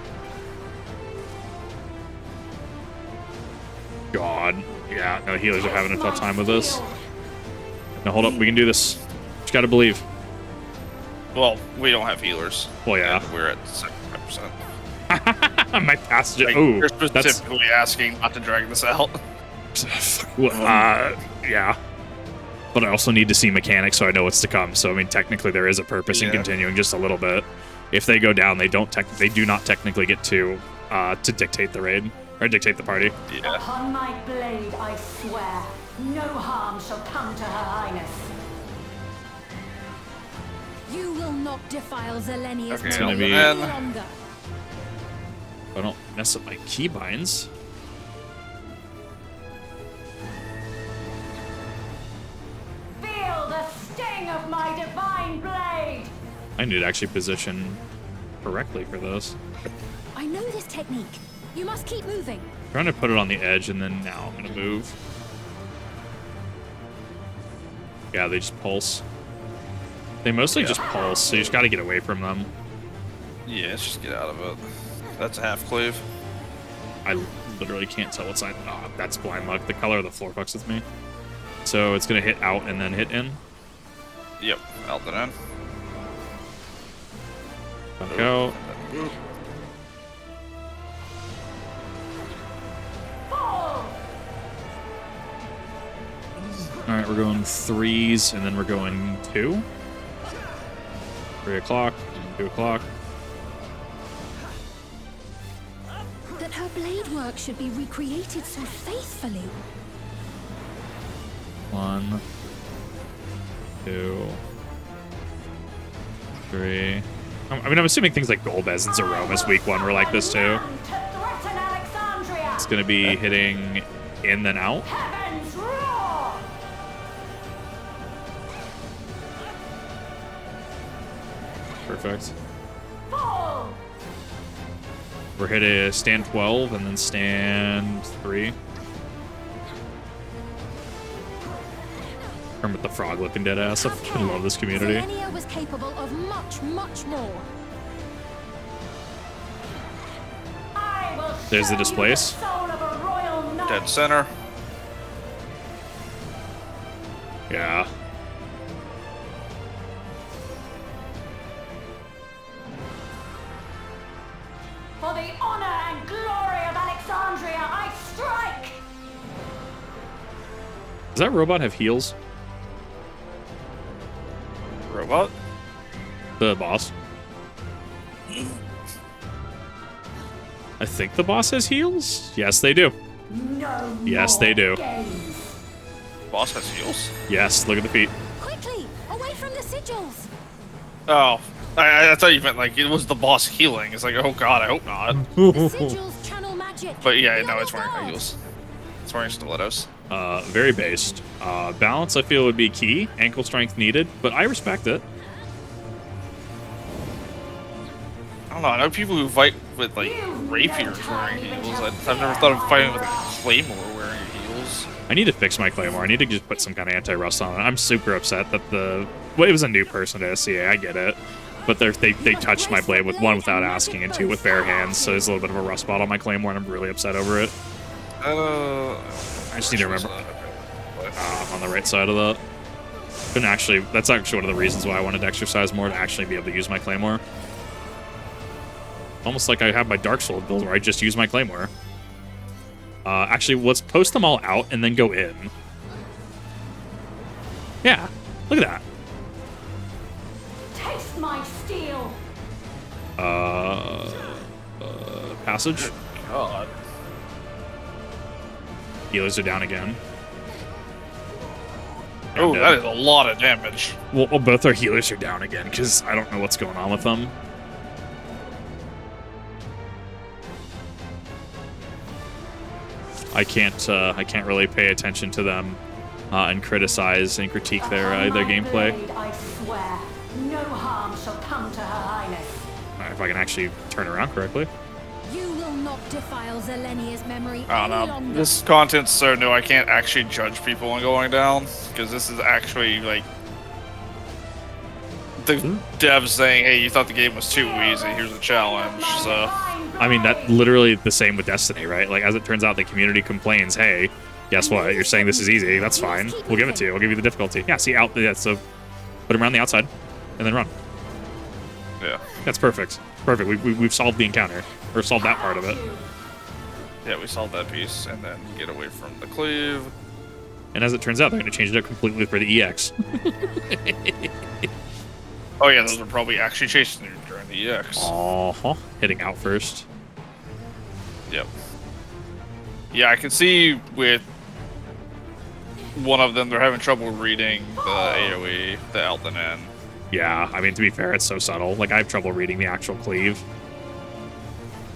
God. Yeah, no, healers are having a tough time with this. No, hold up. We can do this. Just gotta believe. Well, we don't have healers. Well, yeah. And we're at 75%. My passage. Like, Oh, you're that's. specifically asking not to drag this out. Yeah. But I also need to see mechanics so I know what's to come. So I mean, technically there is a purpose in continuing just a little bit. If they go down, they do not technically get to dictate the raid or dictate the party. Yeah. Upon my blade, I swear, no harm shall come to Her Highness. You will not defile Zelenia's Okay, It's gonna be. any longer. I don't mess up my keybinds. Feel the sting of my divine blade! I need to actually position correctly for this. I know this technique. You must keep moving. I'm trying to put it on the edge, and then now I'm gonna move. Yeah, they just pulse. They mostly just pulse, so you just gotta get away from them. Yeah, let's just get out of it. That's a half cleave. I literally can't tell what side. Oh, that's blind luck. The color of the floor fucks with me. So it's gonna hit out and then hit in. Yep, out and in. Go. Alright, we're going 3s, and then we're going 2. 3 o'clock, 2 o'clock. That her blade work should be recreated so faithfully. 1, 2, 3. I mean, I'm assuming things like Golbez and Zeromus week 1 were like this too. It's gonna be hitting in then out. Perfect. We're hitting stand 12 and then stand 3. Kermit the Frog looking dead ass. I fucking love this community. Zelenia was capable of much, much more. There's the displace. Dead center. Yeah. For the honor and glory of Alexandria, I strike! Does that robot have heals? Robot? The boss. I think the boss has heals? Yes, they do. No Yes, they do. games. Boss has heals. Yes, look at the feet. Quickly, away from the sigils. Oh, I thought you meant like it was the boss healing. It's like, oh god, I hope not. The sigils channel magic. But yeah, no, it's wearing heals. It's wearing stilettos. Very based. Balance, I feel, would be key. Ankle strength needed, but I respect it. I don't know. I know people who fight with like rapiers wearing heals. I've never thought of fighting with a claymore wearing heals. I need to fix my claymore. I need to just put some kind of anti-rust on it. I'm super upset that well, it was a new person to SCA. I get it. But they touched my blade with 1 without asking and 2 with bare hands, so there's a little bit of a rust spot on my claymore, and I'm really upset over it. I just need to remember. I'm on the right side of that. That's actually one of the reasons why I wanted to exercise more, to actually be able to use my claymore. Almost like I have my Dark Soul build where I just use my claymore. Actually, let's post them all out and then go in. Yeah, look at that. Taste my steel. Passage. God. Healers are down again. Oh, that is a lot of damage. Well, both our healers are down again because I don't know what's going on with them. I can't really pay attention to them and criticize and critique their gameplay. Blade, I swear, no harm shall come to Her Highness. If I can actually turn around correctly. You will not defile Zelenia's memory I any don't know. longer. This content's so new, I can't actually judge people on going down, because this is actually, like, the devs saying, hey, you thought the game was too easy, here's a challenge, so... I mean, that literally the same with Destiny, right? Like, as it turns out, the community complains, hey, guess what? You're saying this is easy. That's fine. We'll give it to you. We'll give you the difficulty. Yeah, see, so put him around the outside, and then run. Yeah. That's perfect. Perfect. We've solved the encounter. Or solved that part of it. Yeah, we solved that piece, and then get away from the cleave. And as it turns out, they're going to change it up completely for the EX. Oh yeah, those are probably actually chasing you during the EX. Uh-huh. Hitting out first. Yep. Yeah, I can see with one of them, they're having trouble reading the AoE, the out and in. Yeah, I mean, to be fair, it's so subtle. Like, I have trouble reading the actual cleave.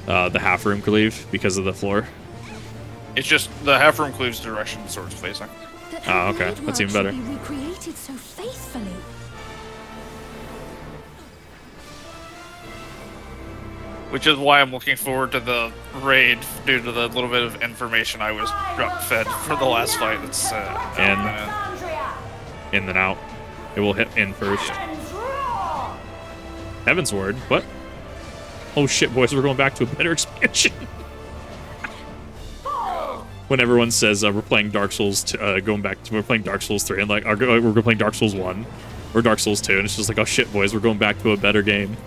The half-room cleave, because of the floor. It's just, the half-room cleave's direction the sword's facing. Oh, okay. That's even better. Be recreated so faithfully. Which is why I'm looking forward to the raid, due to the little bit of information I was fed for the last fight. It's in then out. It will hit in first. Heaven's Ward? What? Oh shit, boys, we're going back to a better expansion. When everyone says we're playing Dark Souls, we're playing Dark Souls 3, and like we're playing Dark Souls 1 or Dark Souls 2, and it's just like, oh shit, boys, we're going back to a better game.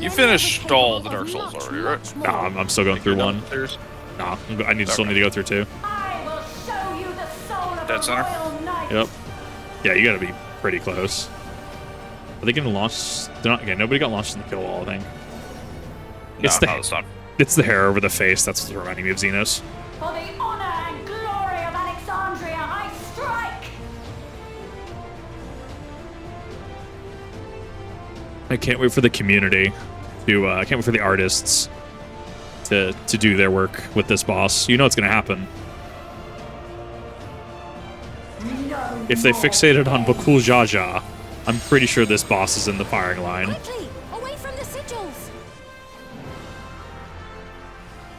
You finished all the Dark Souls already, right? No, I'm still going through 1. No, still need to go through 2. Dead center? Yep. Yeah, you gotta be pretty close. Are they getting launched? They're not. Okay, nobody got launched in the kill wall, I think. It's not this time. It's the hair over the face. That's what's reminding me of Xenos. For the honor and glory of Alexandria, I strike! I can't wait for the community to. I can't wait for the artists to do their work with this boss. You know what's gonna happen. If they fixated on Bakul Jaja, I'm pretty sure this boss is in the firing line. Quickly, away from the sigils.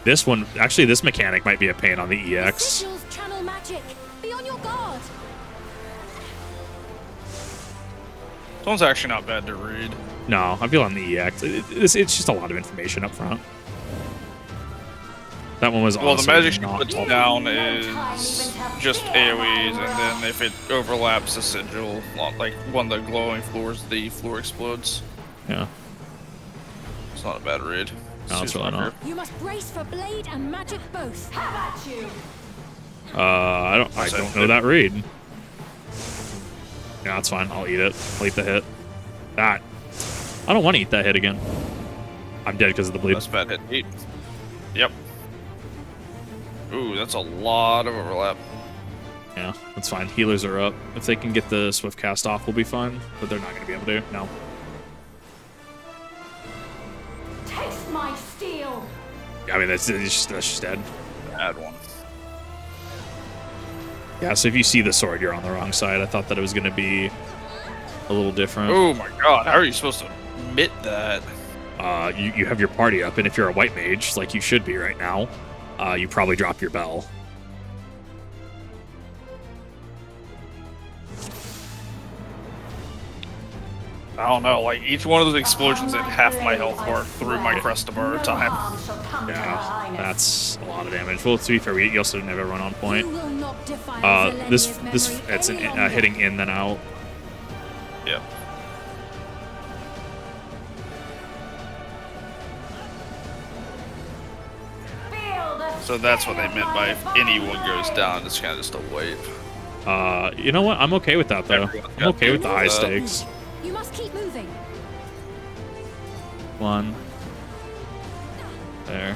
This one, actually, this mechanic might be a pain on the EX. Sigils channel magic. Be on your guard. This one's actually not bad to read. No, I feel on the EX. It's just a lot of information up front. That one was well, the magic she puts down is just AoEs, and then if it overlaps the sigil, like one of the glowing floors, the floor explodes. Yeah. It's not a bad read. No, it's really not. You must brace for blade and magic both. How about you? I don't know that read. Yeah, that's fine. I'll eat it. I'll eat the hit. That. I don't want to eat that hit again. I'm dead because of the bleed. That's bad hit. Eat. Yep. Ooh, that's a lot of overlap. Yeah, that's fine. Healers are up. If they can get the swift cast off, we'll be fine. But they're not going to be able to. No. Taste my steel. I mean, that's just dead. Bad one. Yeah, so if you see the sword, you're on the wrong side. I thought that it was going to be a little different. Oh my god, how are you supposed to admit that? You have your party up, and if you're a white mage, like you should be right now, you probably drop your bell. I don't know, like each one of those explosions at half my health bar through my cresta bar at a time. Yeah, that's a lot of damage. Well, to be fair, you also didn't have everyone on point. It's hitting in then out. Yep. So that's what they meant by if anyone goes down, it's kind of just a wave. You know what? I'm okay with that though. I'm okay with the high stakes. You must keep moving. One. There.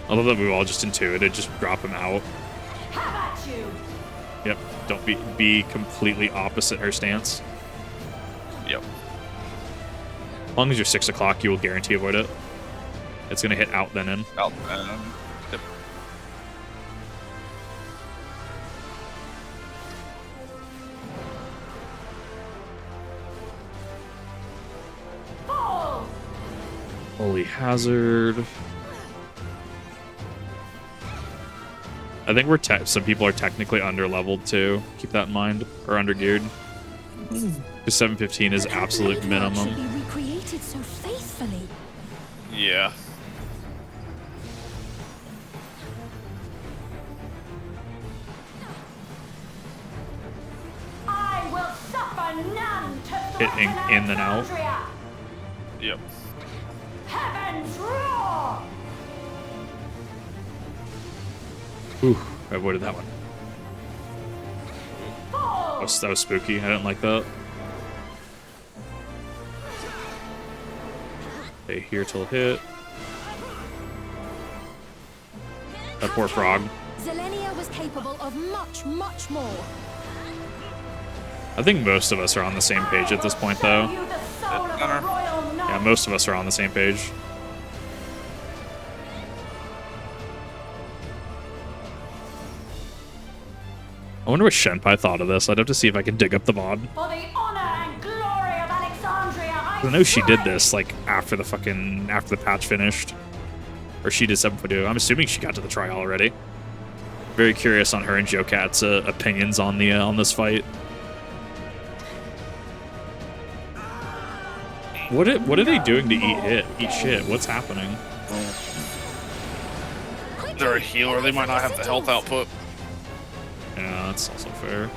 I love that we all just intuited, just drop him out. How about you? Yep. Don't be completely opposite her stance. Yep. As long as you're 6 o'clock, you will guarantee avoid it. It's gonna hit out then in. Out then. Yep. Holy Hazard. I think some people are technically under-leveled too. Keep that in mind. Or under-geared. Because 715 is absolute minimum. Should be recreated so faithfully. Yeah. I will suffer none to Hitting in and out. Yep. Heavens roar! Ooh, I avoided that one. That was spooky. I didn't like that. Okay, here till hit. That poor frog. Zelenia was capable of much, much more. I think most of us are on the same page at this point, though. Yeah, most of us are on the same page. I wonder what Shenpai thought of this. I'd have to see if I can dig up the VOD. For the honor and glory of Alexandria, I know she did this, like, after the patch finished. Or she did 7.2. I'm assuming she got to the trial already. Very curious on her and Jokat's opinions on this fight. What are they doing to eat shit? What's happening? They're a healer. They might not have the health output. Yeah, that's also fair.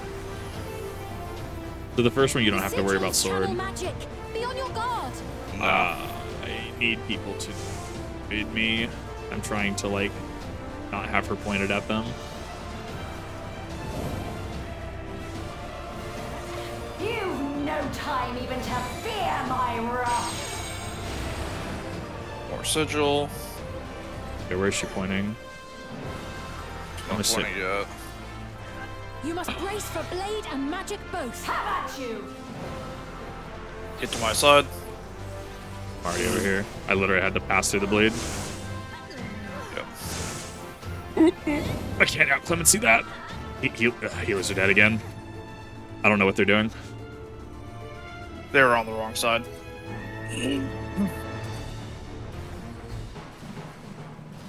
So the first one, you don't have to worry about sword. Magic. Be on your guard. I need people to feed me. I'm trying to, like, not have her pointed at them. You've no time even to fear my wrath. More sigil. Okay, where's she pointing? I'm Not pointing yet. You must brace for blade and magic both. Have at you. Get to my side. I'm already over here. I literally had to pass through the blade. Yep. I can't out clemency that. Healers are dead again. I don't know what they're doing. They were on the wrong side.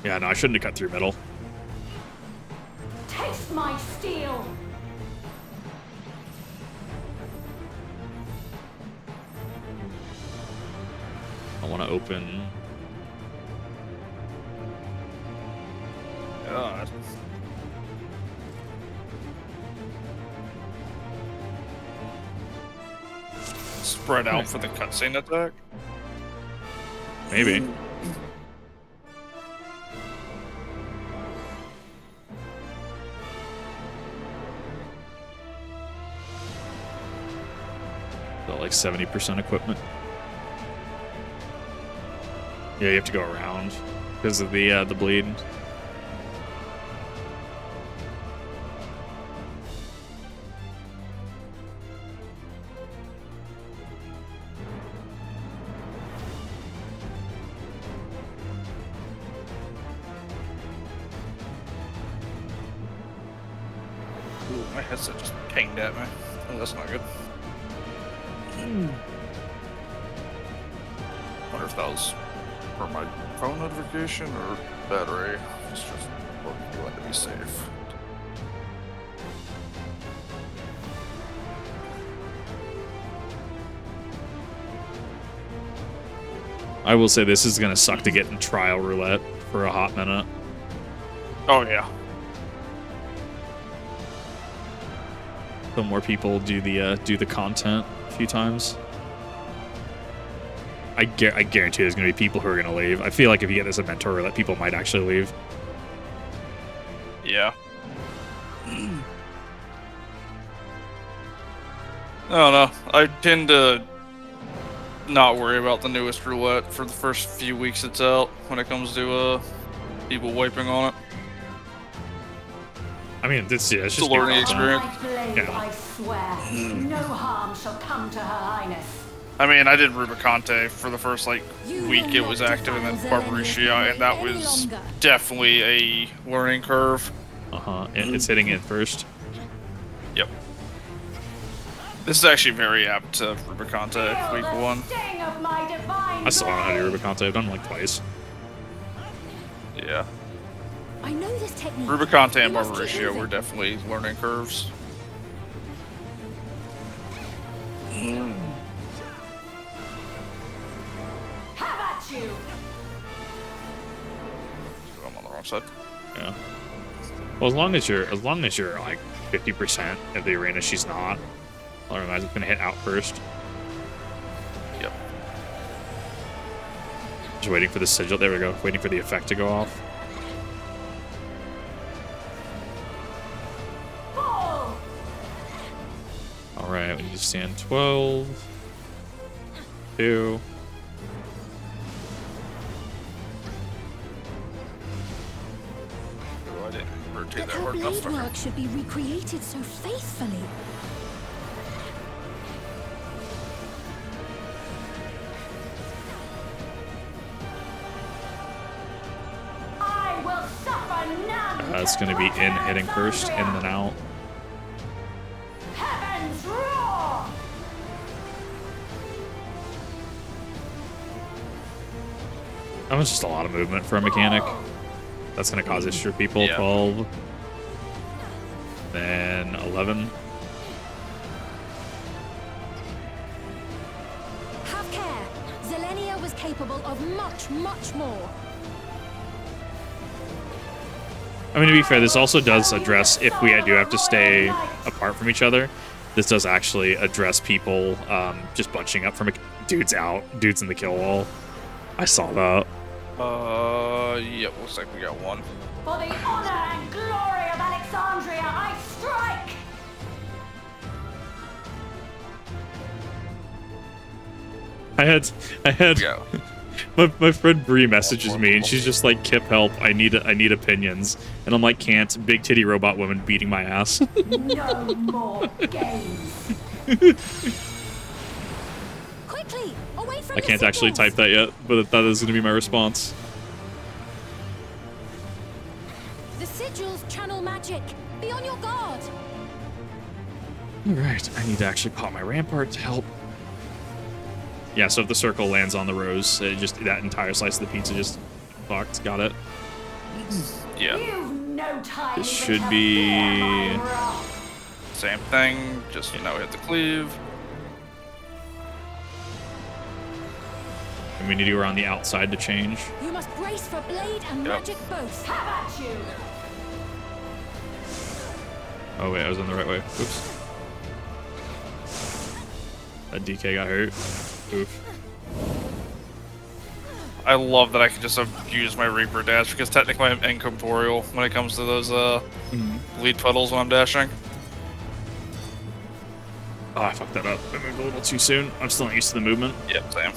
Yeah, no, I shouldn't have cut through middle. Taste my steel. I want to open. God. Spread out for the cutscene attack? Maybe. Got like 70% equipment. Yeah, you have to go around because of the bleed. Ooh, my headset just pinged at me. Oh, that's not good. Wonder if that was for my phone notification or battery. It's just want to be safe. I will say this is gonna suck to get in trial roulette for a hot minute. Oh yeah. So more people do the content a few times. I guarantee there's gonna be people who are gonna leave. I feel like if you get this at mentor roulette, people might actually leave. Yeah. I don't know. I tend to not worry about the newest roulette for the first few weeks it's out when it comes to people wiping on it. I mean, it's just a learning experience. Blade, I swear, no harm shall come to Her Highness. I mean, I did Rubicante for the first week it was active, and then Barbariscia, and that was definitely a learning curve. It's hitting it first. Yep. This is actually very apt to Rubicante week 1. I still don't know how to do Rubicante. I've done it like twice. Yeah. I know this technique. Rubicante and Barbaratio were definitely learning curves. How about you? I'm on the wrong side. Yeah. Well, as long as you're like 50% of the arena, she's not. Otherwise, it's gonna hit out first. Yep. Just waiting for the sigil. There we go. Waiting for the effect to go off. All right, we need to stand 12. 2. Oh, I didn't rotate But that her hard enough. blade work should be recreated so faithfully. I will suffer none. It's gonna be in hitting first, in then out. Heavens roar! That was just a lot of movement for a mechanic. That's gonna cause issue for people. Yeah. 12. Then 11. Have care. Zelenia was capable of much, much more. I mean, to be fair, this also does address if we do have to stay apart from each other. This does actually address people just bunching up from dudes out, dudes in the kill wall. I saw that. Yep, looks like we got one. For the honor and glory of Alexandria, I strike! I had Go. my friend Bree messages me and she's just like, "Kip, help! I need opinions." And I'm like, "Can't." Big titty robot woman beating my ass. No more games. Quickly, away from I can't actually type that yet, but that is going to be my response. The sigils channel magic. Be on your guard. All right, I need to actually pop my rampart to help. Yeah, so if the circle lands on the rose, it just that entire slice of the pizza just fucked. Got it. Yeah. You've no time. This even should to be fear my wrath. Same thing, just, hit the cleave. and we need to go around the outside to change. You must brace for blade and magic both. How about you? Oh wait, I was in the right way. Oops. That DK got hurt. Oof. I love that I can just use my Reaper dash because technically I'm incorporeal when it comes to those bleed puddles when I'm dashing. Oh, I fucked that up. I moved a little too soon. I'm still not used to the movement. Yep, same.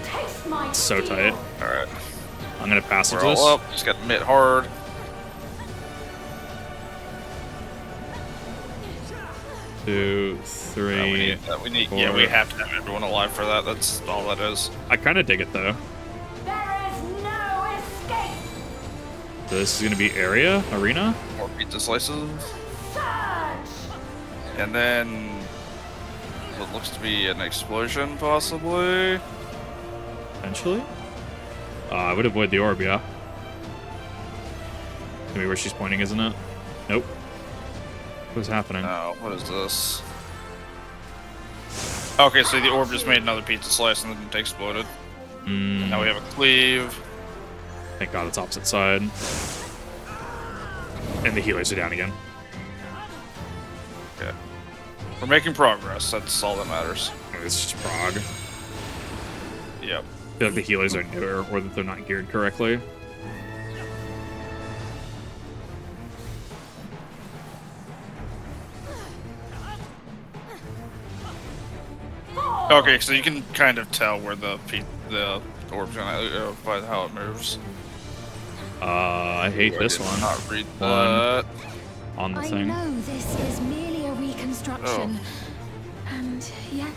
Taste my It's so tight. Alright. I'm gonna pass We're into this. all up. Just got mid hard. Two, three. We need four. yeah, we have to have everyone alive for that. That's all that is. I kind of dig it though. There is no escape. So this is gonna be arena. More pizza slices. Surge. And then what looks to be an explosion, possibly. Potentially. I would avoid the orb, yeah. Gonna be where she's pointing, isn't it? Nope. What's happening? No, what is this? Okay, so the orb just made another pizza slice and then it exploded. Now we have a cleave. Thank God it's opposite side. And the healers are down again. Okay. We're making progress. That's all that matters. It's just prog. Yep. I feel like the healers are newer or that they're not geared correctly. Okay, so you can kind of tell where the orb's gonna by how it moves. I hate this one. Not read that. On the I thing. know this is merely a reconstruction, and yet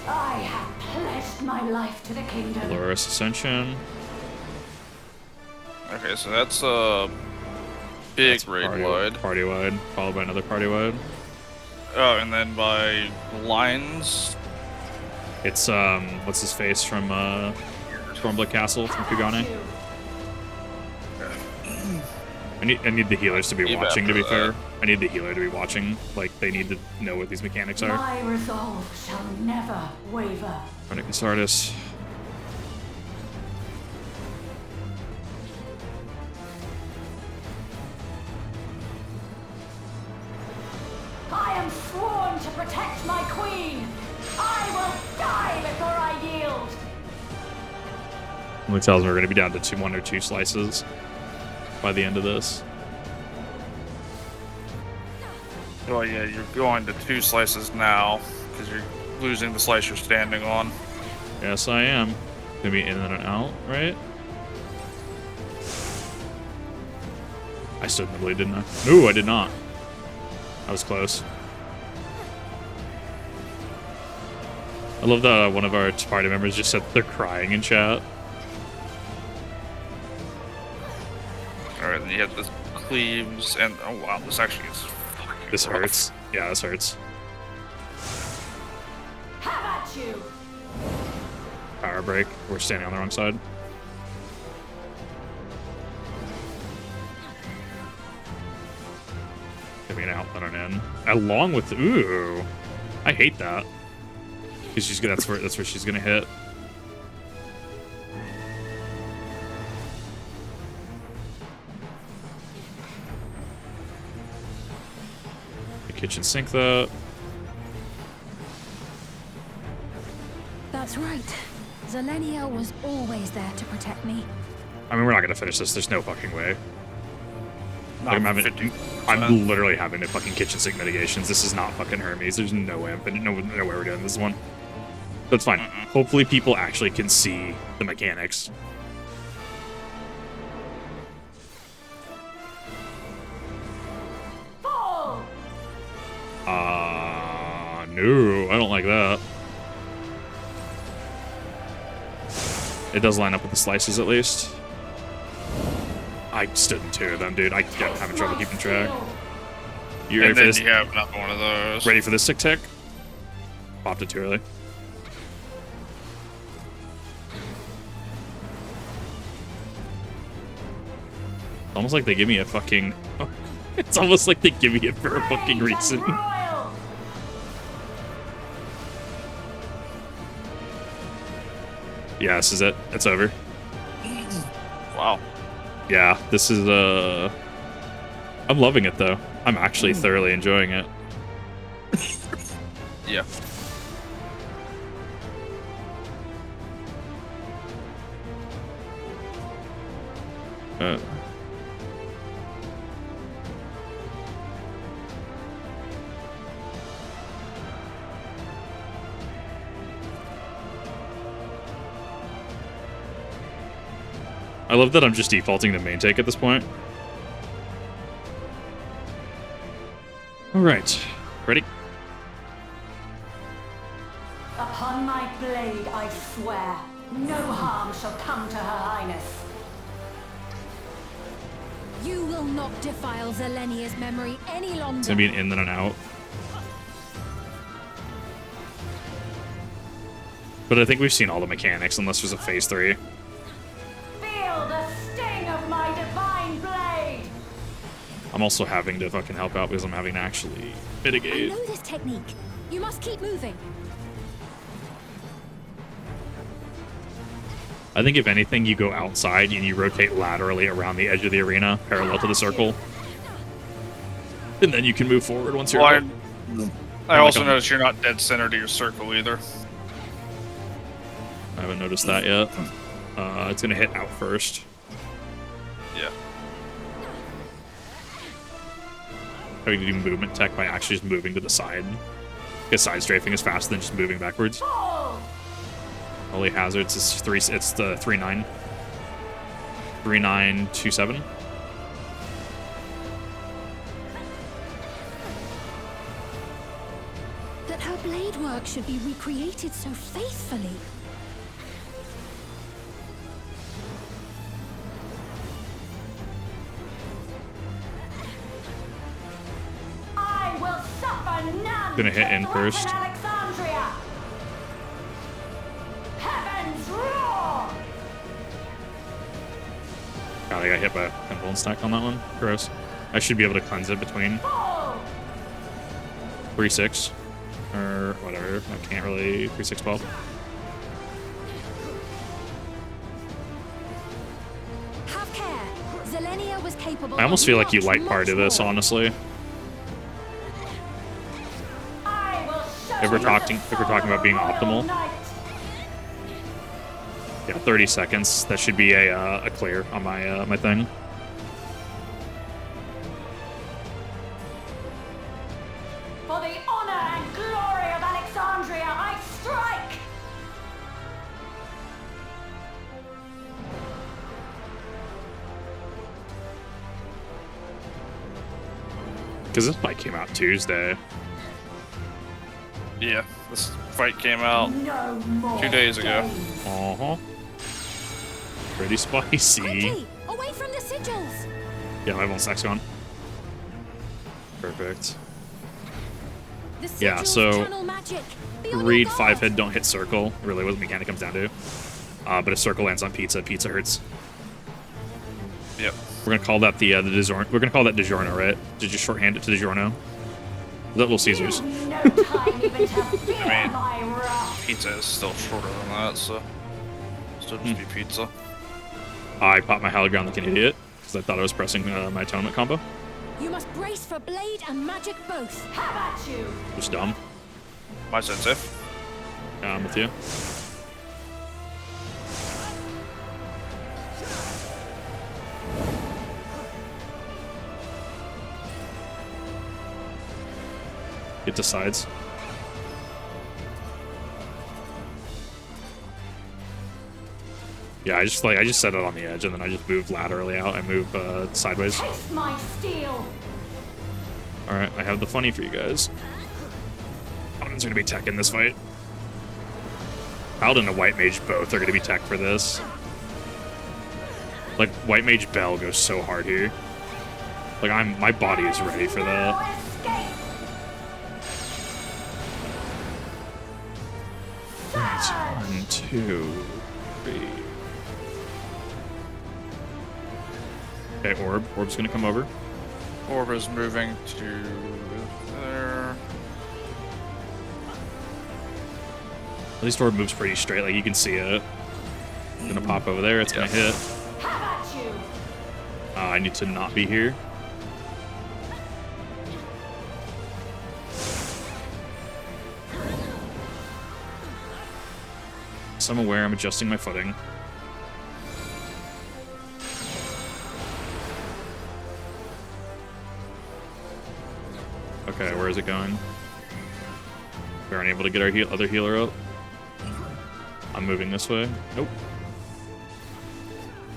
I have pledged my life to the kingdom. Loris Ascension. Okay, so that's Big raid wide. Party wide, followed by another party wide. Oh, and then by lines. It's what's his face from Stormblood Castle from Kugane. I need the healers to be watching. To be fair, I need the healer to be watching. Like they need to know what these mechanics are. My resolve shall never waver. Running Sardis. I am sworn to protect my queen. I will die before I yield. Only tells me we're going to be down to 1 or 2 slices by the end of this. Well, yeah, you're going to 2 slices now because you're losing the slice you're standing on. Yes, I am. Gonna be in and out, right? I stood in the blade, didn't I? No, I did not. I was close. I love that one of our party members just said they're crying in chat. Alright, then you have the cleaves, and oh wow, this actually is fucking This rough. hurts. Yeah, this hurts. Have at you. Power break. We're standing on the wrong side. Giving an out, not an in. Along with ooh, I hate that. Because she's gonna. That's where she's gonna hit. The kitchen sink that. That's right. Zelenia was always there to protect me. I mean, we're not gonna finish this. There's no fucking way. Not Like, I'm 50%. literally having to fucking kitchen sink mitigations. This is not fucking Hermes. There's no way no way we're doing this one. That's fine. Hopefully people actually can see the mechanics. Fall. No, I don't like that. It does line up with the slices at least. I stood in 2 of them, dude. I'm having trouble keeping track. You ready And for then this? you have another one of those. Ready for this tick tick? Popped it too early. Almost like they give me a fucking... It's almost like they give me it for a fucking reason. Yeah, this is it. It's over. Wow. Yeah, this is, I'm loving it, though. I'm actually thoroughly enjoying it. Yeah. I love that I'm just defaulting to main take at this point. Alright. Ready? Upon my blade, I swear, no harm shall come to Her Highness. You will not defile Zelenia's memory any longer. It's gonna be an in then an out. But I think we've seen all the mechanics, unless there's a phase 3. Feel the sting of my divine blade. I'm also having to fucking help out because I'm having to actually I mitigate. know this technique. You must keep moving. I think if anything, you go outside and you rotate laterally around the edge of the arena, parallel to the circle. And then you can move forward once you're out. I also noticed you're not dead center to your circle either. I haven't noticed that yet. It's gonna hit out first. Yeah. Having to do movement tech by actually just moving to the side. Because side strafing is faster than just moving backwards. Only hazards is 3. It's the 3-9. 3-9-2-7. That her blade work should be recreated so faithfully. Gonna hit in first. Alexandria! Heavens roar! God, I got hit by a pinball stack on that one. Gross. I should be able to cleanse it between 3-6 or whatever. I can't really 3-6-12. Have care. Zelenia was capable. I almost feel like you of light much party this, more. honestly. If we're talking about being optimal. Yeah, 30 seconds. That should be a clear on my my thing. For the honor and glory of Alexandria, I strike! Because this fight came out Tuesday. Yeah, this fight came out 2 days ago. Uh-huh. Pretty spicy. Quickly, away from the sigils. Yeah, my stack's gone. Perfect. The Yeah, sigils so channel magic. Be on read your 5 guard. hit, don't hit circle. Really what the mechanic comes down to. But if circle lands on pizza, pizza hurts. Yep. We're gonna call that the DiGiorno. We're gonna call that DiGiorno, right? Did you shorthand it to DiGiorno? Is that Little Caesars? No time even to fear I mean, my wrath. pizza is still shorter than that, so still just be pizza. I popped my hologram like an idiot because I thought I was pressing my atonement combo. You must brace for blade and magic both. Have at you! Just dumb. My sensei. Yeah, I'm with you. Get to sides. Yeah, I just set it on the edge and then I just moved laterally out. I move sideways. Taste my steel! All right, I have the funny for you guys. Paladin's gonna be tech in this fight. Paladin and White Mage both are gonna be tech for this. Like White Mage Bell goes so hard here. Like my body is ready for that. It's 1, 2, 3. Okay, Orb. Orb's gonna come over. Orb is moving to there. At least Orb moves pretty straight, like you can see it. It's gonna pop over there, it's gonna hit. Have at you! I need to not be here. So I'm aware I'm adjusting my footing. Okay, where is it going? We aren't able to get our other healer up. I'm moving this way. Nope.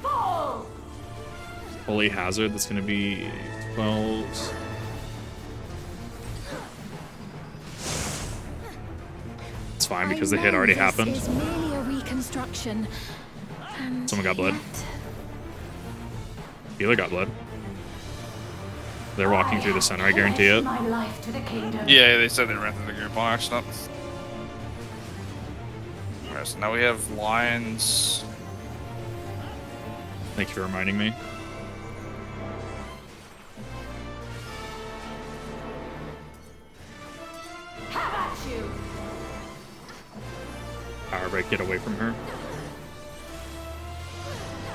Fall! Holy Hazard, that's going to be 12. It's fine because the hit already happened. This is merely a reconstruction. And Someone got blood. yet- Healer got blood. They're walking through the center, I guarantee it. My life to the kingdom. Yeah, they said they ran through the group on accident. Alright, so now we have lines. Thank you for reminding me. Have at you! Power break, get away from her.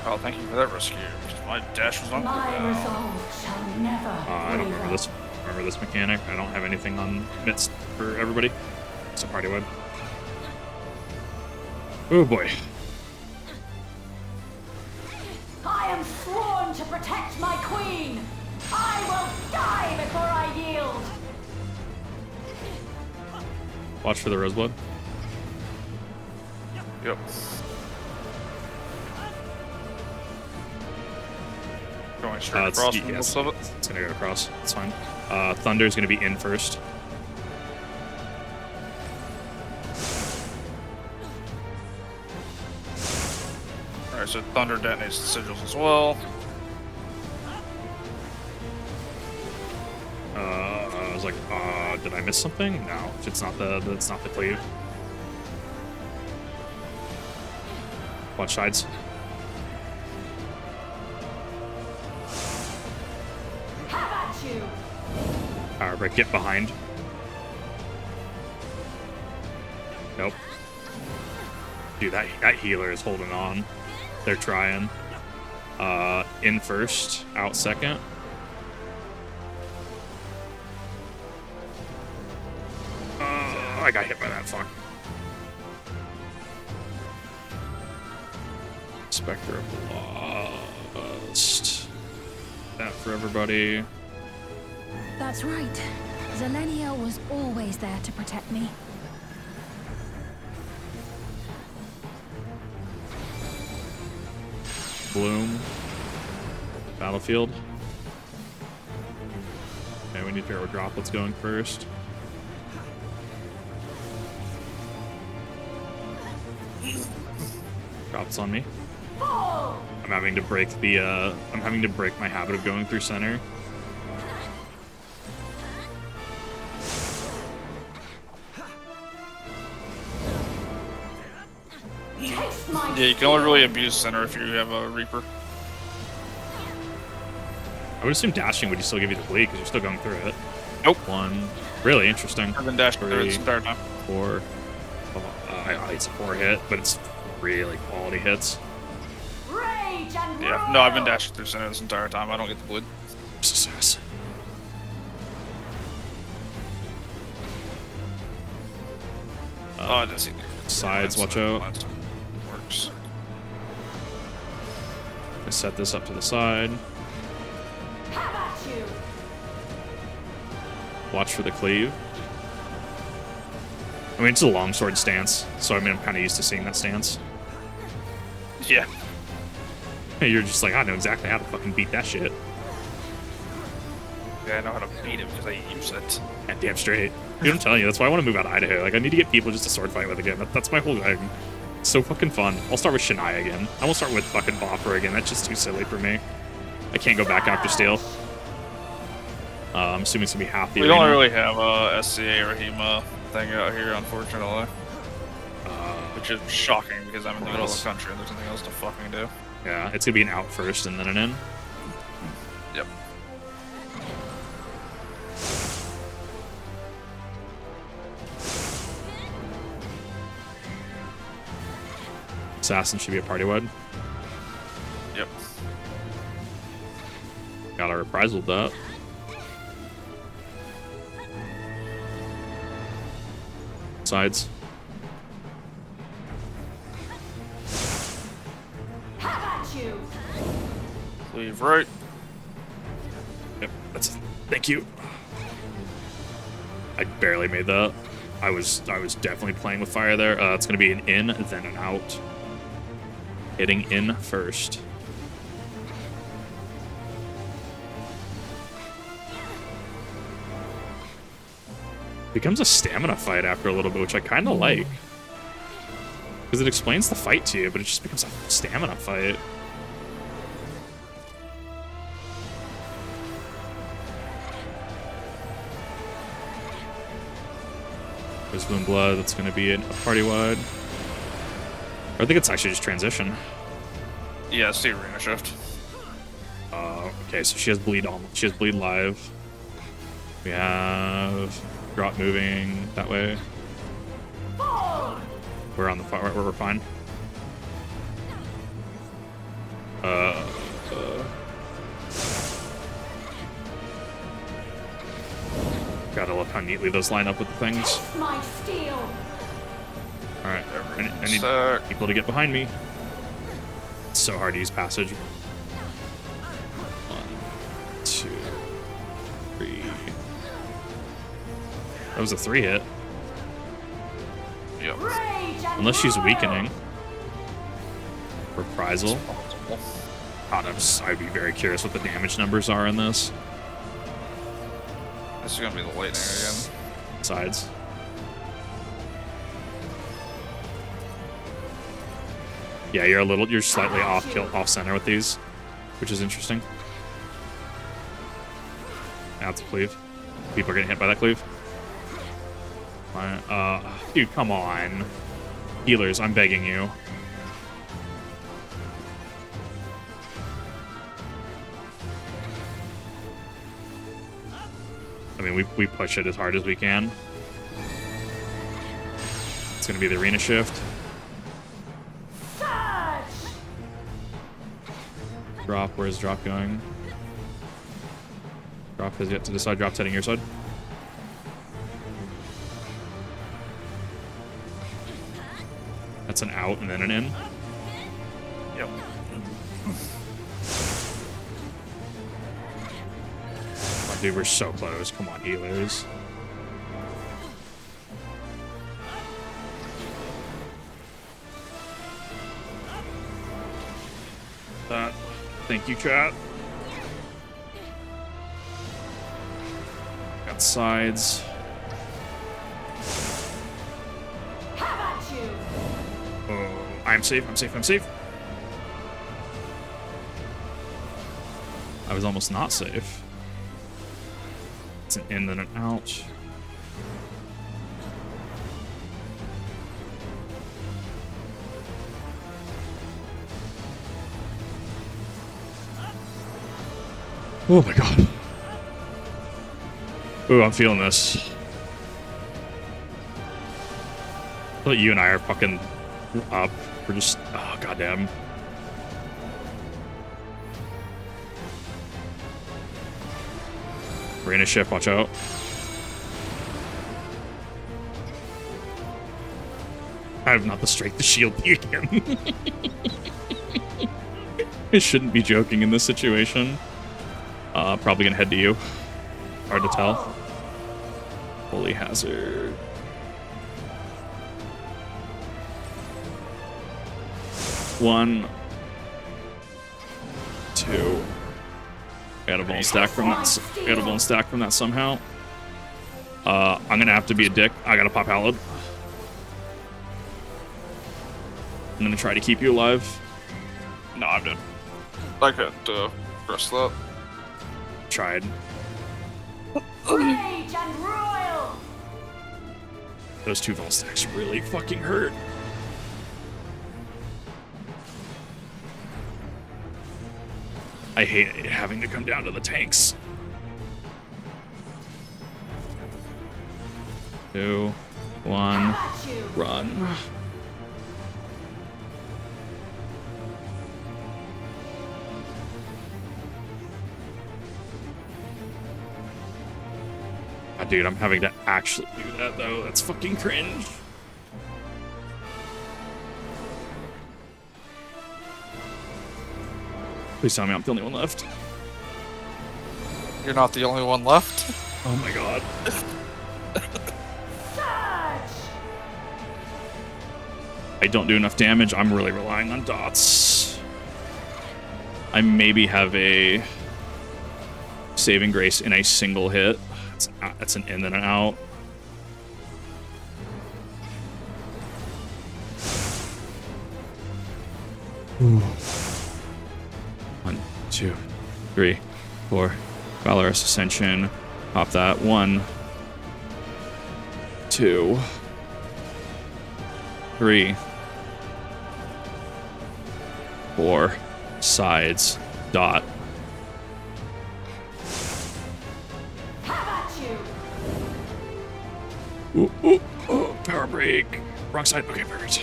Oh, thank you for that rescue. My dash was on. My resolve shall never I don't remember this. Remember this mechanic. I don't have anything on midst for everybody. It's a party web. Oh boy. I am sworn to protect my queen! I will die before I yield! Watch for the roseblood. Yep. Going straight across from most of it. It's gonna go across. It's fine. Thunder's gonna be in first. Alright, so Thunder detonates the sigils as well. was like, did I miss something? No, it's not the cleave. Watch sides. How about you? Power break, get behind. Nope. Dude, that healer is holding on. They're trying. In first, out second. I got hit by that, fuck. Spectre of Lost. That for everybody. That's right. Zelenia was always there to protect me. Bloom. Battlefield. Okay, we need to figure out where Droplet's going first. Drops on me. I'm having to break the I'm having to break my habit of going through center. Yeah, you can only really abuse center if you have a Reaper. I would assume dashing would still give you the bleed because you're still going through it. Nope. One. Really interesting. I've been dashing through it this entire time. 4. It's a 4 hit, but it's really quality hits. Rage and Yeah, no, I've been dashing through center this entire time. I don't get the bleed. Success. I didn't see Sides, watch out. Works. I set this up to the side. How about you? Watch for the cleave. I mean, it's a longsword stance, so I mean, I'm kind of used to seeing that stance. Yeah. You're just like, I know exactly how to fucking beat that shit. Yeah, I know how to beat it because I use it. Yeah, damn straight. Dude, I'm telling you, that's why I want to move out of Idaho. Like, I need to get people just to sword fight with again. That's my whole thing. It's so fucking fun. I'll start with Shania again. I won't start with fucking Bopper again. That's just too silly for me. I can't go back after Steel. I'm assuming it's gonna be half the We arena. don't really have a SCA or HEMA thing out here, unfortunately. Which is shocking because I'm in the middle of the country and there's nothing else to fucking do. Yeah, it's gonna be an out first and then an in. Yep. Assassin should be a party wide. Yep. Got a reprisal with that. Sides. How about you? Leave right. Yep, that's it. Thank you. I barely made that. I was definitely playing with fire there. It's gonna be an in, then an out. Hitting in first. Becomes a stamina fight after a little bit, which I kind of like. Because it explains the fight to you, but it just becomes a stamina fight. There's Moon Blood, that's going to be a party wide. Or I think it's actually just transition. Yeah, it's the arena shift. Okay, so she has bleed on. She has bleed live. We have drop moving that way. We're on the far right where we're fine. Gotta love how neatly those line up with the things. My steel. Alright, I need people to get behind me. It's so hard to use passage. 1, 2, 3. That was a 3 hit. Yep. Unless she's weakening. Reprisal. God, I'd be very curious what the damage numbers are in this. This is gonna be the lightning again. Sides. Yeah, you're slightly off center with these, which is interesting. Now it's a cleave. People are getting hit by that cleave. Dude, come on. Healers, I'm begging you. I mean, we push it as hard as we can. It's going to be the arena shift. Drop, where's drop going? Drop has yet to decide. Drop's heading your side. That's an out and then an in. Yep. Oh, dude, we're so close. Come on, healers. Thank you, chat. Got sides. Oh, I'm safe, I'm safe, I'm safe. I was almost not safe. It's an in, then an out. Oh my god. Ooh, I'm feeling this. I feel like you and I are fucking up. We're just, oh goddamn. Arena shift, watch out. I have not the strength to shield me again. I shouldn't be joking in this situation. Probably gonna head to you. Hard to tell. Holy hazard. One. Two. I got a bone stack from that. I got a bone stack from that somehow. I'm gonna have to be a dick. I gotta pop Hallowed. I'm gonna try to keep you alive. No, I'm dead. I can't press that. Tried. Rage and royal. Those two bone stacks really fucking hurt. I hate having to come down to the tanks. 2, 1, run. God, dude, I'm having to actually do that though. That's fucking cringe. Please tell me I'm the only one left. You're not the only one left. Oh my god. I don't do enough damage. I'm really relying on dots. I maybe have a saving grace in a single hit. That's an in and an out. Ooh. 1, 2, 3, 4. Valorous Ascension. Pop that. 1, 2, 3, 4. Sides. Dot. Ooh, ooh, oh, power break. Wrong side. Okay, perfect.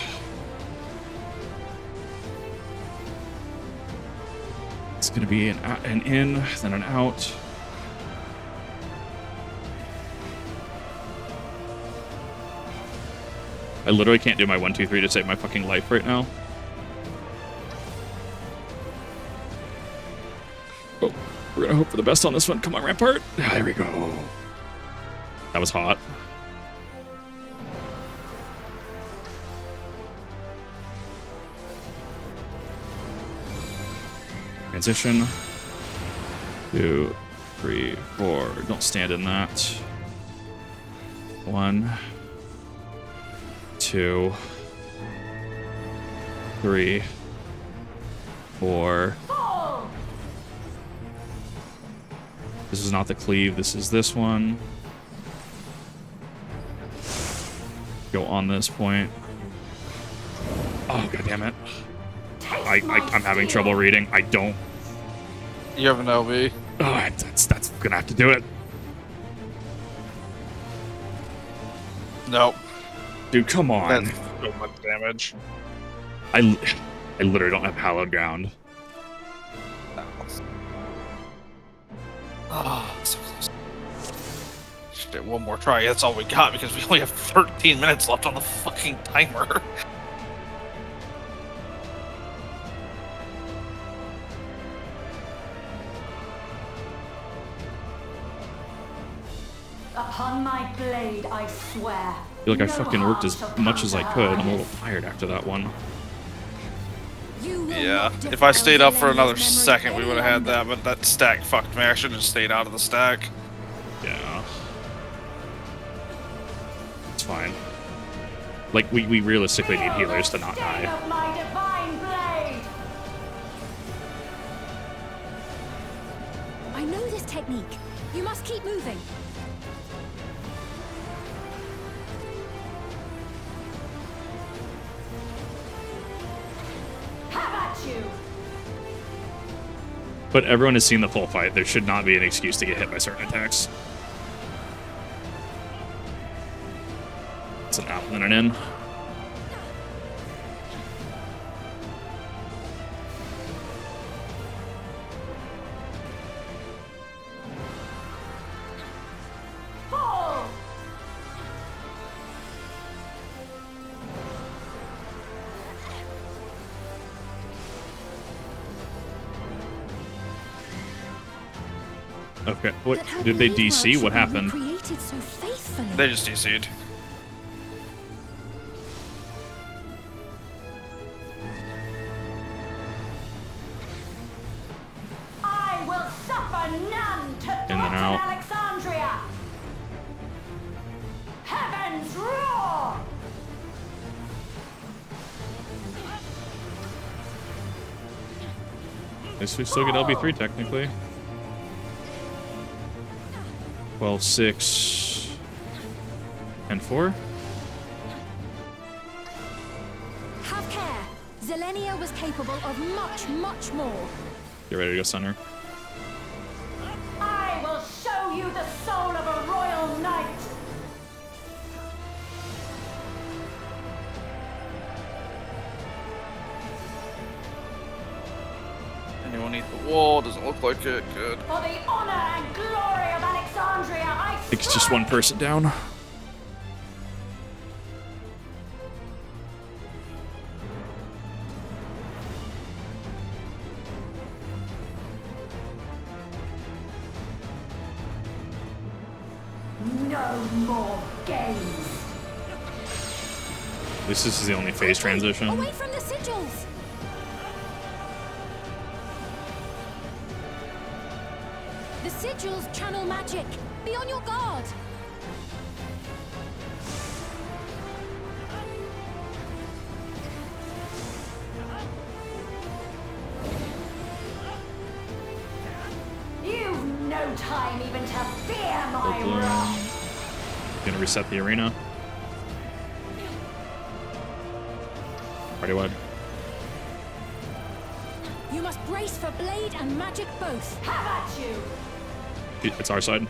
It's gonna be an in, then an out. I literally can't do my 1, 2, 3 to save my fucking life right now. Oh, we're gonna hope for the best on this one. Come on, Rampart. Ah, there we go. That was hot. Transition. 2, 3, 4. Don't stand in that. 1, 2, 3, 4. This is not the cleave. This is this one. Go on this point. Oh, god damn it. I'm having trouble reading. I don't. You have an LB. Oh, that's gonna have to do it. Nope. Dude, come on. That's so much damage. I literally don't have hallowed ground. Oh, so close. Just get one more try. That's all we got because we only have 13 minutes left on the fucking timer. Upon my blade, I swear. I feel like I fucking worked as much as I could. I'm a little tired after that one. Yeah, if I stayed up for another second, we would have had that, but that stack fucked me. I should have just stayed out of the stack. Yeah. It's fine. Like, we realistically need healers to not die. My divine blade. I know this technique. You must keep moving. Have at you. But everyone has seen the full fight. There should not be an excuse to get hit by certain attacks. It's an out and an in. Okay, what did they DC? What happened? They just DC'd. I will suffer none to In and out. Alexandria. Heavens roar. I guess we still get LB3 technically. 12, 6, and 4. Have care. Zelenia was capable of much, much more. Get ready to go center. I will show you the soul of a royal knight. Anyone eat the wall? Doesn't look like it. Good. For the honor and glory of Alexandria, I I think it's just one person down. no more games. This is the only phase transition. Away from the sigils! The sigils channel magic. Be on your guard. You've no time even to fear my wrath. Gonna reset the arena. Party wide. You must brace for blade and magic both. Have at you! It's our side.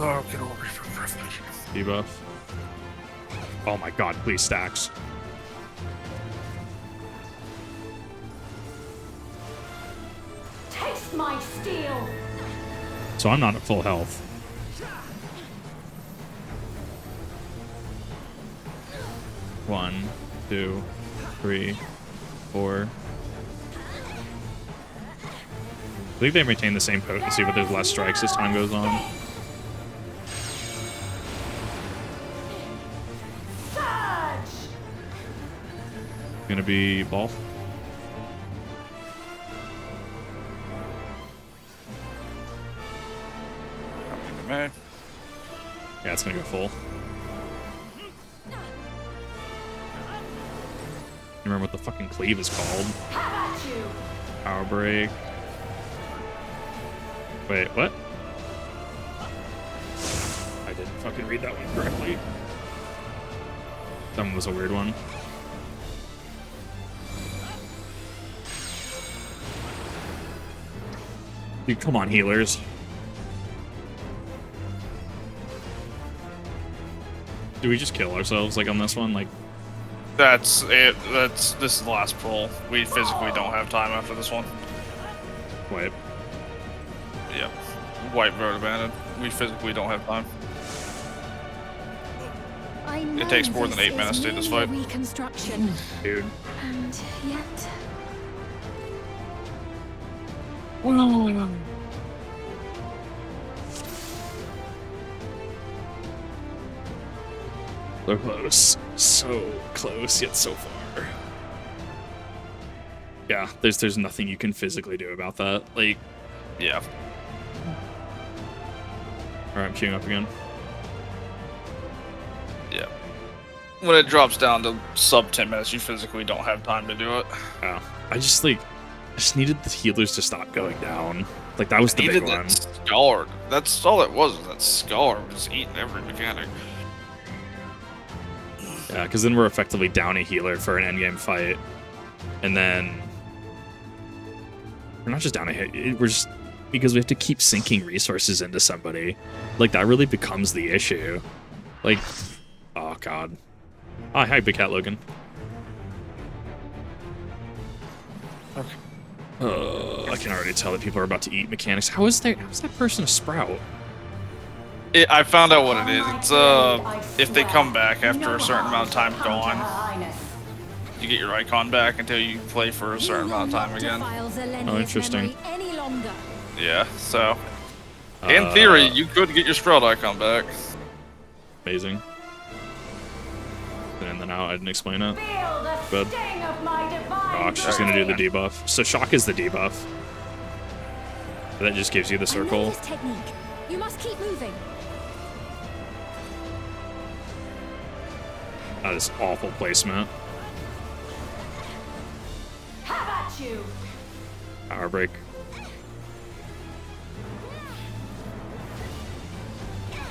Oh, get over here for privilege. Debuff. Oh my god, please stacks. Taste my steel! So I'm not at full health. One, 2, 3, 4. I think they retain the same potency, but there's less strikes as time goes on. Surge! Gonna be ball. Man. Yeah, it's gonna go full. remember what the fucking cleave is called. How about you? Power break. Wait, what? I didn't fucking read that one correctly. That one was a weird one. Dude, come on, healers. Do we just kill ourselves like on this one? Like, That's it. This is the last pull. We physically don't have time after this one. wait. Yep. White road abandoned. We physically don't have time. I know It takes more than this 8 minutes is to do this merely fight. a reconstruction, Dude. and yet So close. So close, yet so far. Yeah, there's nothing you can physically do about that. Like, Yeah. alright, I'm queuing up again. Yeah. When it drops down to sub 10 minutes, you physically don't have time to do it. Oh, I just needed the healers to stop going down. Like, that was the big one. That Scar. That's all it was. That Scar was eating every mechanic. Yeah, because then we're effectively down a healer for an endgame fight. And then we're not just down a hit, we're just because we have to keep sinking resources into somebody. Like, that really becomes the issue. Like, oh god. Oh, hi, Big Cat Logan. Okay. I can already tell that people are about to eat mechanics. How's that person a sprout? I found out what it is. It's if they come back after a certain amount of time gone, you get your icon back until you play for a certain amount of time again. Oh, interesting. Yeah, so in theory, you could get your sprout icon back. Amazing. And then out, I didn't explain it. But she's gonna do the debuff. So shock is the debuff. That just gives you the circle. you must keep moving. That is awful placement. How about you? Power break.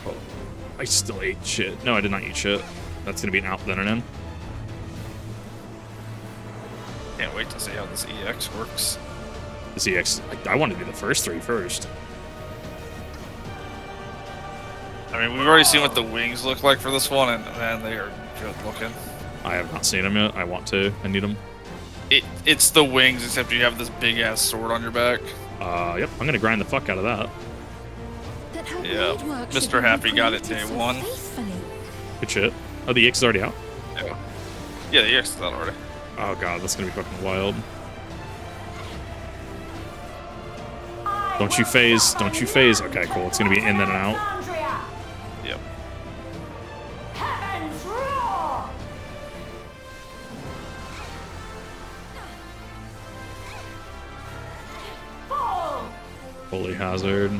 Oh, I still ate shit. No, I did not eat shit. That's gonna be an out then and in. Can't wait to see how this EX works. This EX, I want to do the first 3 first. I mean, we've already seen what the wings look like for this one, and man, they are good looking. I have not seen them yet. I want to. I need them. It's the wings, except you have this big ass sword on your back. Yep. I'm gonna grind the fuck out of that. Yeah, Mr. Happy got it day 1. Good shit. Oh, the EX is already out? Yeah, the EX is out already. Oh god, that's gonna be fucking wild. Don't you phase. Don't you phase. Okay, cool. It's gonna be in, then, and out. Yep. Heavens roar! Fall! Holy hazard.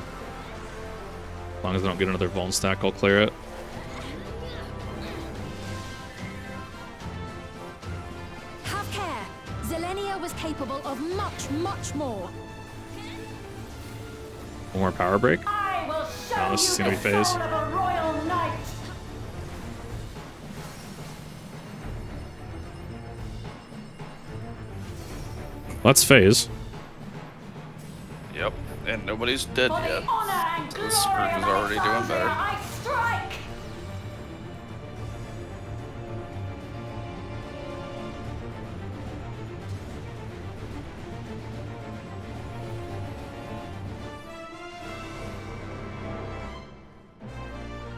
As long as I don't get another vuln stack, I'll clear it. Have care. Zelenia was capable of much, much more. One more power break. I will show No, this you is gonna be the phase. soul of a royal knight. Let's phase. Yep. And nobody's dead For the yet. honor and So this glory group of is already doing Alexandria, better. I strike!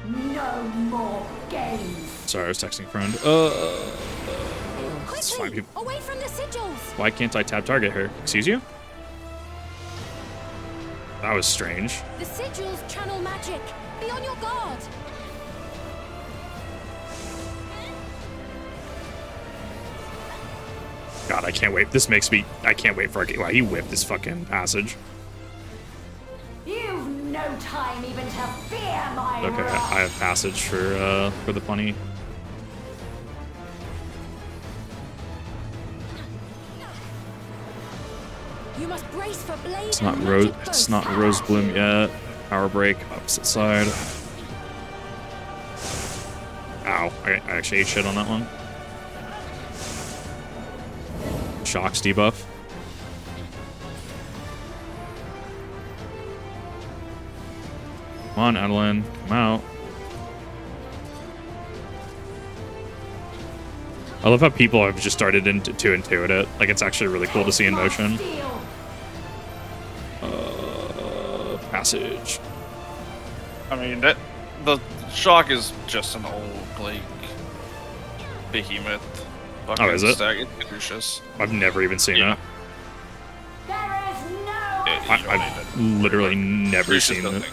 No more games. Sorry, I was texting a friend. It's fine, Quickly, people. away from the sigils. Why can't I tab target her? Excuse you? That was strange. The sigils channel magic. Be on your guard. God, I can't wait. This makes me... I can't wait for... Wow, he whipped this fucking passage. You've no time even to fear my Okay, wrath. I have passage for the funny. You must brace for blade. It's not Rose Bloom yet. Power break, opposite side. Ow, I actually ate shit on that one. Shocks debuff. Come on, Adeline, come out. I love how people have just started to intuit it. Like, it's actually really cool to see in motion. Passage. I mean, the shock is just an old, like, behemoth. Oh, is it? Stack. It's Caduceus. I've never even seen it. I've literally never seen it.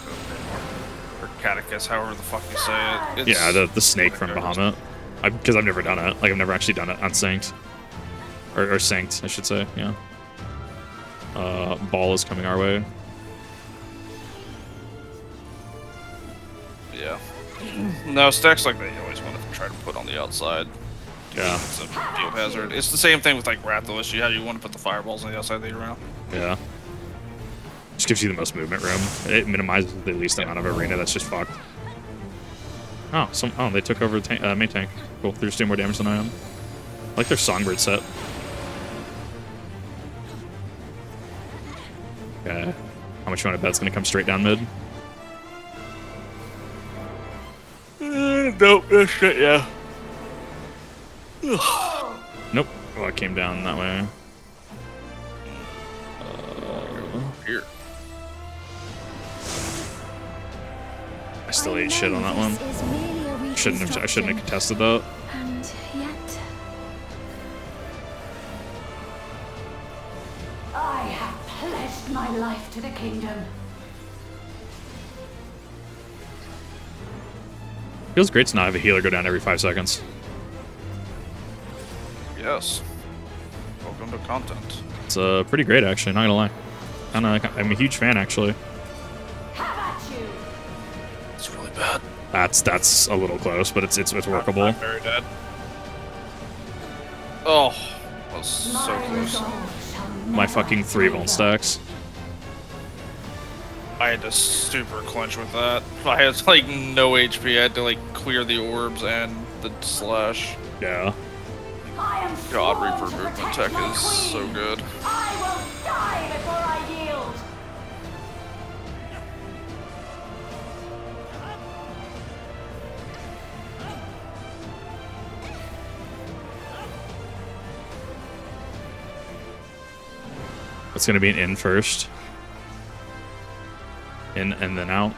Or Catechus, however the fuck you say it. It's, Yeah, the snake from Bahamut. Because I've never done it. Like, I've never actually done it on Synced. Or Synced, I should say, yeah. Ball is coming our way. Yeah. No, stacks like that you always want to try to put on the outside. Yeah. It's a field hazard. It's the same thing with like Rathalos. How you want to put the fireballs on the outside of the arena. Yeah. Just gives you the most movement room. It minimizes the least amount of arena that's just fucked. Oh, they took over main tank. Cool. They're just doing more damage than I am. I like their Songbird set. Okay. How much you want to bet it's going to come straight down mid? Nope, that's shit, yeah. Nope. Oh, it came down that way. Here. I still ate shit on that one. I shouldn't have contested that. And yet, I have pledged my life to the kingdom. Feels great to not have a healer go down every 5 seconds. Yes. Welcome to content. It's pretty great, actually. Not gonna lie. I'm a huge fan, actually. It's really bad. That's a little close, but it's workable. I'm very dead. Oh, that was so close. My fucking 3 Volt stacks. I had to super clinch with that. I had like no HP. I had to like clear the orbs and the slash. Yeah. God, Reaper movement tech is so good. I will die before I yield. It's gonna be an in first. In and then out.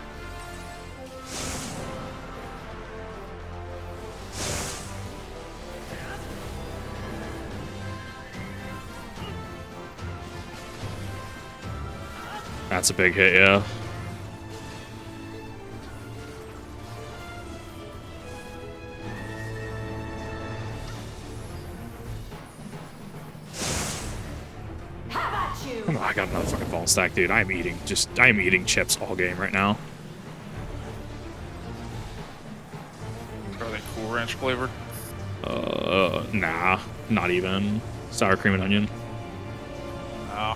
That's a big hit, yeah. Oh, I got another fucking ball stack, dude. I'm eating chips all game right now. Are they Cool Ranch flavored? Nah, not even. Sour cream and onion. No.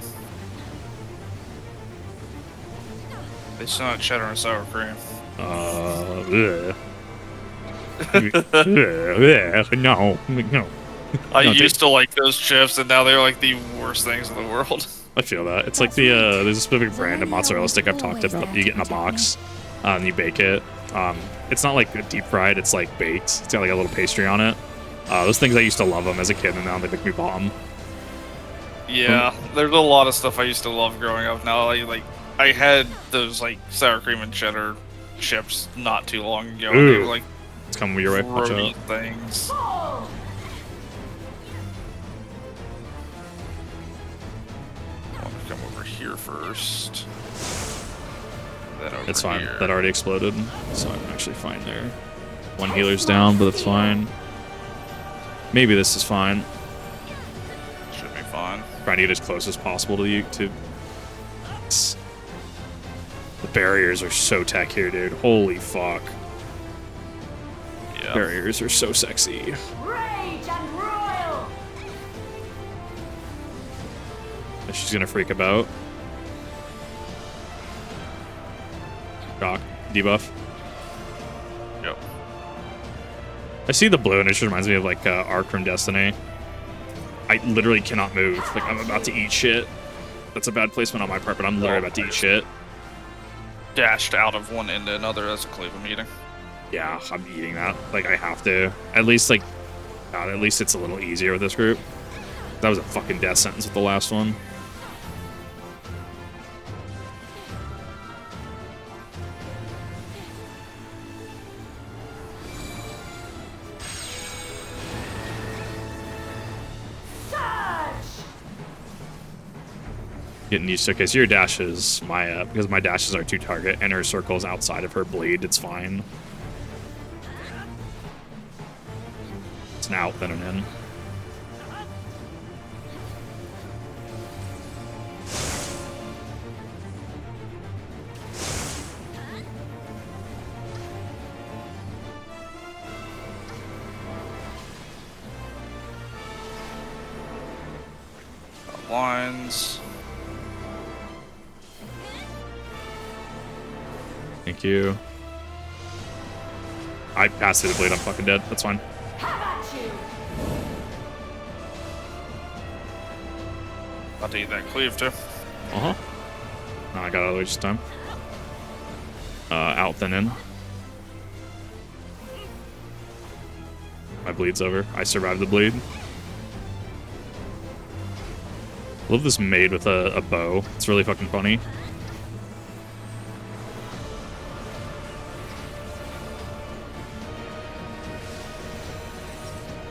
They still have cheddar and sour cream. No. I No, used to like those chips, and now they're like the worst things in the world. I feel that. It's like there's a specific brand of mozzarella stick I've talked about. You get in a box, and you bake it. It's not like deep fried. It's like baked. It's got like a little pastry on it. Those things I used to love them as a kid, and now they make me bomb. Yeah, there's a lot of stuff I used to love growing up. Now, I had those like sour cream and cheddar chips not too long ago. And they were like it's coming your way. Watch throaty out. things. I want to come over here first. Then over It's fine. here. That already exploded, so I'm actually fine there. One healer's down, but it's fine. Maybe this is fine. Should be fine. Trying to get as close as possible to you. The barriers are so tech here, dude. Holy fuck. Yeah. Barriers are so sexy. Rage and royal. that she's gonna freak about. Shock. Debuff. Yep. I see the blue and it just reminds me of like Arc from Destiny. I literally cannot move. Like I'm about to eat shit. That's a bad placement on my part, but I'm literally about to eat shit. Dashed out of one end to another as a cleave I'm eating. Yeah, I'm eating that. Like I have to. At least like, God, at least it's a little easier with this group. That was a fucking death sentence with the last one. Getting used to it, because your dashes, because my dashes are 2-target, and her circle's outside of her bleed, it's fine. It's an out, then an in. Lines. Thank you. I passed through the blade, I'm fucking dead. That's fine. About to eat that cleave too. Uh-huh. No, I got out of the way just time. Out then in. My bleed's over. I survived the bleed. Love this maid with a bow. It's really fucking funny.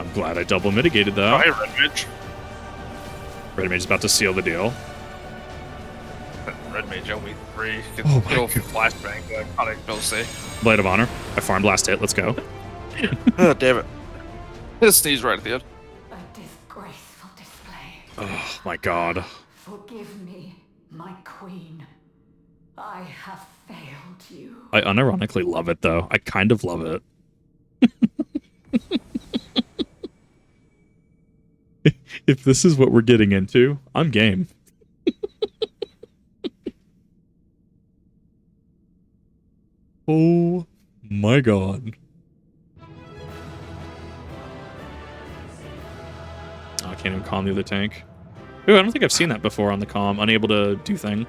I'm glad I double mitigated that. Oh, hey, Red Mage. Red Mage is about to seal the deal. Red Mage only 3. Oh my Kill God. flashbang. Iconic Bill C. Blade of Honor. I farmed last hit. Let's go. Oh, damn it. Just sneeze right at the end. A disgraceful display. Oh my God. Forgive me, my queen. I have failed you. I unironically love it, though. I kind of love it. If this is what we're getting into, I'm game. Oh my God. Oh, I can't even calm the other tank. Ooh, I don't think I've seen that before on the comm. Unable to do thing.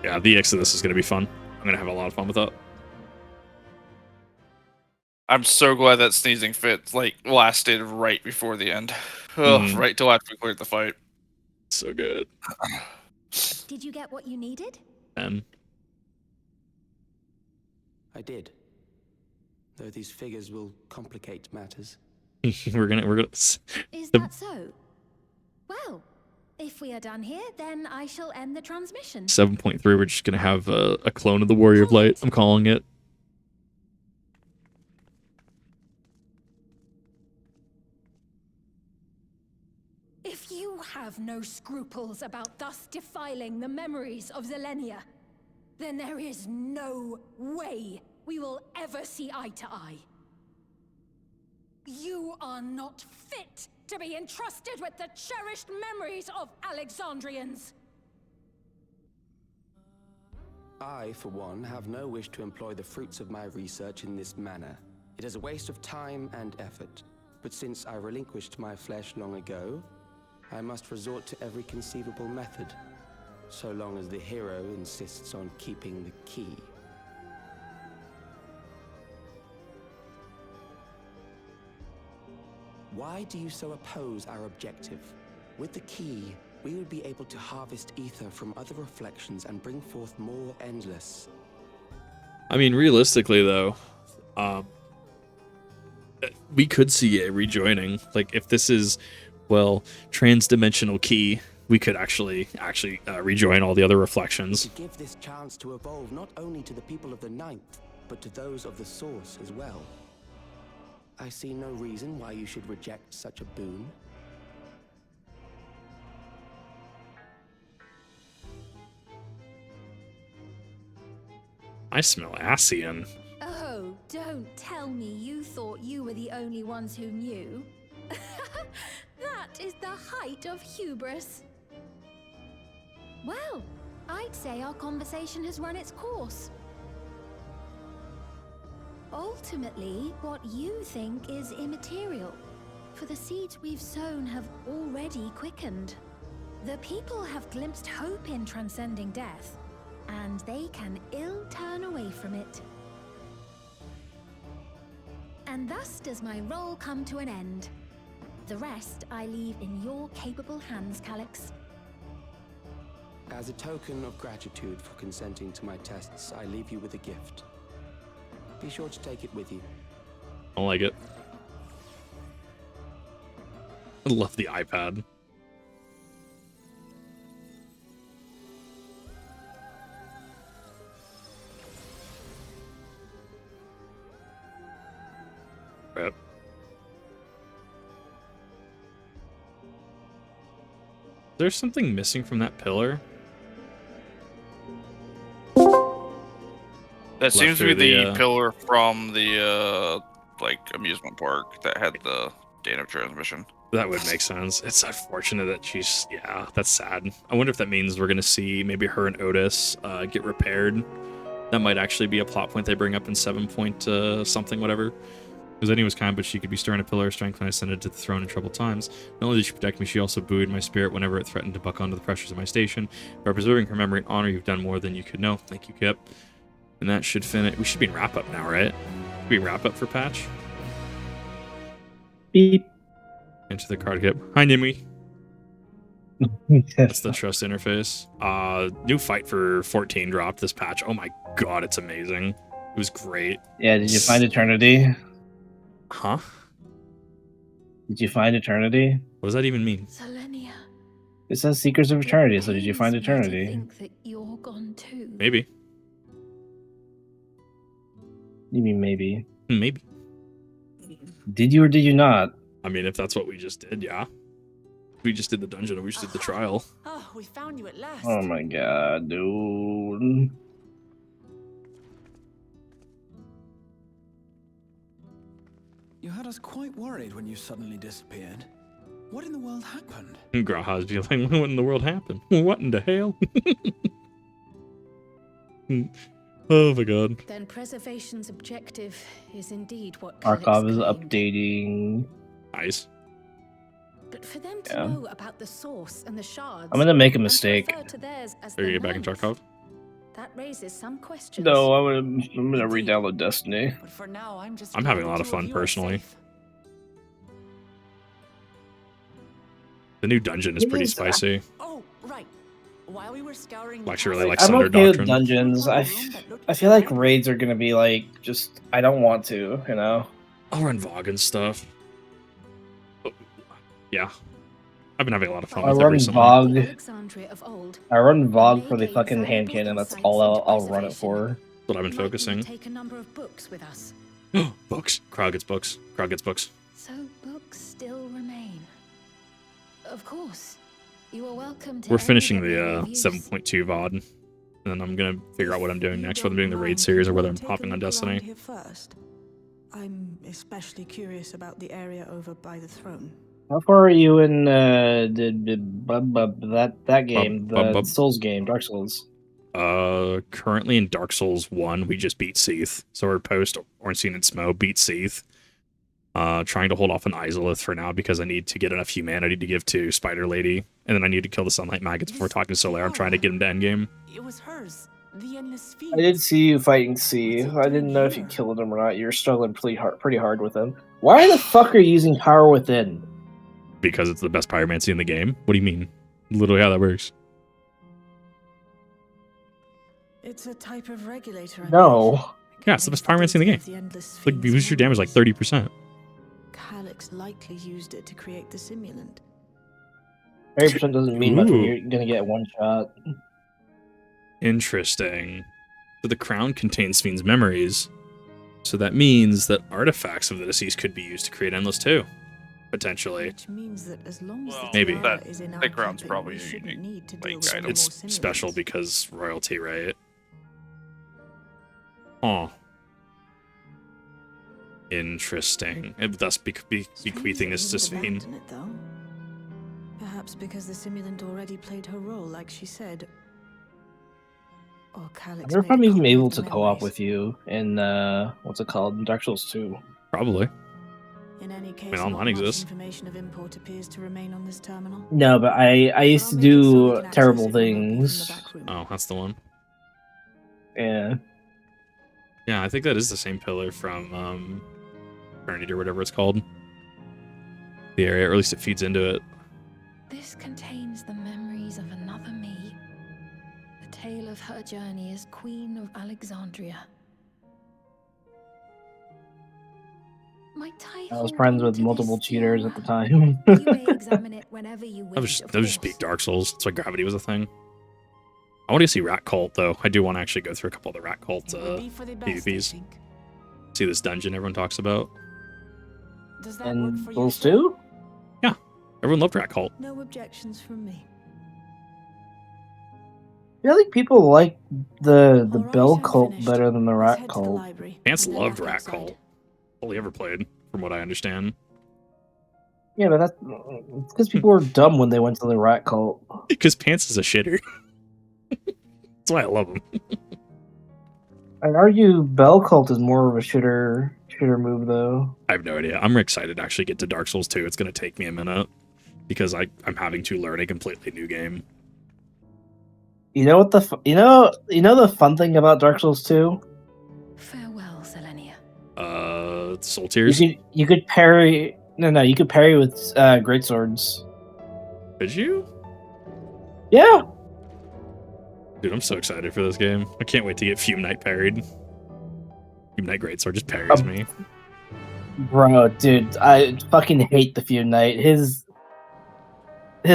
Yeah, the X of this is going to be fun. I'm going to have a lot of fun with that. I'm so glad that sneezing fit lasted right before the end. Ugh, right till after we cleared the fight. So good. Did you get what you needed? And I did. Though these figures will complicate matters. we're gonna. Is that so? Well, if we are done here, then I shall end the transmission. 7.3. We're just gonna have a clone of the Warrior of Light. I'm calling it. If you have no scruples about thus defiling the memories of Zilenia, then there is no way we will ever see eye to eye. You are not fit to be entrusted with the cherished memories of Alexandrians. I, for one, have no wish to employ the fruits of my research in this manner. It is a waste of time and effort. But since I relinquished my flesh long ago, I must resort to every conceivable method, so long as the hero insists on keeping the key. Why do you so oppose our objective? With the key, we would be able to harvest ether from other reflections and bring forth more endless. I mean, realistically, though, we could see a rejoining. Like, if this is, well, trans-dimensional key, we could actually rejoin all the other reflections. To give this chance to evolve not only to the people of the Ninth, but to those of the Source as well. I see no reason why you should reject such a boon. I smell Asian. Oh, don't tell me you were the only ones who knew? That is the height of hubris. Well, I'd say our conversation has run its course. Ultimately, what you think is immaterial, for the seeds we've sown have already quickened. The people have glimpsed hope in transcending death, and they can ill turn away from it. And thus does my role come to an end. The rest I leave in your capable hands, Calyx. As a token of gratitude for consenting to my tests, I leave you with a gift. Be sure to take it with you. I don't like it. I love the iPad. Yep. There's something missing from that pillar. That seems to be the pillar from the like amusement park that had the data transmission. That would make sense. It's unfortunate that she's, yeah, that's sad. I wonder if that means we're gonna see maybe her and Otis get repaired. That might actually be a plot point they bring up in 7 point something, whatever. Because Eddie was kind, but she could be stirring a pillar of strength when I ascended to the throne in troubled times. Not only did she protect me, she also buoyed my spirit whenever it threatened to buck under the pressures of my station. By preserving her memory and honor, you've done more than you could know. Thank you, Kip. And that should finish. We should be in wrap-up now, right? Should we wrap up for patch? Beep. Enter the card, Kip. Hi, Nemui. That's the trust interface. New fight for 14 dropped this patch. Oh my god, it's amazing. It was great. Yeah, did you find Eternity? Huh? Did you find Eternity? What does that even mean? Selenia. It says Seekers of Eternity, so did you find Eternity? Think that you're gone too. Maybe. You mean maybe? Maybe. Did you or did you not? I mean, if that's what we just did, yeah. We just did the dungeon and we just did the trial. Oh, we found you at last. Oh my god, dude. You had us quite worried when you suddenly disappeared. What in the world happened? Graha's be like, what in the world happened? What in the hell? Oh my god. Then preservation's objective is indeed what Arkhov is updating. Nice. But for them to know about the source and the shards, I'm gonna make a mistake. Are you gonna get back in Tarkov? That raises some questions. No, I'm gonna re-download Destiny. But for now, I'm having a lot of fun personally. The new dungeon is pretty spicy. Oh, right. While we were scouring, I actually really like I'm Sunder okay Doctrine. with dungeons. I feel like raids are gonna be like just I don't want to, you know. I'll run VOG and stuff. Yeah. I've been having a lot of fun with it recently. I run VOG for the fucking hand cannon. That's all I'll run it for. That's what I've been focusing. Take a number of books with us. Books. Crowd gets books. Crowd gets books. So books still remain. Of course. You are welcome to. We're finishing the 7.2 VOD. And then I'm gonna figure out what I'm doing next, whether I'm doing the raid series or whether I'm popping on Destiny. Here first. I'm especially curious about the area over by the throne. How far are you in that game, the Souls game, Dark Souls? Currently in Dark Souls 1, we just beat Seath. So we're post Ornstein and Smo beat Seath. Trying to hold off on Izalith for now because I need to get enough humanity to give to Spider Lady, and then I need to kill the Sunlight Maggots before talking to Solaire. I'm trying to get him to endgame. It was hers. The endless I did see you fighting C. I didn't know if you killed him or not. You're struggling pretty hard with him. Why the fuck are you using Power Within? Because it's the best pyromancy in the game. What do you mean? Literally how that works. It's a type of regulator. No. Yeah, it's the best pyromancy in the game. Like, you boost your damage like 30%. Calyx likely used it to create the simulant. 30% doesn't mean much when you're gonna get one shot. Interesting. So the crown contains Fiend's memories. So that means that artifacts of the deceased could be used to create Endless too. Potentially. Which means that as long as maybe. That crown's probably a unique item. It's special because royalty, right? Oh. Interesting. And thus bequeathing this to Sphene. Abandon it, though. Perhaps because the simulant already played her role, like she said. Or I Calyx wonder if made I'm a even copy able of the to co-op memories. with you in what's it called? Dark Souls 2. Probably. In any case, I mean, not online much exists. information of import appears to remain on this terminal. No, but I used to But I'll make it so we do can access terrible it remotely from the things. back room. Oh, that's the one. Yeah. Yeah, I think that is the same pillar from Eternity or whatever it's called. The area, or at least it feeds into it. This contains the memories of another me. The tale of her journey as Queen of Alexandria. Might I I was hold friends on with to multiple this cheaters still? at the time. You may examine it whenever you wish. That was just peak Dark Souls. That's why gravity was a thing. I want to see Rat Cult, though. I do want to actually go through a couple of the Rat Cult PvPs. See this dungeon everyone talks about. Does that And work for those you? two? Yeah. Everyone loved Rat Cult. No objections from me. I think people like the All right, Bell I'm cult finished. better than the Let's Rat head to the cult. library Pants and then loved back Rat outside. Cult. All he ever played, from what I understand. Yeah, but that's because people were dumb when they went to the Rat cult. Because Pants is a shitter. That's why I love him. I'd argue Bell cult is more of a shitter move though. I have no idea. I'm excited to actually get to Dark Souls 2. It's going to take me a minute. Because I'm having to learn a completely new game. You know what you know the fun thing about Dark Souls 2? Farewell, Selenia. Soul Tears? You could parry. No, you could parry with great swords. Could you? Yeah. Dude, I'm so excited for this game. I can't wait to get Fume Knight parried. Fume Knight Greatsword just parries me. Bro, dude, I fucking hate the Feud Knight. His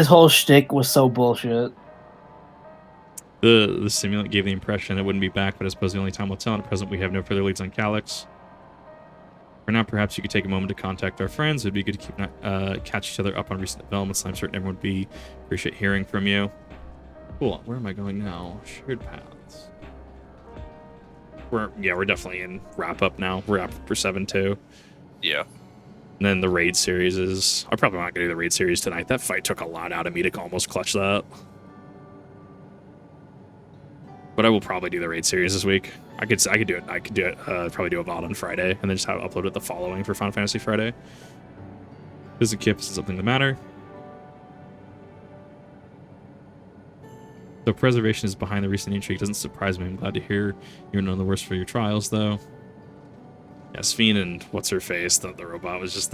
whole shtick was so bullshit. The simulant gave the impression it wouldn't be back, but I suppose the only time will tell. At present, we have no further leads on Calyx. For now, perhaps you could take a moment to contact our friends. It would be good to keep catch each other up on recent developments. I'm certain everyone would appreciate hearing from you. Cool. Where am I going now? Shared paths. We're definitely in wrap up now. We're up for 7-2. Yeah. And then the raid series is. I'm probably not gonna do the raid series tonight. That fight took a lot out of me to almost clutch that. But I will probably do the raid series this week. I could do it. Probably do a VOD on Friday, and then just have it uploaded the following for Final Fantasy Friday. Visit Kips is something to matter. So preservation is behind the recent intrigue. Doesn't surprise me. I'm glad to hear you're none the worse for your trials, though. Yeah, Sphene and what's her face, the robot was just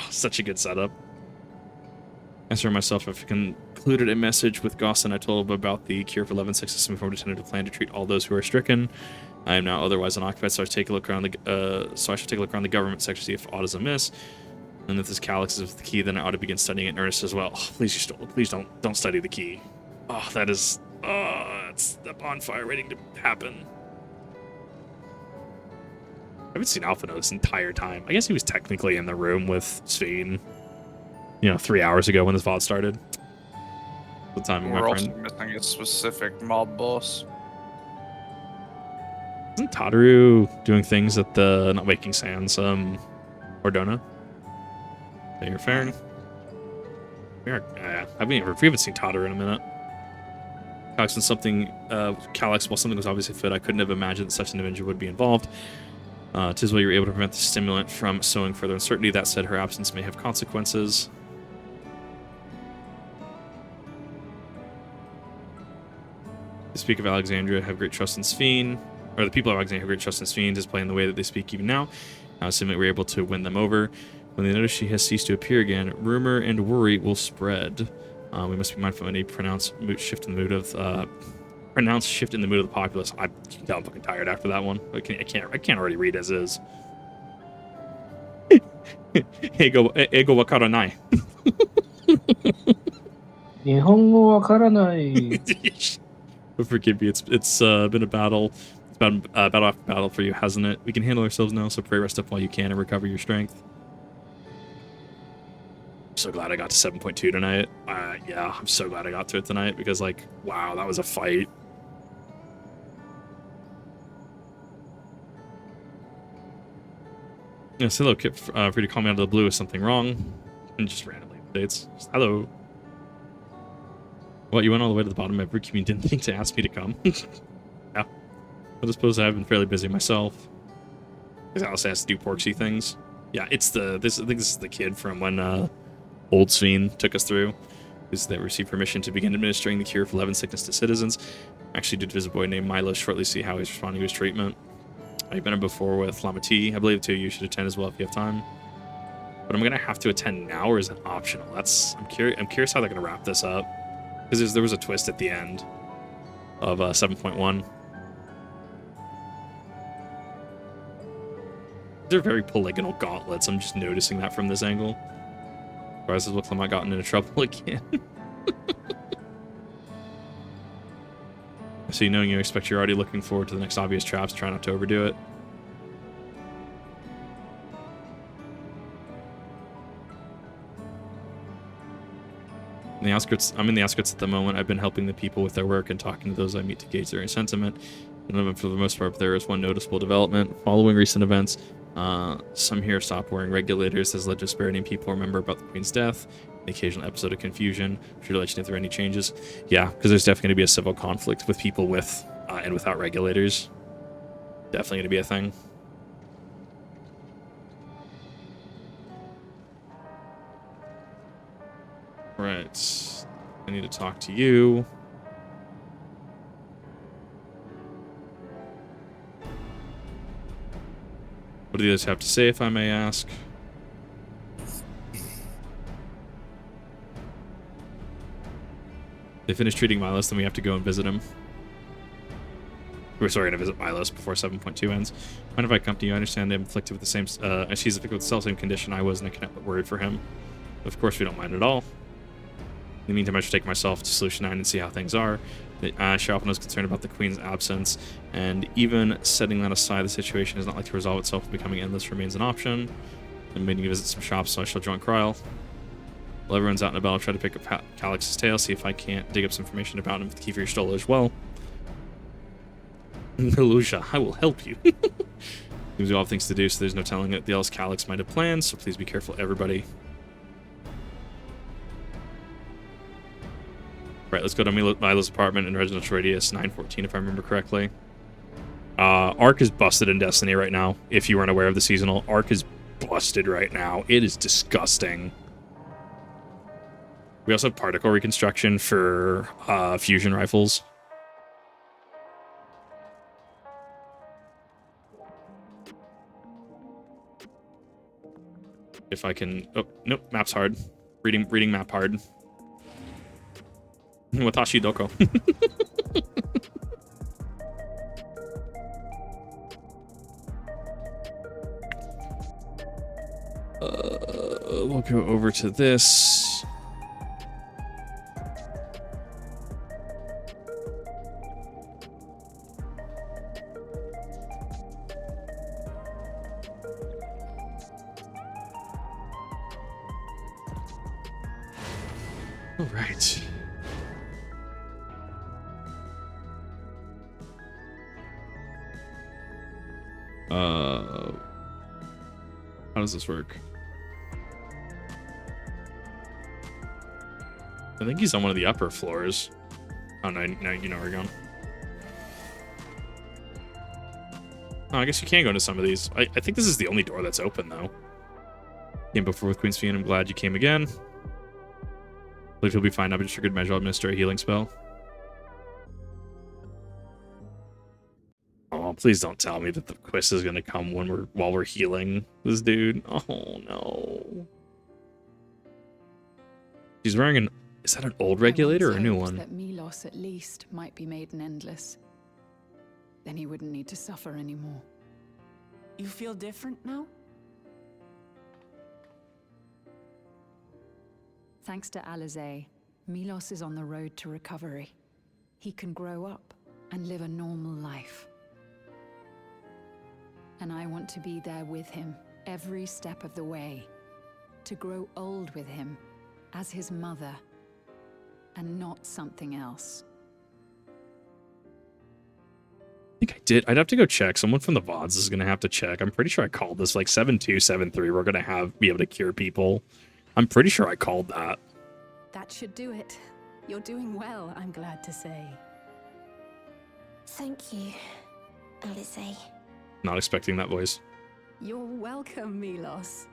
such a good setup. As for myself, I've concluded a message with Gaussen. I told him about the cure for 11-6 system formed a tentative plan to treat all those who are stricken. I am now otherwise unoccupied, so I should take a look around the government sector to see if aught is amiss. And if this Calyx is the key, then I ought to begin studying it in earnest as well. Oh, please don't study the key. Oh, that's the bonfire waiting to happen. I haven't seen Alphino this entire time. I guess he was technically in the room with Sphene, 3 hours ago when this VOD started. Good timing, We're my also friend. missing a specific mob boss. Isn't Tataru doing things at the not making sands, Ordona? That you're fair. We haven't seen Tataru in a minute. Calyx and something Calyx, while something was obviously fit, I couldn't have imagined that such an individual would be involved. 'Tis well you were able to prevent the stimulant from sowing further uncertainty. That said, her absence may have consequences. The speak of Alexandria have great trust in Sphene, or the people of Alexandria have great trust in Sphene, display in the way that they speak even now. Assuming we're able to win them over. When they notice she has ceased to appear again, rumor and worry will spread. We must be mindful of any pronounced shift in the mood of the populace. You can tell I'm fucking tired after that one. I can't already read as is. Ego wakara nai. Nihongo wakaranai. But forgive me, it's been a battle. It's been battle after battle for you, hasn't it? We can handle ourselves now, so pray rest up while you can and recover your strength. I'm so glad I got to 7.2 tonight. Yeah, I'm so glad I got to it tonight because, wow, that was a fight. Yeah, say hello, Kip. Free to call me out of the blue if something wrong. And just randomly updates. Just, hello. What, you went all the way to the bottom of every queue and didn't think to ask me to come? Yeah. I suppose I've been fairly busy myself. Because Alice has to do porksy things. Yeah, it's I think this is the kid from when Old Sveen took us through. Is they received permission to begin administering the cure for Levin sickness to citizens. Actually did visit a boy named Milo shortly, see how he's responding to his treatment. I've been in before with Lamati. I believe too you should attend as well if you have time. But I'm gonna have to attend now, or is it optional? I'm curious how they're gonna wrap this up. Because there was a twist at the end of 7.1. They're very polygonal gauntlets. I'm just noticing that from this angle. Otherwise, it looks like I might gotten into trouble again. So knowing you expect you're already looking forward to the next obvious traps, try not to overdo it. I'm in the outskirts at the moment. I've been helping the people with their work and talking to those I meet to gauge their sentiment. And for the most part, there is one noticeable development. Following recent events, some here stop wearing regulators has led to disparity in people remember about the Queen's death, the occasional episode of confusion. Should let you know if there are any changes. Yeah, because there's definitely going to be a civil conflict with people with and without regulators. Definitely going to be a thing. Right. I need to talk to you. What do the others have to say, if I may ask? They finish treating Milos, then we have to go and visit him. We're sorry to visit Milos before 7.2 ends. Mind if I come to you? I understand I'm afflicted with the same, she's afflicted with the same condition I was, and I cannot but worried for him. Of course, we don't mind at all. In the meantime, I should take myself to Solution 9 and see how things are. Sharpen was concerned about the Queen's absence, and even setting that aside, the situation is not like to resolve itself, and becoming endless remains an option. I'm meaning to visit some shops, so I shall join Kryl. While everyone's out and about, I'll try to pick up Calix's tail, see if I can't dig up some information about him with the Kefir Stola as well. Melusia, I will help you. Seems we all have things to do, so there's no telling what the else Calix might have planned, so please be careful, everybody. Right, let's go to Milo's apartment in Residential Radius 914, if I remember correctly. Arc is busted in Destiny right now, if you weren't aware of the seasonal. Arc is busted right now. It is disgusting. We also have particle reconstruction for fusion rifles. If I can... Oh, nope, map's hard. Reading map hard. Watashi doko. We'll go over to this. All right. How does this work? I think he's on one of the upper floors. Oh, no, you know where you're going. Oh, I guess you can go into some of these. I think this is the only door that's open, though. Came before with Queen's Fiend. I'm glad you came again. I believe he'll be fine. I've just for good measure, I'll administer a healing spell. Oh, please don't tell me that the quest is going to come while we're healing this dude. Oh, no. She's wearing an... Is that an old regulator or a new one? That Milos at least might be made an endless. Then he wouldn't need to suffer anymore. You feel different now? Thanks to Alizé, Milos is on the road to recovery. He can grow up and live a normal life. And I want to be there with him every step of the way. To grow old with him as his mother and not something else. think I did. I'd have to go check. Someone from the VODs is gonna have to check. I'm pretty sure I called this like 7273. We're gonna be able to cure people. I'm pretty sure I called that. That should do it. You're doing well, I'm glad to say. Thank you, Alizé. Not expecting that voice. You're welcome, Milos.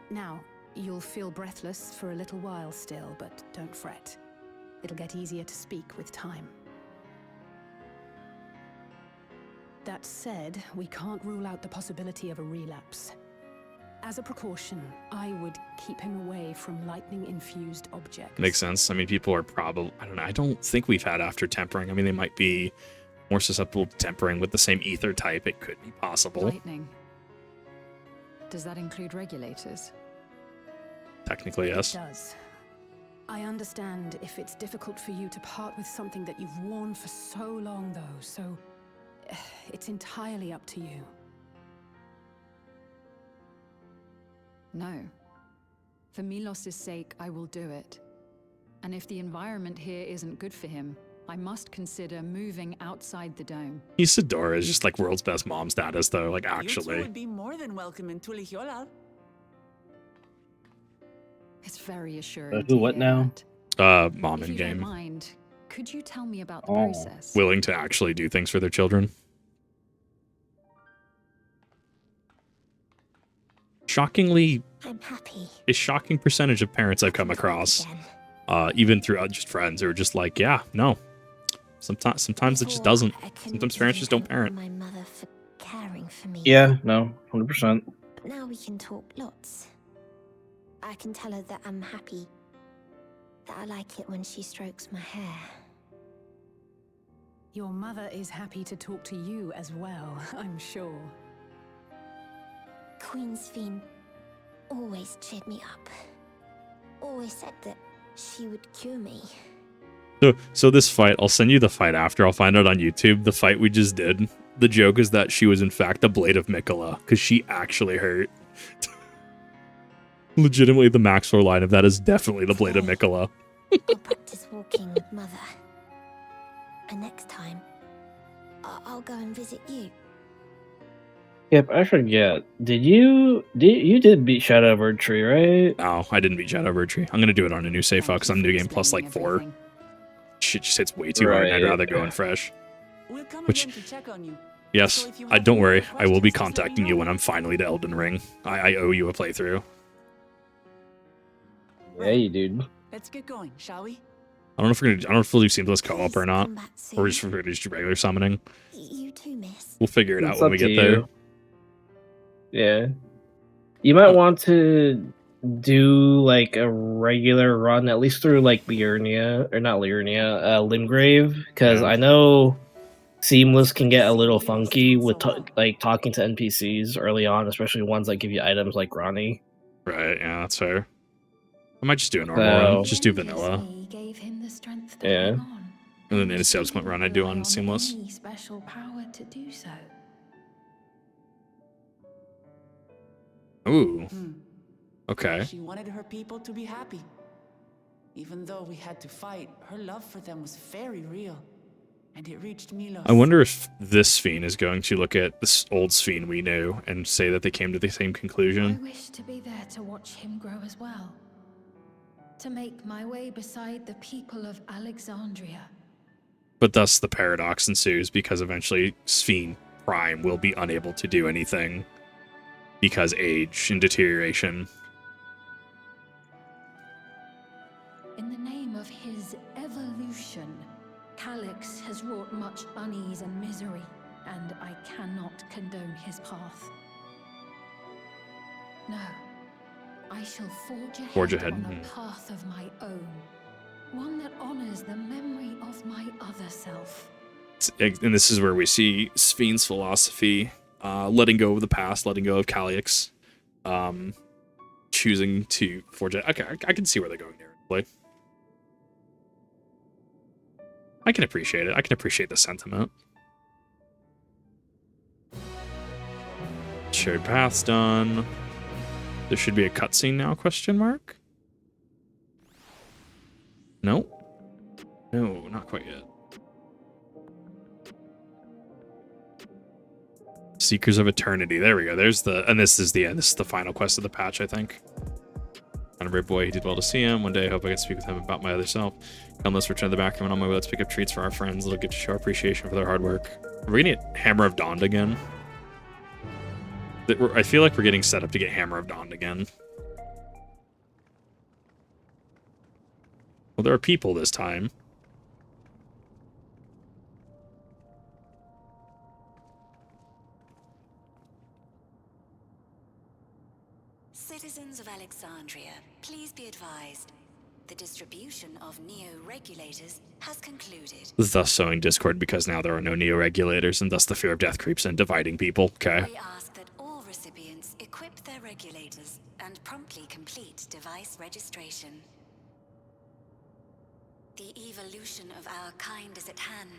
Now, you'll feel breathless for a little while still, but don't fret. It'll get easier to speak with time. That said, we can't rule out the possibility of a relapse. As a precaution, I would keep him away from lightning-infused objects. Makes sense. I mean, people are probably... I don't know. I don't think we've had after tempering. I mean, they might be more susceptible to tempering with the same ether type. It could be possible. Lightning. Does that include regulators? Technically, yes. It does. I understand if it's difficult for you to part with something that you've worn for so long, though, so... it's entirely up to you. No. For Milos' sake, I will do it. And if the environment here isn't good for him, I must consider moving outside the dome. Isadora is just like world's best mom status, though, like actually. You two would be more than welcome in Tulihiolal. It's very assuring. Who, what now? Mom in If you game. don't mind, could you tell me about the process? Willing to actually do things for their children. Shockingly, I'm happy. a shocking percentage of parents I've come across, even through just friends, who are just like, yeah, no. Sometimes it just doesn't. Sometimes parents just don't parent. My mother for caring for me. Yeah, no, 100%. But now we can talk lots. I can tell her that I'm happy. That I like it when she strokes my hair. Your mother is happy to talk to you as well, I'm sure. Queen Sphene always cheered me up. Always said that she would cure me. So this fight, I'll send you the fight after. I'll find it on YouTube. The fight we just did. The joke is that she was in fact the blade of Mikola, because she actually hurt. Legitimately, the max floor line of that is definitely the blade of Mikola. I'll practice walking with Mother. And next time, I'll go and visit you. Yep, I forget. You did beat Shadowbird Tree, right? No, I didn't beat Shadowbird Tree. I'm gonna do it on a new save file because I'm new game plus like 4. Shit just hits way too hard, and I'd rather go in fresh. We'll come Which, again to check on you. yes, So if you I have don't any worry. more I will be questions, just let me contacting you know. when I'm finally to Elden Ring. I owe you a playthrough. Yeah, you dude. Let's get going, shall we? I don't know if we'll do seamless co-op or not, or just for just regular summoning. You too, miss. We'll figure it out It's when up we to get there. you. Yeah. You might want to do like a regular run, at least through like Liurnia, or not Liurnia, Limgrave, because I know Seamless can get a little funky with like talking to NPCs early on, especially ones that give you items like Ronnie. Right, yeah, that's fair. I might just do a normal run. Just do vanilla. Gave him the strength to Yeah. hang on. And then in a subsequent run I do on on seamless. any special power to do so. Ooh. Okay. She wanted her people to be happy. Even though we had to fight, her love for them was very real. And it reached Milos. I wonder if this Sphene is going to look at this old Sphene we knew and say that they came to the same I conclusion. wish to be there to watch him grow as well. To make my way beside the people of Alexandria. But thus the paradox ensues because eventually Sphene Prime will be unable to do anything because age and deterioration. In the name of his evolution, Calyx has wrought much unease and misery, and I cannot condone his path. No, I shall forge ahead on a path of my own, one that honors the memory of my other self. And this is where we see Sphene's philosophy, letting go of the past, letting go of Calyx, choosing to forge it. Okay, I can see where they're going there. Like, I can appreciate it. I can appreciate the sentiment. Shared paths done. There should be a cutscene now, question mark? No. No, not quite yet. Seekers of Eternity. There we go. There's the, and this is the end. This is the final quest of the patch, I think. On a brave boy, he did well to see him. One day I hope I can speak with him about my other self. Come, let's return to the back room and on my way, let's pick up treats for our friends. It'll get to show appreciation for their hard work. Are we gonna get Hammer of Dawn again? I feel like we're getting set up to get Hammer of Dawn again. Well, there are people this time. Citizens of Alexandria, please be advised. The distribution of neo-regulators has concluded. Thus sowing discord because now there are no neo-regulators, and thus the fear of death creeps in, dividing people. Okay. We ask that all recipients equip their regulators and promptly complete device registration. The evolution of our kind is at hand.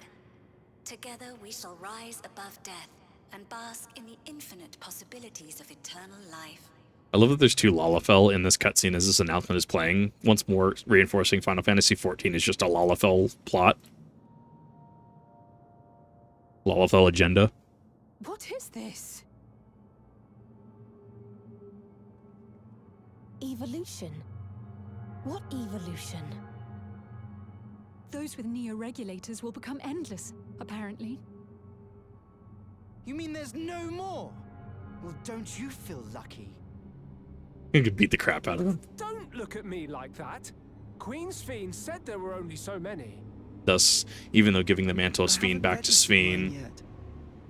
Together we shall rise above death and bask in the infinite possibilities of eternal life. I love that there's two Lalafell in this cutscene as this announcement is playing, once more reinforcing Final Fantasy XIV is just a Lalafell plot. Lalafell agenda. What is this? Evolution? What evolution? Those with neo-regulators will become endless, apparently. You mean there's no more? Well, don't you feel lucky? You could beat the crap out of him. Don't look at me like that. Queen Sphene said there were only so many. Thus, even though giving the mantle of Sphene back to Sphene.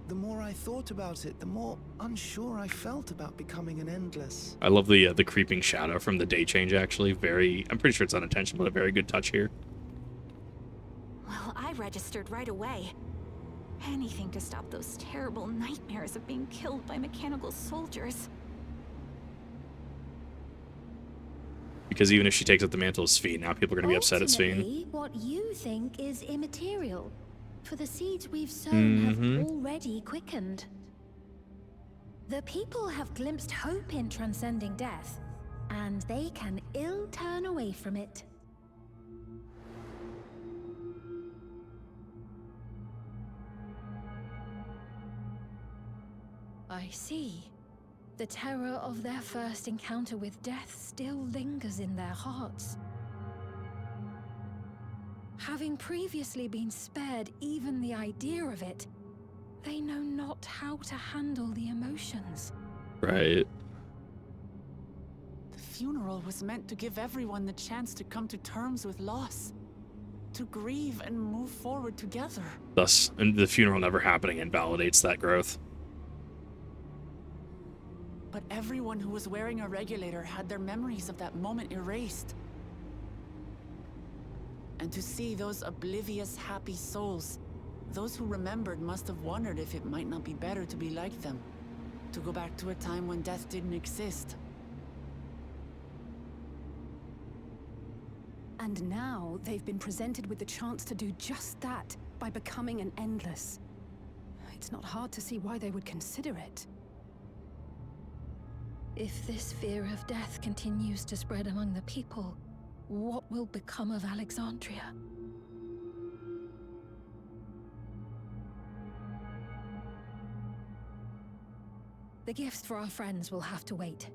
The more I thought about it, the more unsure I felt about becoming an endless. I love the creeping shadow from the day change, actually. I'm pretty sure it's unintentional, but a very good touch here. Well, I registered right away. Anything to stop those terrible nightmares of being killed by mechanical soldiers. Because even if she takes up the mantle of Sphene, now people are going to be upset at Sphene. Ultimately, what you think is immaterial, for the seeds we've sown have already quickened. The people have glimpsed hope in transcending death, and they can ill turn away from it. I see. The terror of their first encounter with death still lingers in their hearts. Having previously been spared even the idea of it, they know not how to handle the emotions. Right. The funeral was meant to give everyone the chance to come to terms with loss, to grieve and move forward together. Thus, and the funeral never happening invalidates that growth. But everyone who was wearing a regulator had their memories of that moment erased. And to see those oblivious, happy souls, those who remembered must have wondered if it might not be better to be like them, to go back to a time when death didn't exist. And now they've been presented with the chance to do just that by becoming an endless. It's not hard to see why they would consider it. If this fear of death continues to spread among the people, what will become of Alexandria? The gifts for our friends will have to wait.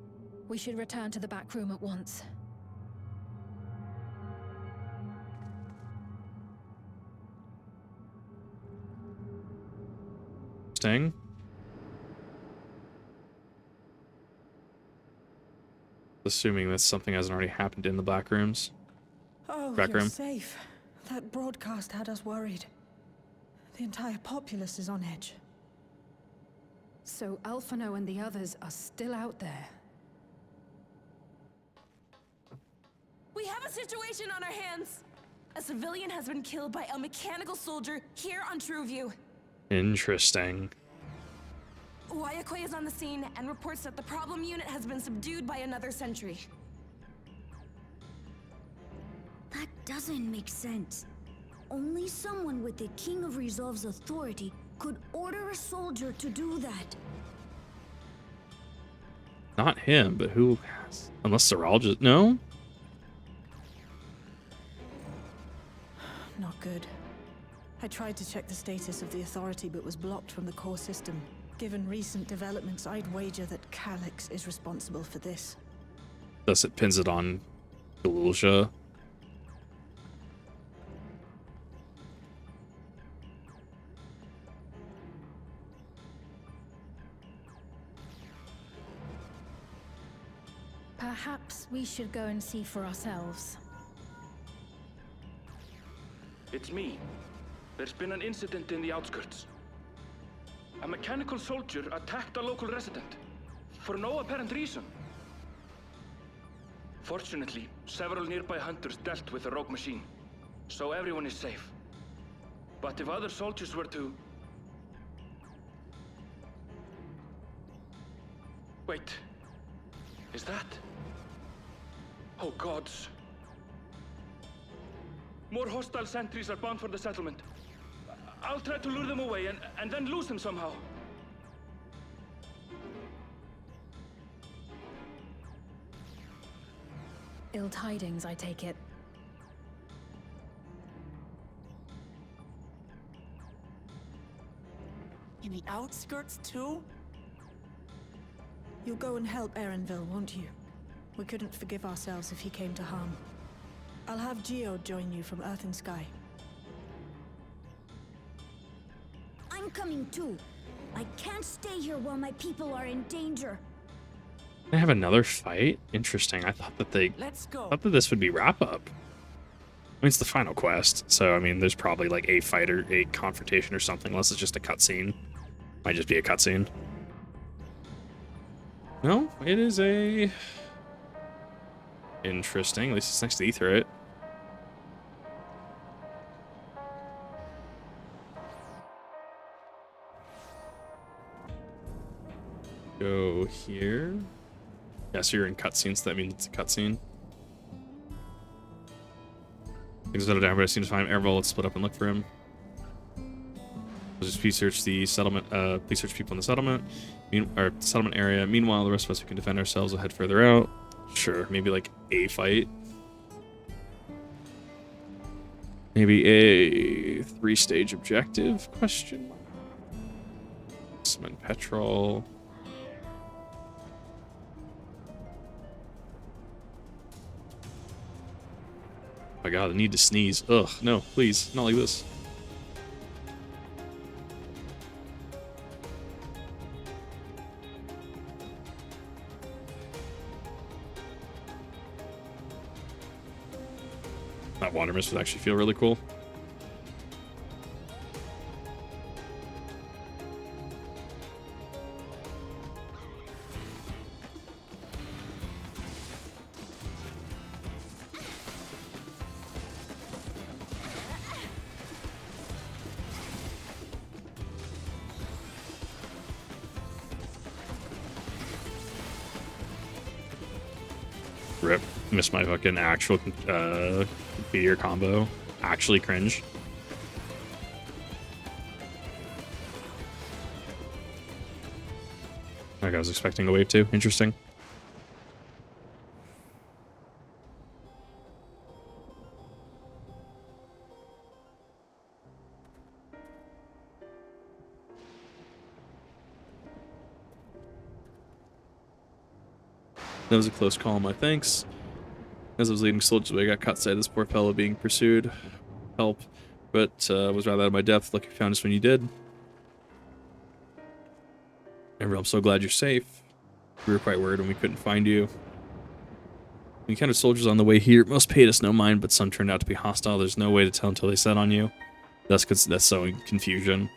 We should return to the back room at once. Sting? Assuming that something hasn't already happened in the back rooms. Oh, back you're room. safe. That broadcast had us worried. The entire populace is on edge. So Alphino and the others are still out there. We have a situation on our hands. A civilian has been killed by a mechanical soldier here on Trueview. Interesting. Wayakoi is on the scene and reports that the problem unit has been subdued by another sentry. That doesn't make sense. Only someone with the King of Resolve's authority could order a soldier to do that. Not him, but who has? Unless they're all just... No? Not good. I tried to check the status of the authority but was blocked from the core system. Given recent developments, I'd wager that Calyx is responsible for this. Thus it pins it on Galusha. Perhaps we should go and see for ourselves. It's me. There's been an incident in the outskirts. A mechanical soldier attacked a local resident, for no apparent reason. Fortunately, several nearby hunters dealt with the rogue machine, so everyone is safe. But if other soldiers were to... Wait. Is that... Oh gods. More hostile sentries are bound for the settlement. I'll try to lure them away and then lose them somehow. Ill tidings, I take it. In the outskirts too? You'll go and help Erenville, won't you? We couldn't forgive ourselves if he came to harm. I'll have Geo join you from Earth and Sky. I'm coming too. I can't stay here while my people are in danger. They have another fight? Interesting. I thought that this would be wrap up. I mean, it's the final quest, so I mean, there's probably like a fight or a confrontation or something, unless it's just a cutscene. Might just be a cutscene. No, it is a... Interesting. At least it's next to Etherite. Go here. Yeah, so you're in cutscenes, so that means it's a cutscene. Things settle down, but I seem to find Erenville. Let's split up and look for him. Let's just please search the settlement. Please search people in the settlement, or settlement area. Meanwhile, the rest of us who can defend ourselves will head further out. Sure, maybe like a fight. Maybe a 3-stage objective? Question mark. Summon Petrol. Oh my god, I need to sneeze. Ugh, no, please, not like this. That water mist would actually feel really cool. Rip. Missed my fucking actual meteor combo. Actually cringe. Like I was expecting a wave too. Interesting. That was a close call, my thanks. As I was leading soldiers away, I got caught sight of this poor fellow being pursued. Help. But was rather out of my depth. Lucky you found us when you did. Amber, I'm so glad you're safe. We were quite worried when we couldn't find you. We encountered soldiers on the way here. Most paid us no mind, but some turned out to be hostile. There's no way to tell until they set on you. That's sowing confusion.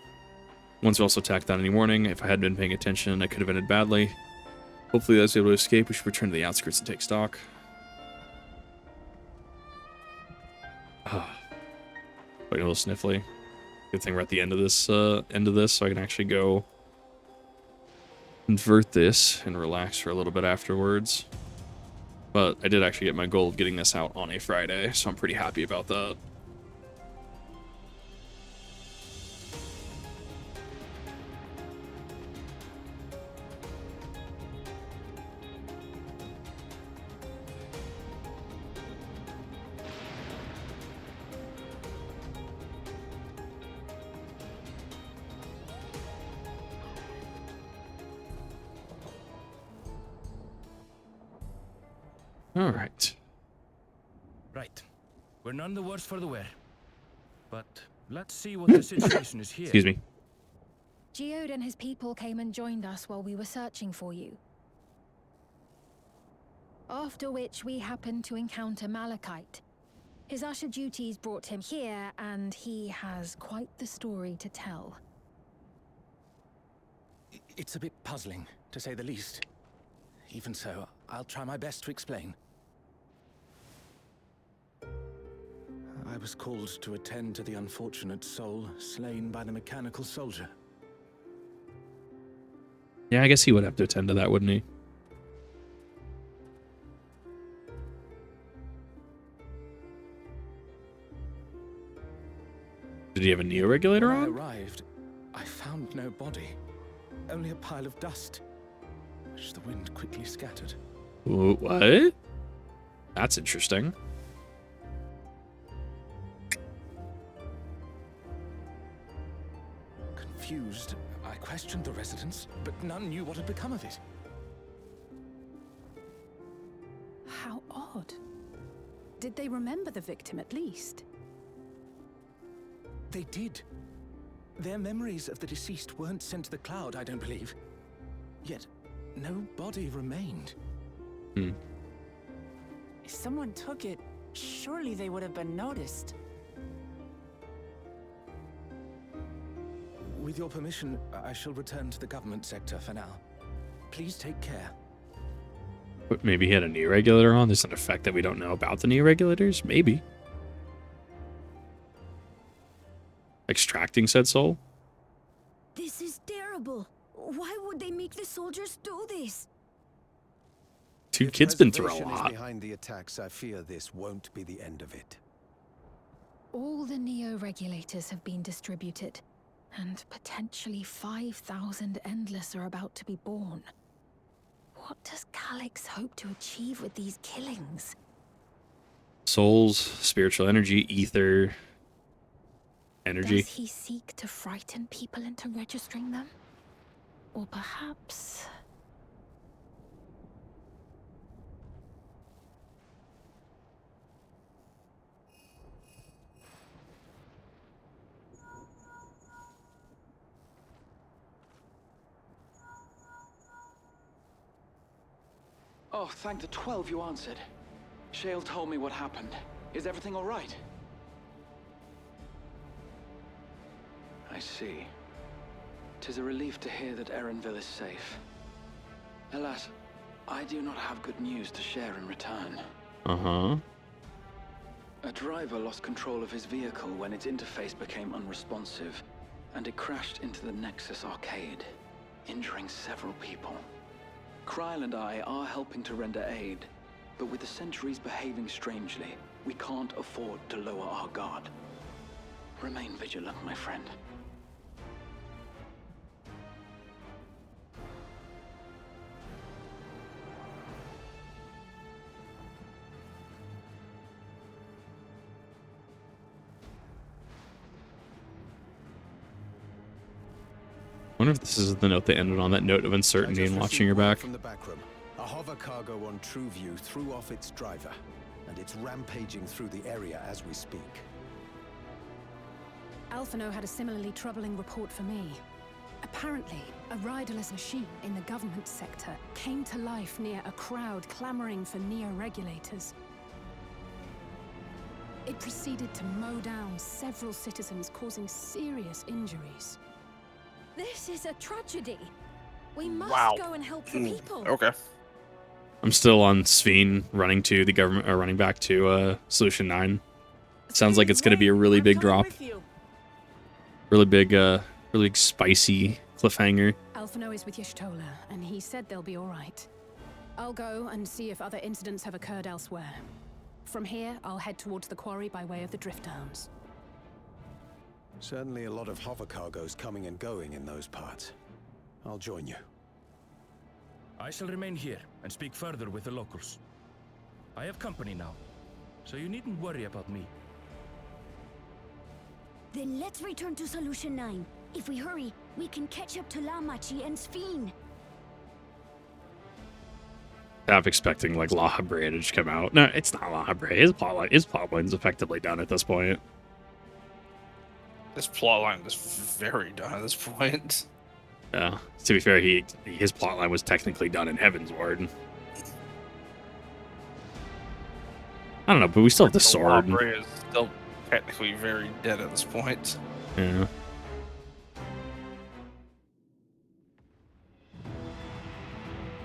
Ones were also attacked on any warning. If I hadn't been paying attention, I could have ended badly. Hopefully I was able to escape. We should return to the outskirts and take stock. Looking a little sniffly. Good thing we're at the end of this, so I can actually go convert this and relax for a little bit afterwards. But I did actually get my goal of getting this out on a Friday, so I'm pretty happy about that. All right. Right. We're none the worse for the wear. But let's see what the situation is here. Excuse me. Geode and his people came and joined us while we were searching for you. After which we happened to encounter Malachite. His usher duties brought him here, and he has quite the story to tell. It's a bit puzzling, to say the least. Even so, I'll try my best to explain. I was called to attend to the unfortunate soul slain by the mechanical soldier. Yeah, I guess he would have to attend to that, wouldn't he? Did he have a neo-regulator When I on? arrived, I found no body, only a pile of dust, which the wind quickly scattered. What? That's interesting. Confused, I questioned the residents, but none knew what had become of it. How odd. Did they remember the victim at least? They did. Their memories of the deceased weren't sent to the cloud, I don't believe. Yet, no body remained. Hmm. If someone took it, surely they would have been noticed. With your permission, I shall return to the government sector for now. Please take care. But maybe he had a neo-regulator on? There's an effect that we don't know about the neo-regulators? Maybe. Extracting said soul? This is terrible. Why would they make the soldiers do this? Dude, kid's been through a Preservation is lot. behind the attacks, I fear this won't be the end of it. All the neo-regulators have been distributed, and potentially 5,000 Endless are about to be born. What does Calyx hope to achieve with these killings? Souls, spiritual energy, ether, energy. Does he seek to frighten people into registering them? Or perhaps... Oh, thank the 12 you answered. Shale told me what happened. Is everything all right? I see. 'Tis a relief to hear that Erenville is safe. Alas, I do not have good news to share in return. Uh-huh. A driver lost control of his vehicle when its interface became unresponsive, and it crashed into the Nexus arcade, injuring several people. Kryl and I are helping to render aid, but with the Sentries behaving strangely, we can't afford to lower our guard. Remain vigilant, my friend. I wonder if this is the note that ended on that note of uncertainty and watching your back. From the back room, a hover cargo on TrueView threw off its driver, and it's rampaging through the area as we speak. Alphino had a similarly troubling report for me. Apparently, a riderless machine in the government sector came to life near a crowd clamoring for neo-regulators. It proceeded to mow down several citizens, causing serious injuries. This is a tragedy. We must Wow. go and help the people. Okay. I'm still on Sveen, running to the government, or running back to Solution 9. Sounds like it's going to be a really big drop. Really big spicy cliffhanger. Alphino is with Y'shtola, and he said they'll be all right. I'll go and see if other incidents have occurred elsewhere. From here, I'll head towards the quarry by way of the Drift Downs. Certainly a lot of hover cargoes coming and going in those parts. I'll join you. I shall remain here and speak further with the locals. I have company now, so you needn't worry about me. Then let's return to Solution 9. If we hurry, we can catch up to Lamachi and Sphene. I'm expecting like La Habrea to just come out. No, it's not La Habrea. His plotline's effectively done at this point. This plotline is very done at this point. Yeah. To be fair, his plotline was technically done in Heaven's Ward. I don't know, but we still have the sword. La Habrea is still technically very dead at this point. Yeah.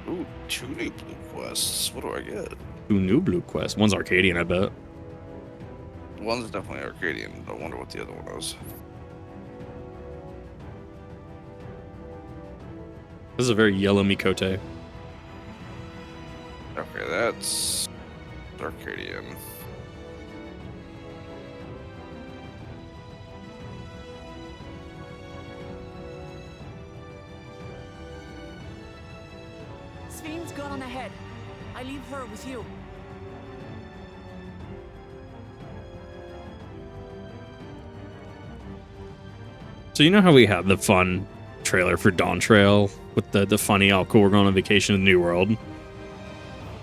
Ooh, 2 new blue quests. What do I get? 2 new blue quests. One's Arcadian, I bet. One's definitely Arcadian. I wonder what the other one is. This is a very yellow Mikote. Okay, that's Arcadian. Sven's gone on ahead. I leave her with you. So you know how we had the fun trailer for Dawntrail with the funny, oh cool, we're going on vacation in the New World?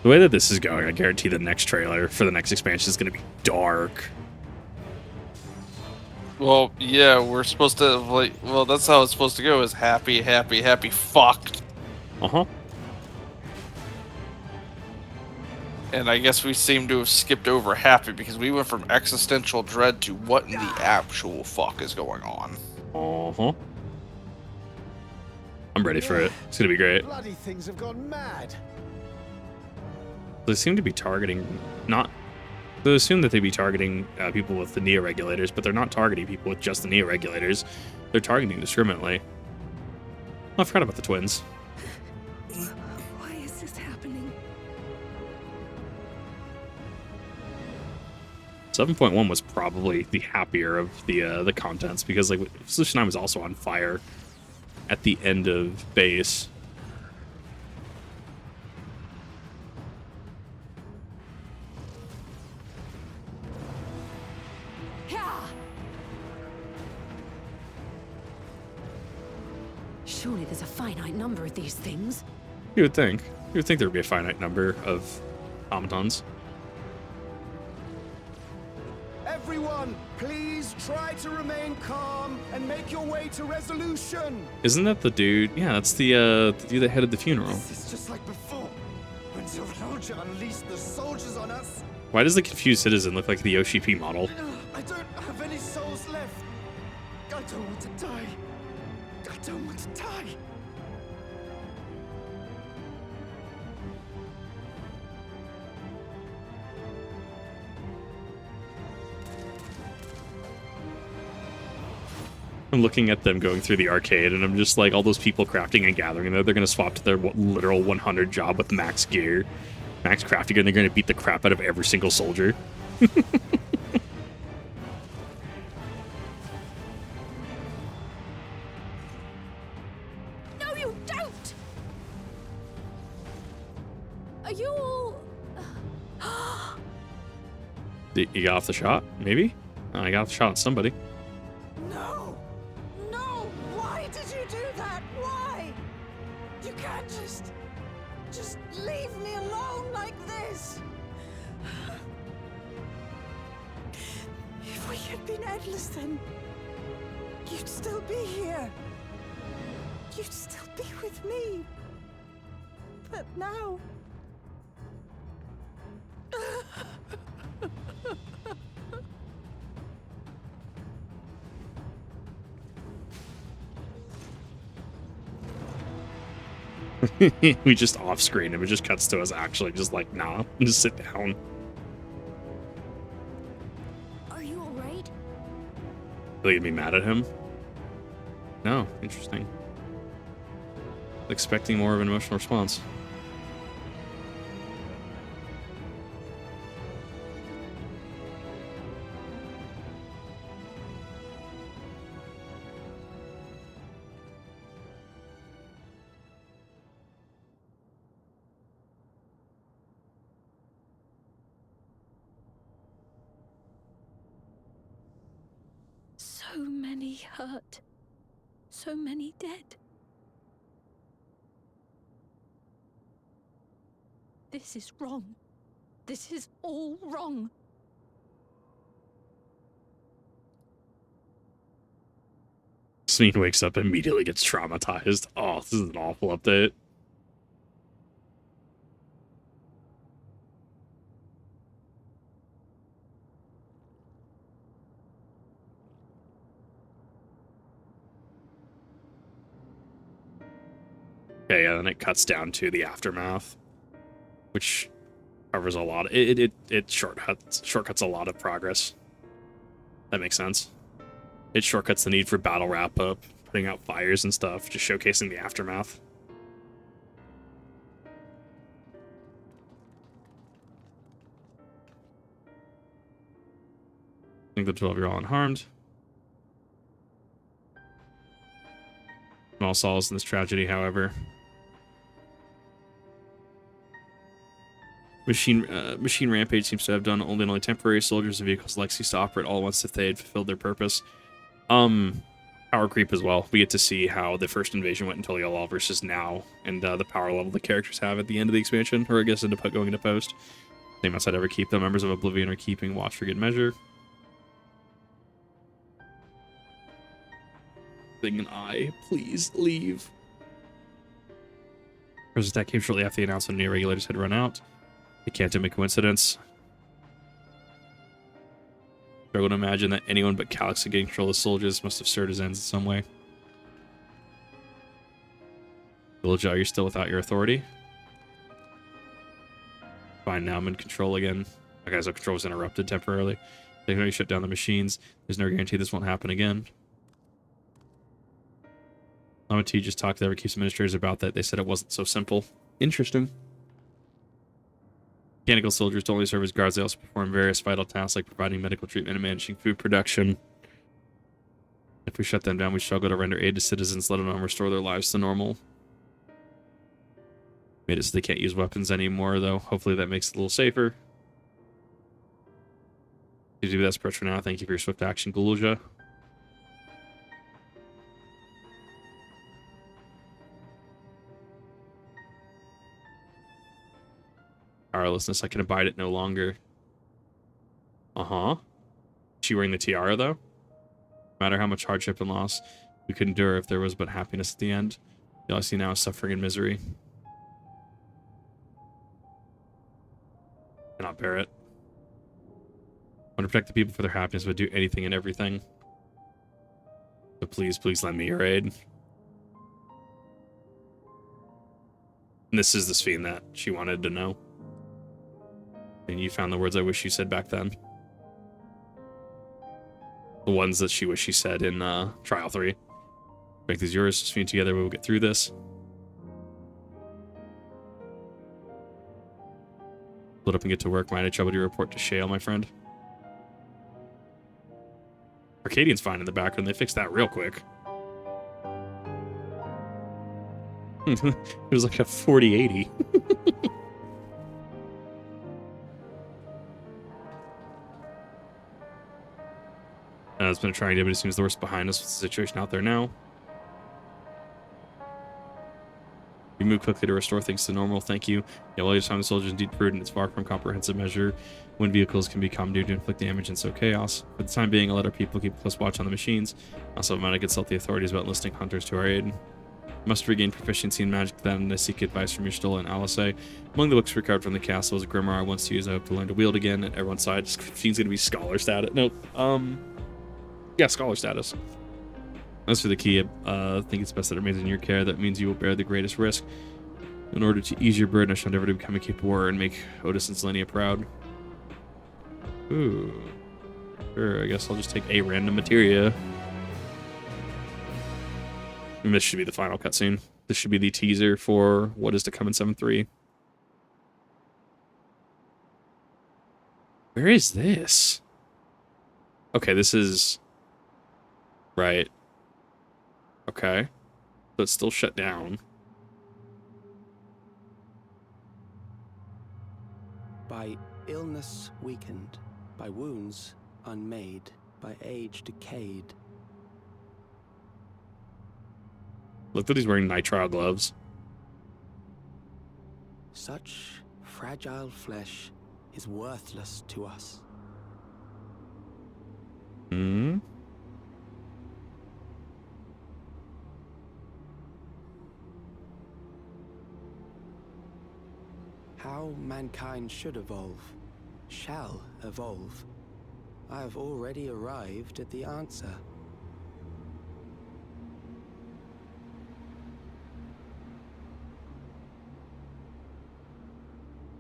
The way that this is going, I guarantee the next trailer for the next expansion is going to be dark. Well, yeah, we're supposed to, like, well, that's how it's supposed to go, is happy, happy, happy, fucked. Uh-huh. And I guess we seem to have skipped over happy because we went from existential dread to what in the actual fuck is going on. Uh-huh. I'm ready for it. It's gonna be great. Bloody things have gone mad. They seem to be targeting not. They assume that they'd be targeting people with the neo-regulators, but they're not targeting people with just the neo-regulators. They're targeting discriminately. Oh, I forgot about the twins. Why is this happening? 7.1 was probably the happier of the contents because like Solution 9 was also on fire at the end of base. Surely there's a finite number of these things. You would think. You would think there would be a finite number of automatons. Everyone, please try to remain calm and make your way to resolution. Isn't that the dude? Yeah, that's the dude that headed the funeral. This is just like before, when Zoroja unleashed the soldiers on us. Why does the confused citizen look like the OCP model? I don't have any souls left. I don't want to die. I don't want to die. I'm looking at them going through the arcade, and I'm just like, all those people crafting and gathering there, they're going to swap to their literal 100 job with max gear, max crafting, and they're going to beat the crap out of every single soldier. No, you don't! Are you all... You got off the shot? Maybe? Oh, I got off the shot at somebody. No! No! Why did you do that? Why? You can't just leave me alone like this. If we had been endless, then you'd still be here. You'd still be with me. But now... We just off screen and it just cuts to us actually just like, nah, just sit down. Are you alright? Will you be mad at him? No, interesting. Expecting more of an emotional response. So many hurt. So many dead. This is wrong. This is all wrong. Smeen wakes up and immediately gets traumatized. Oh, this is an awful update. Okay, yeah, then it cuts down to the aftermath, which covers a lot. It shortcuts a lot of progress. That makes sense. It shortcuts the need for battle wrap up, putting out fires and stuff, just showcasing the aftermath. I think the 12-year-old unharmed. Small solace in this tragedy, however. Machine Rampage seems to have done only temporary. Soldiers and vehicles like ceased to operate all at once if they had fulfilled their purpose. Power creep as well. We get to see how the first invasion went until Yolal versus now, and the power level the characters have at the end of the expansion, or I guess going into post. Same outside ever keep them. Members of Oblivion are keeping watch for good measure. Thing an eye, please leave. First attack came shortly after the announcement near regulators had run out. It can't have been a coincidence. Struggle to imagine that anyone but Calyx getting control of the soldiers must have served his ends in some way. Villager, you're still without your authority. Fine, now I'm in control again. Okay, so control was interrupted temporarily. They can only shut down the machines. There's no guarantee this won't happen again. Lamati just talked to the Everkeep's administrators about that. They said it wasn't so simple. Interesting. Mechanical soldiers don't only serve as guards, they also perform various vital tasks like providing medical treatment and managing food production. If we shut them down, we struggle to render aid to citizens, let alone restore their lives to normal. Made it so they can't use weapons anymore, though. Hopefully that makes it a little safer. You do that approach for now. Thank you for your swift action, Guluja. Powerlessness, I can abide it no longer. Is she wearing the tiara, though? No matter how much hardship and loss we could endure, if there was but happiness at the end. All I see now is suffering and misery. Cannot bear it. I want to protect the people for their happiness, but do anything and everything. So please, please lend me your aid. And this is the Sphene that she wanted to know. And you found the words I wish you said back then. The ones that she wished she said in Trial 3. Make these yours, Sphene, together we will get through this. Split up and get to work. Might I trouble you report to Shale, my friend? Arcadian's fine in the background. They fixed that real quick. It was like a 40-80. It's been a trying day, but it seems the worst behind us. What's the situation out there now? We move quickly to restore things to normal. Thank you. Yeah, while your time the soldiers indeed prudent, it's far from comprehensive measure. When vehicles can be commandeered to inflict damage and sow chaos. For the time being, I'll let our people keep a close watch on the machines. Also, I might consult the authorities about enlisting hunters to our aid. Must regain proficiency in magic, then I seek advice from your Stola and Alisei. Among the books recovered from the castle is a grimoire I once used. I hope to learn to wield again. At everyone's side, she's gonna be scholar status. No, yeah, scholar status. As for the key, I think it's best that it remains in your care. That means you will bear the greatest risk. In order to ease your burden, I shall endeavor to become a capable warrior and make Otis and Selenia proud. Ooh. Sure, I guess I'll just take a random materia. And this should be the final cutscene. This should be the teaser for what is to come in 7.3. Where is this? Okay, this is... Right. Okay. So it's still shut down. By illness weakened, by wounds unmade, by age decayed. Look that he's wearing nitrile gloves. Such fragile flesh is worthless to us. Hmm? How mankind should evolve, shall evolve. I have already arrived at the answer.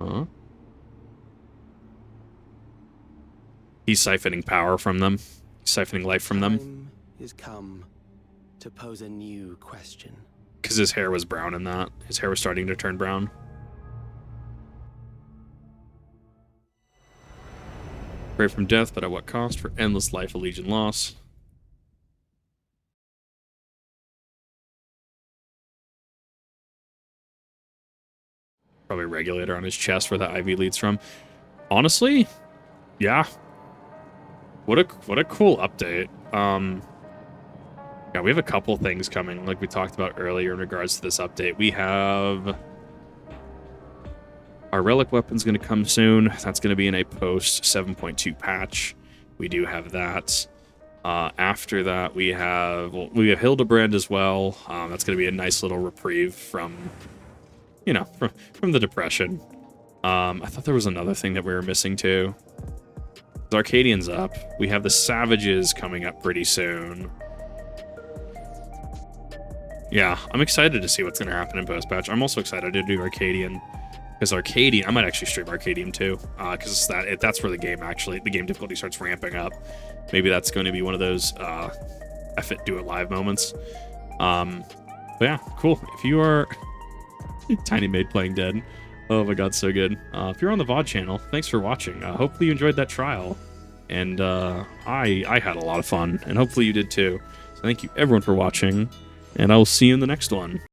Huh? He's siphoning power from them. He's siphoning life from them. Time is come to pose a new question. Because his hair was brown in that. His hair was starting to turn brown. Pray from death, but at what cost? For endless life, allegiant loss. Probably a regulator on his chest where the IV leads from. Honestly, yeah. What a cool update. Yeah, we have a couple things coming, like we talked about earlier in regards to this update. We have our relic weapon's going to come soon. That's going to be in a post 7.2 patch. We do have that. After that, we have Hildebrand as well. That's going to be a nice little reprieve from, you know, from the depression. I thought there was another thing that we were missing too. The Arcadian's up. We have the Savages coming up pretty soon. Yeah, I'm excited to see what's going to happen in post-patch. I'm also excited to do Arcadian. Because Arcadian, I might actually stream Arcadian too. Because that's where the game difficulty starts ramping up. Maybe that's going to be one of those F it, do it live moments. But yeah, cool. If you are Tiny Maid playing dead. Oh my god, so good. If you're on the VOD channel, thanks for watching. Hopefully you enjoyed that trial. And I had a lot of fun. And hopefully you did too. So thank you everyone for watching. And I will see you in the next one.